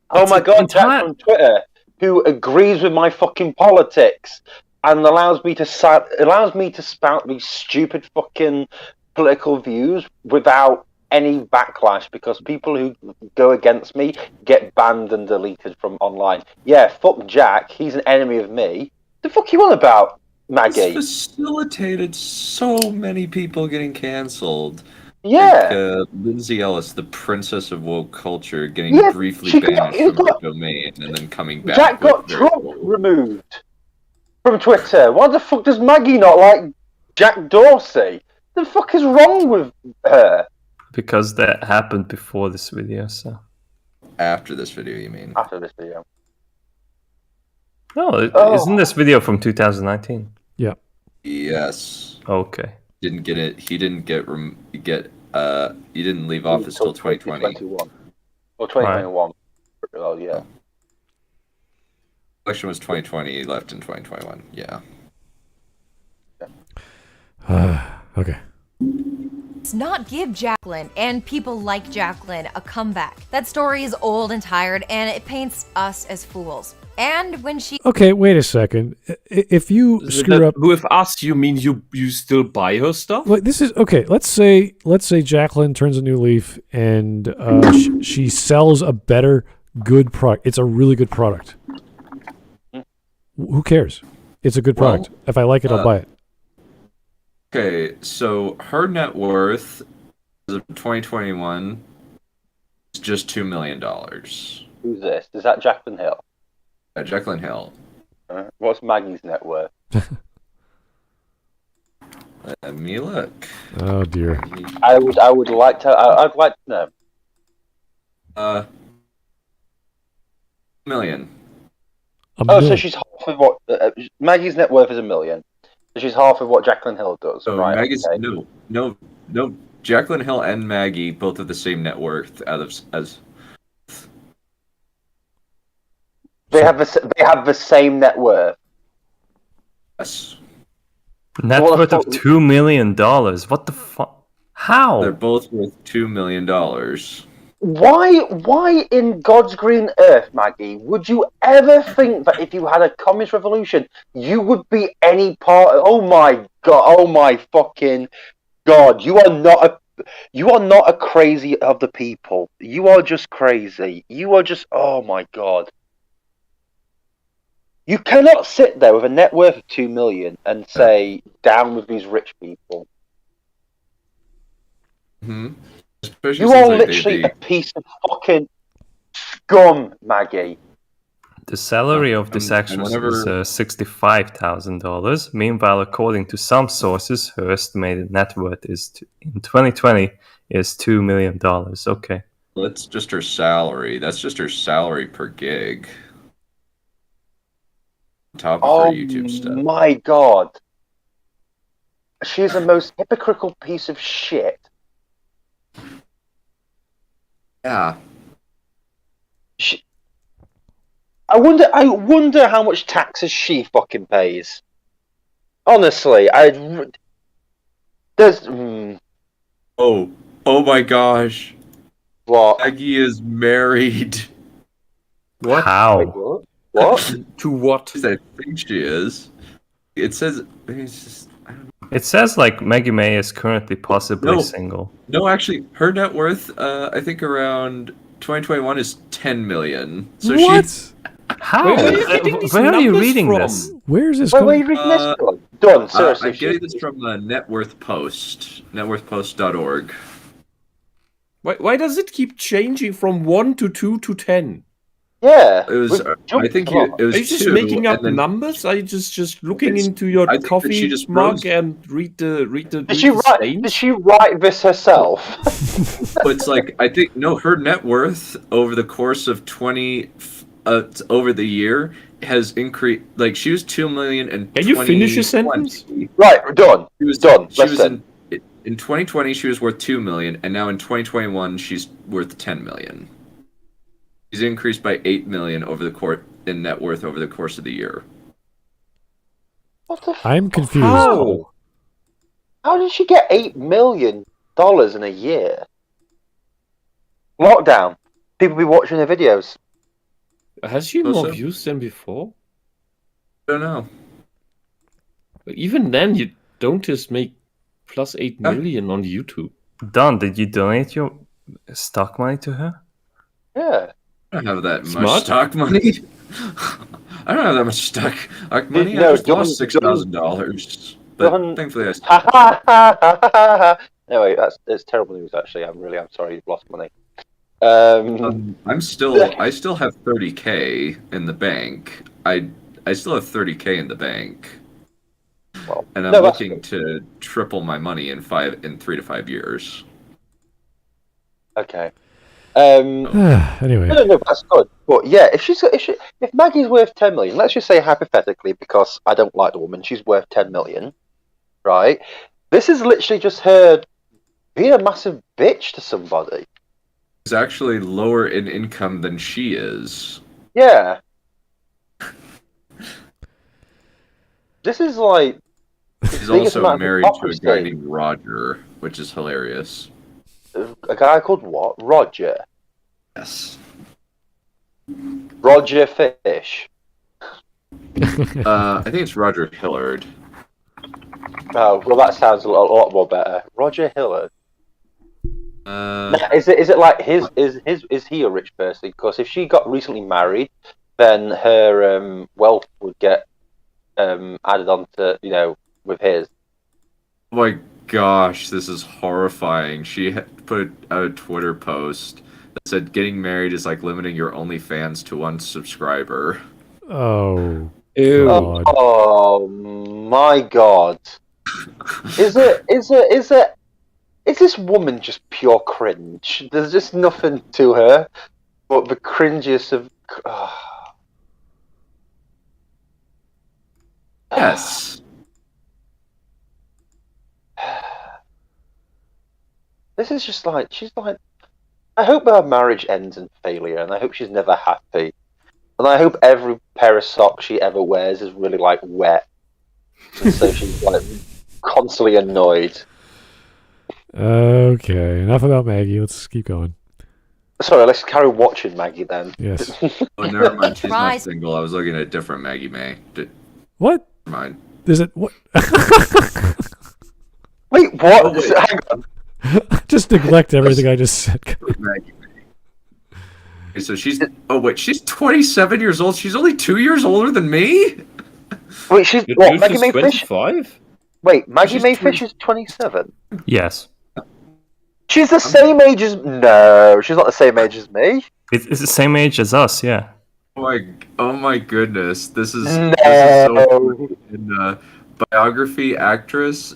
Oh my God, entire- Jack from Twitter, who agrees with my fucking politics and allows me to spout these stupid fucking political views without any backlash because people who go against me get banned and deleted from online. Yeah, fuck Jack. He's an enemy of me. The fuck you on about, Maggie? It's facilitated so many people getting cancelled. Yeah. Like, Lindsay Ellis, the princess of woke culture, getting briefly banished from her domain and then coming back. Jack got Trump removed from Twitter. Why the fuck does Maggie not like Jack Dorsey? The fuck is wrong with her? Because that happened before this video, so... After this video, you mean? After this video. No, isn't this video from 2019? Yeah. Yes. Okay. Didn't get it. He didn't he didn't leave office till 2020. 2021. Or 2021. Oh, yeah. Election was 2020. He left in 2021. Yeah. Okay. Let's not give Jaclyn and people like Jaclyn a comeback. That story is old and tired, and it paints us as fools. And when she... Okay, wait a second. If you screw up... With us, you mean you still buy her stuff? Like, this is... Okay, let's say Jaclyn turns a new leaf and she sells a better, good product. It's a really good product. Who cares? It's a good product. If I like it, I'll buy it. Okay, so her net worth as of 2021 is just $2 million. Who's this? Is that Jaclyn Hill? Jaclyn Hill. What's Maggie's net worth? Let me look. Oh dear. I would like to. I'd like to know. Million. So she's half of what Maggie's net worth is $1 million. So she's half of what Jaclyn Hill does. So right? Maggie's okay. no. Jaclyn Hill and Maggie both have the same net worth as. They have the same net worth. Yes. Net worth of $2 million. What the fuck? How? They're both worth $2 million. Why in God's green earth, Maggie, would you ever think that if you had a communist revolution, you would be any part of... Oh my God, oh my fucking God, you are not a crazy of the people. You are just crazy. You are just, oh my God. You cannot sit there with a net worth of 2 million and say, down with these rich people. Mm-hmm. You are literally a piece of fucking scum, Maggie. The salary of this actress is $65,000. Meanwhile, according to some sources, her estimated net worth in 2020 is $2 million. Okay. That's just her salary. That's just her salary per gig. On top of her YouTube stuff. Oh my God. She's the most hypocritical piece of shit. Yeah. I wonder how much taxes she fucking pays. Honestly, there's. Oh my gosh. What? Maggie is married. What? How? Wait, what? To what? I think she is. It says. It's just, I don't know. It says like Maggie May is currently possibly single. No, actually, her net worth, I think around 2021 is 10 million. So what? How? Where are you reading this? Where is this Where are coming? you reading this from? Dunn, seriously. I'm getting this from Net Worth Post, networthpost.org. Why does it keep changing from 1 to 2 to 10? Yeah. It was. I think it was. Are you just 2, making up then, numbers? Are you just looking into your coffee mug and read the? Did she write this herself? But it's like I think her net worth over the course of over the year has increased. Like she was 2 million and. Can you finish your sentence? Right, done. She was done. She was in 2020. She was worth 2 million, and now in 2021 she's worth 10 million. She's increased by 8 million in net worth over the course of the year. What the? I'm confused. How did she get $8 million in a year? Lockdown. People be watching her videos. Has she more views than before? I don't know. But even then, you don't just make plus 8 million on YouTube. Dunn, did you donate your stock money to her? Yeah. I don't have that much stock money. I don't have that much stock money. No, I just lost $6,000. But thankfully Anyway, it's terrible news. Actually, I'm sorry you've lost money. I still have 30K in the bank. I still have 30K in the bank. Well, and I'm looking to triple my money in 3 to 5 years. Okay. Anyway. No, that's good. But yeah, if Maggie's worth 10 million, let's just say hypothetically, because I don't like the woman, she's worth 10 million, right? This is literally just her being a massive bitch to somebody. She's actually lower in income than she is. Yeah. This is like. She's also married to a guy named Roger, which is hilarious. A guy called what? Roger? Yes. Roger Fish. I think it's Roger Hillard. Oh, well, that sounds a lot more better. Roger Hillard. Is it like is he a rich person? Because if she got recently married, then her wealth would get added on to with his. Oh my gosh, this is horrifying. She put out a Twitter post that said getting married is like limiting your OnlyFans to 1 subscriber. Oh. Ew. God. Oh my God. Is this woman just pure cringe? There's just nothing to her but the cringiest of. Yes. This is just like, she's like, I hope her marriage ends in failure, and I hope she's never happy. And I hope every pair of socks she ever wears is really like wet, and so she's like constantly annoyed. Okay, enough about Maggie. Let's keep going. Sorry, let's carry watching Maggie then. Yes. Oh, never mind. She's not Tries- single. I was looking at a different Maggie May. What? Never mind. Is it what? Wait, what? Oh, wait. Hang on. Just neglect everything I just said. Maggie May. Okay, so she's 27 years old. She's only 2 years older than me. Wait, she's Your what? dude Maggie is May Fish? 25? Wait, Maggie She's May three- Fish is 27. Yes. She's the same age as. No, she's not the same age as me. It's the same age as us, yeah. Oh my goodness! This is No. so in biography actress.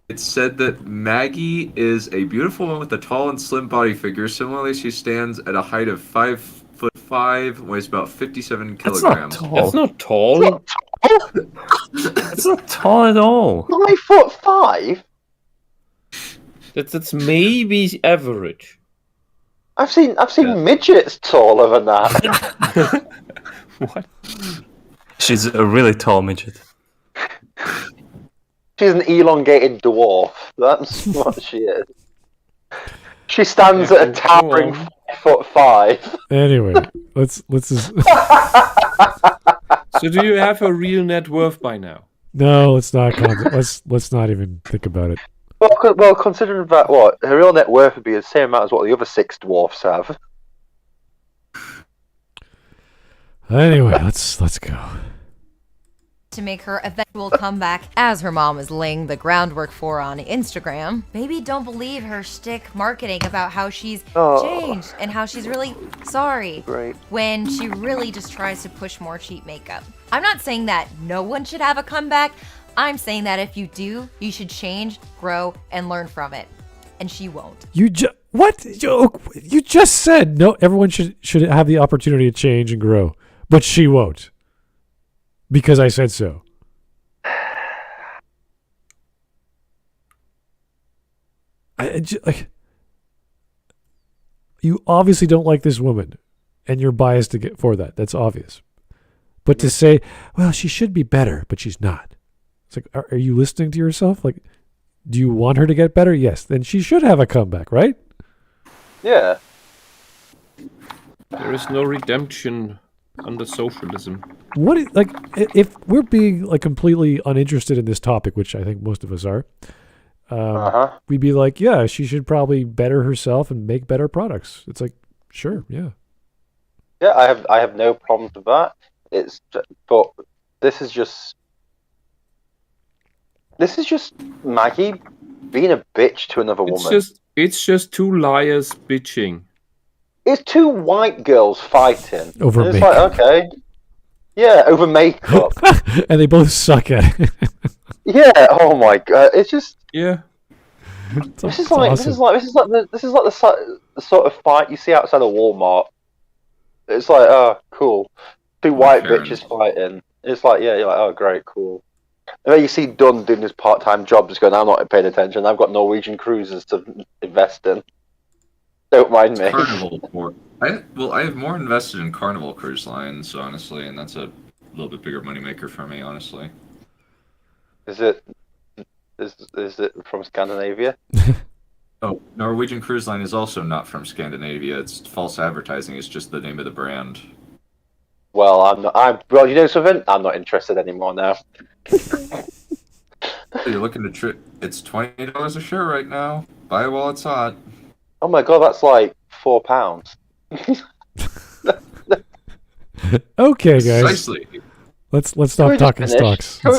It said that Maggie is a beautiful woman with a tall and slim body figure. Similarly, she stands at a height of 5'5", weighs about 57 That's not kilograms. tall. That's not tall. That's not tall at all. 5'5"? That's maybe average. I've seen midgets taller than that. What? She's a really tall midget. She's an elongated dwarf. That's what she is. She stands at a towering 5'5". Anyway, let's just So do you have a real net worth by now? no. Let's not. Let's not even think about it. Well, considering that, what her real net worth would be the same amount as what the other 6 dwarfs have. Anyway, let's go. To make her eventual comeback as her mom is laying the groundwork for on Instagram. Maybe don't believe her shtick marketing about how she's changed and how she's really sorry Great. when she really just tries to push more cheap makeup. I'm not saying that no one should have a comeback. I'm saying that if you do, you should change, grow, and learn from it. And she won't. What? You just said no. Everyone should have the opportunity to change and grow, but she won't. Because I said so. You obviously don't like this woman, and you're biased for that. That's obvious. But to say, well, she should be better, but she's not. It's like, are you listening to yourself? Like, do you want her to get better? Yes. Then she should have a comeback, right? Yeah. There is no redemption under socialism. If we're being like completely uninterested in this topic, which I think most of us are, we'd be like, yeah, she should probably better herself and make better products. It's like, sure, yeah. Yeah, I have no problems with that. But this is just Maggie being a bitch to another woman. It's just two liars bitching. It's 2 white girls fighting. Over and it's makeup. like, okay. Yeah, over makeup. And they both suck at it. Yeah, oh my god. It's just Yeah. this is like the sort of fight you see outside of Walmart. It's like, oh, cool. 2 white bitches fighting. It's like, yeah, you're like, oh, great, cool. And then you see Dunn doing his part-time job, just going, I'm not paying attention. I've got Norwegian cruises to invest in. Don't mind me. Carnival. I have more invested in Carnival Cruise Lines, honestly, and that's a little bit bigger moneymaker for me, honestly. Is it from Scandinavia? Oh, Norwegian Cruise Line is also not from Scandinavia. It's false advertising. It's just the name of the brand. Well, I'm not. Well, you know something? I'm not interested anymore now. So you're looking to trip. It's $20 a share right now. Buy it while it's hot. Oh my god, that's like £4. Okay, guys. Precisely. Let's stop talking stocks. Can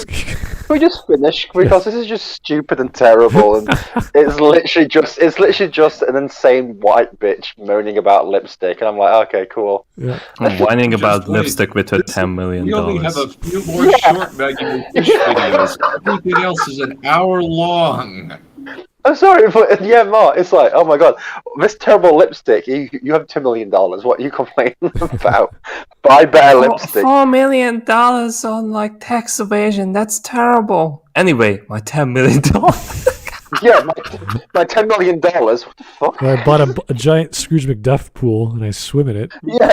we just finish? Because this is just stupid and terrible, and it's literally just an insane white bitch moaning about lipstick, and I'm like, okay, cool. Yeah. I'm whining about Just wait. lipstick with her $10 million. We only have a few more short Maggie Fish videos. Everything else is an hour long. I'm sorry, but yeah, Mark, it's like, oh my god, this terrible lipstick. You have $2 million. What are you complaining about? Buy better lipstick. $4 million on like tax evasion. That's terrible. Anyway, my $10 million. Yeah, my $10 million. What the fuck? I bought a giant Scrooge McDuck pool and I swim in it. Yeah.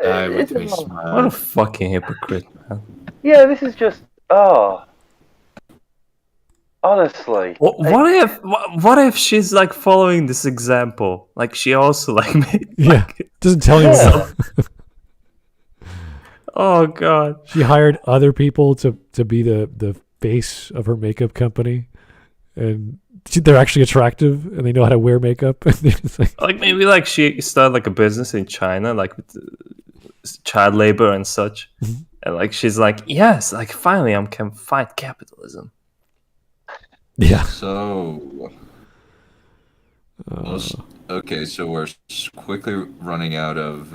Die with me, Smud. What a fucking hypocrite, man. Yeah, this is just honestly. What if she's like following this example? Like she also like made, Yeah, doesn't tell you that. Oh god. She hired other people to be the face of her makeup company, and they're actually attractive and they know how to wear makeup. Like maybe like she started like a business in China, like with child labor and such, and like she's like, yes, like finally I can fight capitalism. Yeah. So, okay, so we're quickly running out of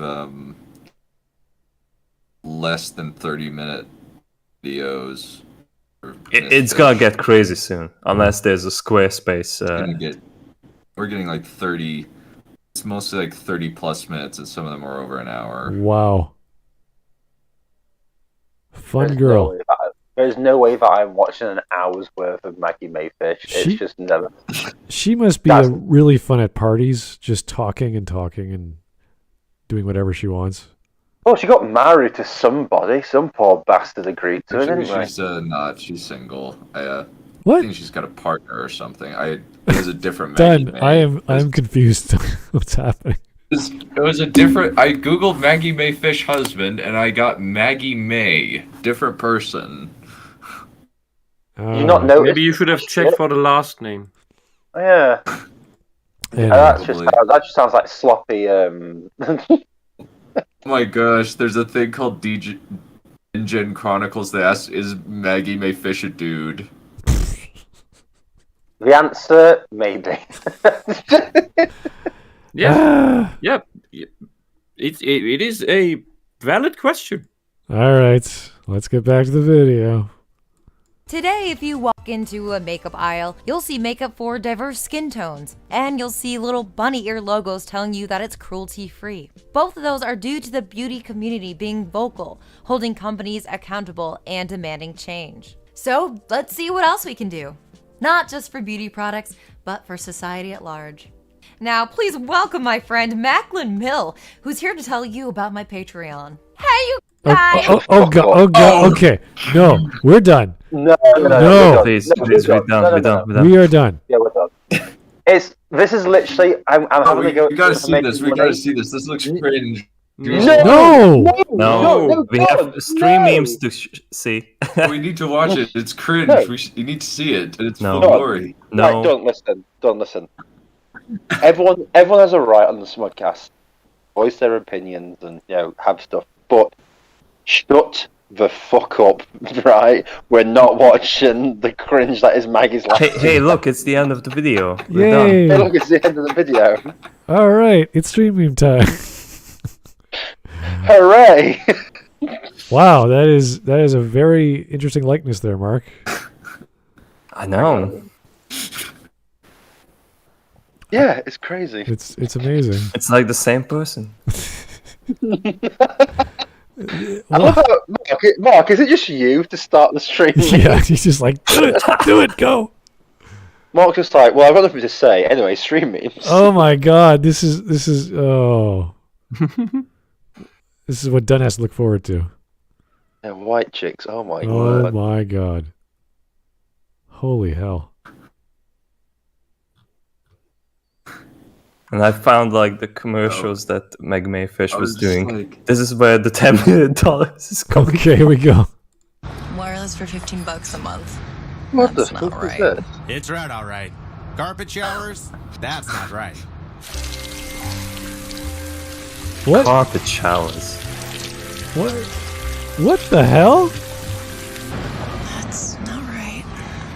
less than 30-minute videos. It's gonna get crazy soon, unless there's a Squarespace. We're getting like 30. It's mostly like 30+ minutes, and some of them are over an hour. Wow. Fun girl. There's no way that I'm watching an hour's worth of Maggie Mayfish. It's just never. She must be really fun at parties, just talking and doing whatever she wants. Oh, she got married to somebody. Some poor bastard agreed to it anyway. She's not. She's single. What? I think she's got a partner or something. There's a different Maggie Dunn, May. I'm confused. What's happening? It was a different. I googled Maggie Mayfish husband, and I got Maggie May, different person. You not notice? Maybe you should have checked for the last name. Yeah. That just sounds like sloppy. Oh my gosh, there's a thing called DGen Chronicles that asks, is Maggie Mayfish a dude? The answer, maybe. Yeah. Yep. It is a valid question. All right, let's get back to the video. Today, if you walk into a makeup aisle, you'll see makeup for diverse skin tones, and you'll see little bunny ear logos telling you that it's cruelty-free. Both of those are due to the beauty community being vocal, holding companies accountable, and demanding change. So, let's see what else we can do. Not just for beauty products, but for society at large. Now, please welcome my friend Macklin Mill, who's here to tell you about my Patreon. Hey, you guys! Oh god, okay. No, we're done. No. Please, we're done. We are done. Yeah, we're done. This is literally. I'm having to go. We gotta see this. We gotta see this. This looks cringe. No. We have stream memes to see. We need to watch it. It's cringe. No. You need to see it. It's full No. glory. No. Right, don't listen. Everyone has a right on the Smudcast, voice their opinions and have stuff. But shut the fuck up, right? We're not watching the cringe that is Maggie's life. Hey, look, it's the end of the video. We're Yay. done. Hey, look, it's the end of the video. All right, it's stream meme time. Hooray! Wow, that is a very interesting likeness there, Mark. I know. Yeah, it's crazy. It's amazing. It's like the same person. I love how, Mark, is it just you to start the stream? Yeah, he's just like, do it, go. Mark's just like, well, I've got nothing to say. Anyway, stream memes. Oh my god, this is oh. This is what Dunn has to look forward to. Yeah, white chicks. Oh my Oh god. my god. Holy hell. And I found like the commercials that Meg Mayfish was doing. Like... This is where the $10 million is coming. Okay, here we go. Wireless for $15 a month. What That's the not fuck right. is this? It's right, all right. Carpet showers? That's not right. What? Carpet showers. What the hell? That's not right.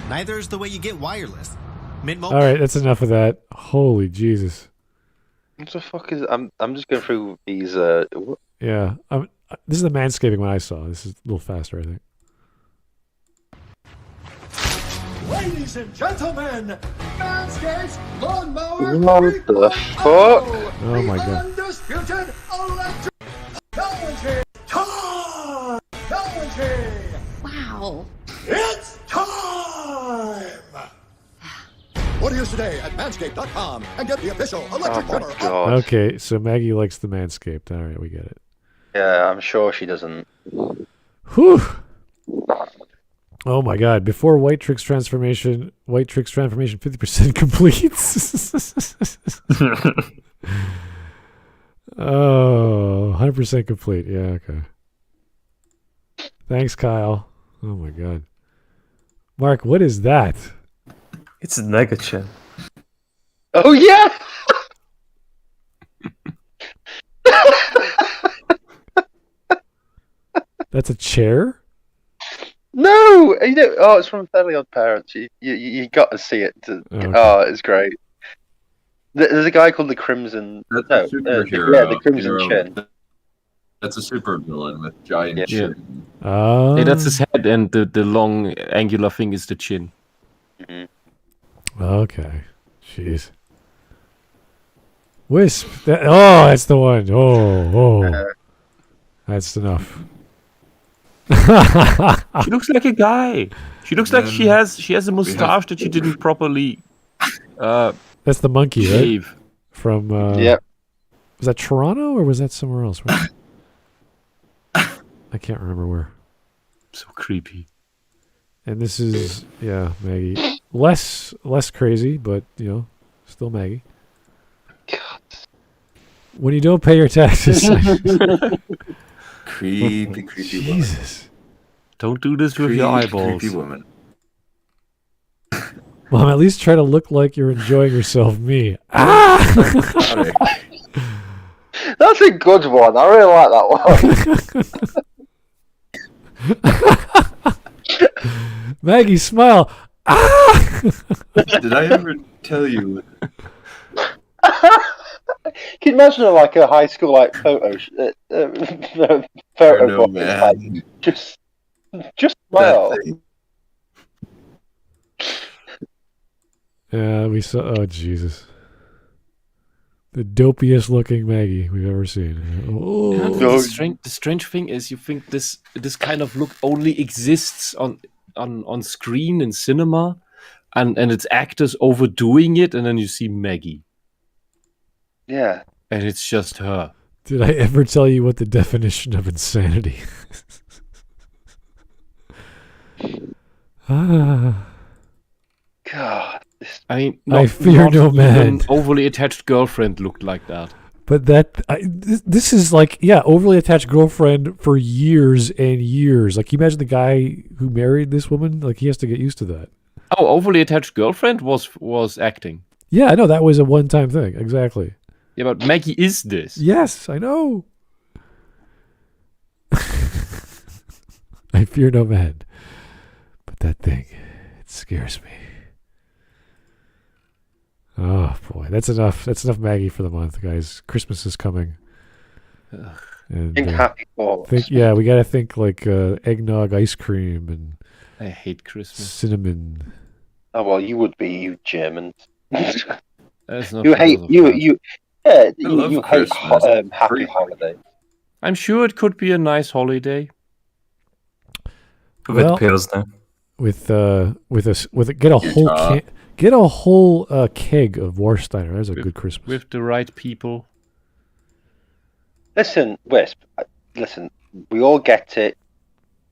Neither is the way you get wireless. Mint Mobile. All right, that's enough of that. Holy Jesus. What the fuck is? I'm just going through these. Yeah, this is the manscaping one I saw. This is a little faster, I think. Ladies and gentlemen, Manscaped's Lawnmower What the 3.0, fuck? Oh my god. Undisputed electric technology. Technology. Wow. It's time. Order yours today at manscaped.com and get the official electric trimmer. God. Okay, so Maggie likes the Manscaped. All right, we get it. Yeah, I'm sure she doesn't. Whew. Oh my God! Before White Tricks transformation 50% completes. Oh, 100% complete. Yeah, okay. Thanks, Kyle. Oh my God. Mark, what is that? It's a Negachin. Oh yeah. That's a chair? No, you know. Oh, it's from Fairly Odd Parents. You got to see it. Okay. Oh, it's great. There's a guy called the Crimson. That's a superhero. Yeah, the Crimson Chin. That's a super villain with giant chin. Oh. Yeah, that's his head, and the long angular thing is the chin. Okay. Jeez. Wisp. That's the one. Oh. That's enough. She looks like a guy. She looks like she has a mustache that she didn't properly That's the monkey, shave. right? From Yeah. Was that Toronto or was that somewhere else? Right? I can't remember where. So creepy. And this is Maggie. Less crazy, but still Maggie. God. When you don't pay your taxes. Creepy woman. Jesus. Don't do this with your eyeballs. Creepy woman. Mom, at least try to look like you're enjoying yourself. Me. Ah! That's a good one. I really like that one. Maggie, smile. Ah! Did I ever tell you? Can you imagine like a high school photo No, man. Just smile. Yeah, we saw. Oh Jesus, the dopiest looking Maggie we've ever seen. Oh. The strange thing is, you think this kind of look only exists on screen in cinema, and it's actors overdoing it, and then you see Maggie. Yeah. And it's just her. Did I ever tell you what the definition of insanity is? God. I mean, I fear no man. An overly attached girlfriend looked like that. But this is overly attached girlfriend for years and years. Like, you imagine the guy who married this woman? Like, he has to get used to that. Oh, overly attached girlfriend was acting. Yeah, I know, that was a one-time thing. Exactly. Yeah, but Maggie is this. Yes, I know. I fear no man. But that thing, it scares me. Oh boy, that's enough. That's enough Maggie for the month, guys. Christmas is coming. And, Think happy thoughts. we gotta think like eggnog ice cream and I hate Christmas. Cinnamon. Oh well, you would be, you Germans. That's not you hate you. Yeah, love you hate Christmas. happy holidays. I'm sure it could be a nice holiday. With Pilsner. Get a whole keg of Warsteiner. That's a good Christmas. With the right people. Listen, Wisp. Listen, we all get it.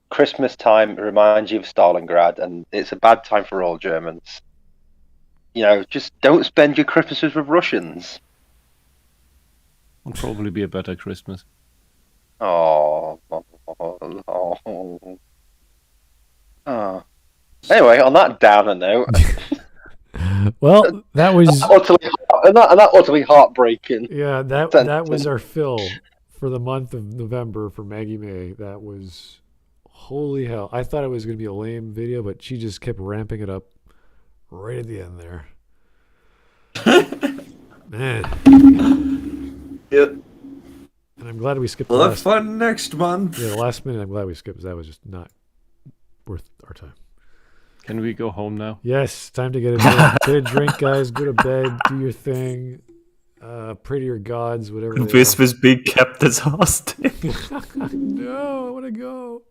Christmas time reminds you of Stalingrad, and it's a bad time for all Germans. Just don't spend your Christmases with Russians. Would probably be a better Christmas. Oh. Anyway, on that downer note. Well, that was utterly heartbreaking. Yeah, that was our fill for the month of November for Maggie May. That was holy hell. I thought it was going to be a lame video, but she just kept ramping it up right at the end there. Man. Yep. And I'm glad we skipped We'll have fun next month. Yeah, the last minute I'm glad we skipped, because that was just not worth our time. Can we go home now? Yes, time to get a drink, guys. Go to bed, do your thing. Pray to your gods, whatever. Wisp is being kept as hostage. No, I want to go.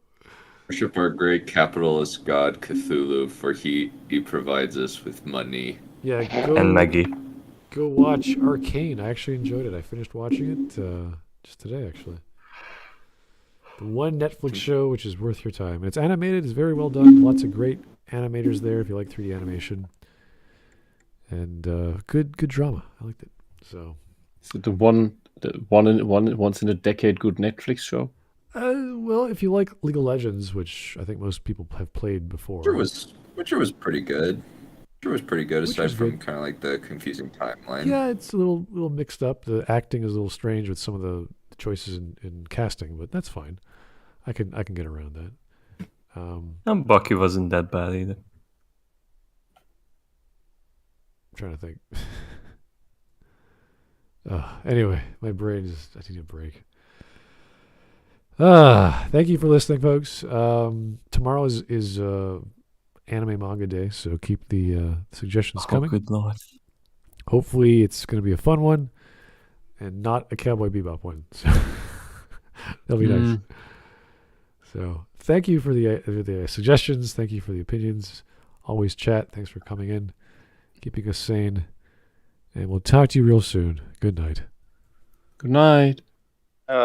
Worship our great capitalist god Cthulhu, for he provides us with money Yeah, and Maggie. Go watch Arcane. I actually enjoyed it. I finished watching it just today, actually. The one Netflix show which is worth your time. It's animated. It's very well done. Lots of great animators there if you like 3D animation. And good drama. I liked it. So is it the once in a decade good Netflix show? Well, if you like League of Legends, which I think most people have played before. Witcher was pretty good. Witcher was pretty good, aside from good. kind of like the confusing timeline. Yeah, it's a little mixed up. The acting is a little strange with some of the choices in casting, but that's fine. I can get around that. And Bucky wasn't that bad either. I'm trying to think. Anyway, my brain I need a break. Thank you for listening, folks. Tomorrow is anime manga day, so keep the suggestions coming. Good Lord. Hopefully it's going to be a fun one and not a Cowboy Bebop one. So that'll be nice. So thank you for the suggestions. Thank you for the opinions. Always chat. Thanks for coming in, keeping us sane. And we'll talk to you real soon. Good night. Good night.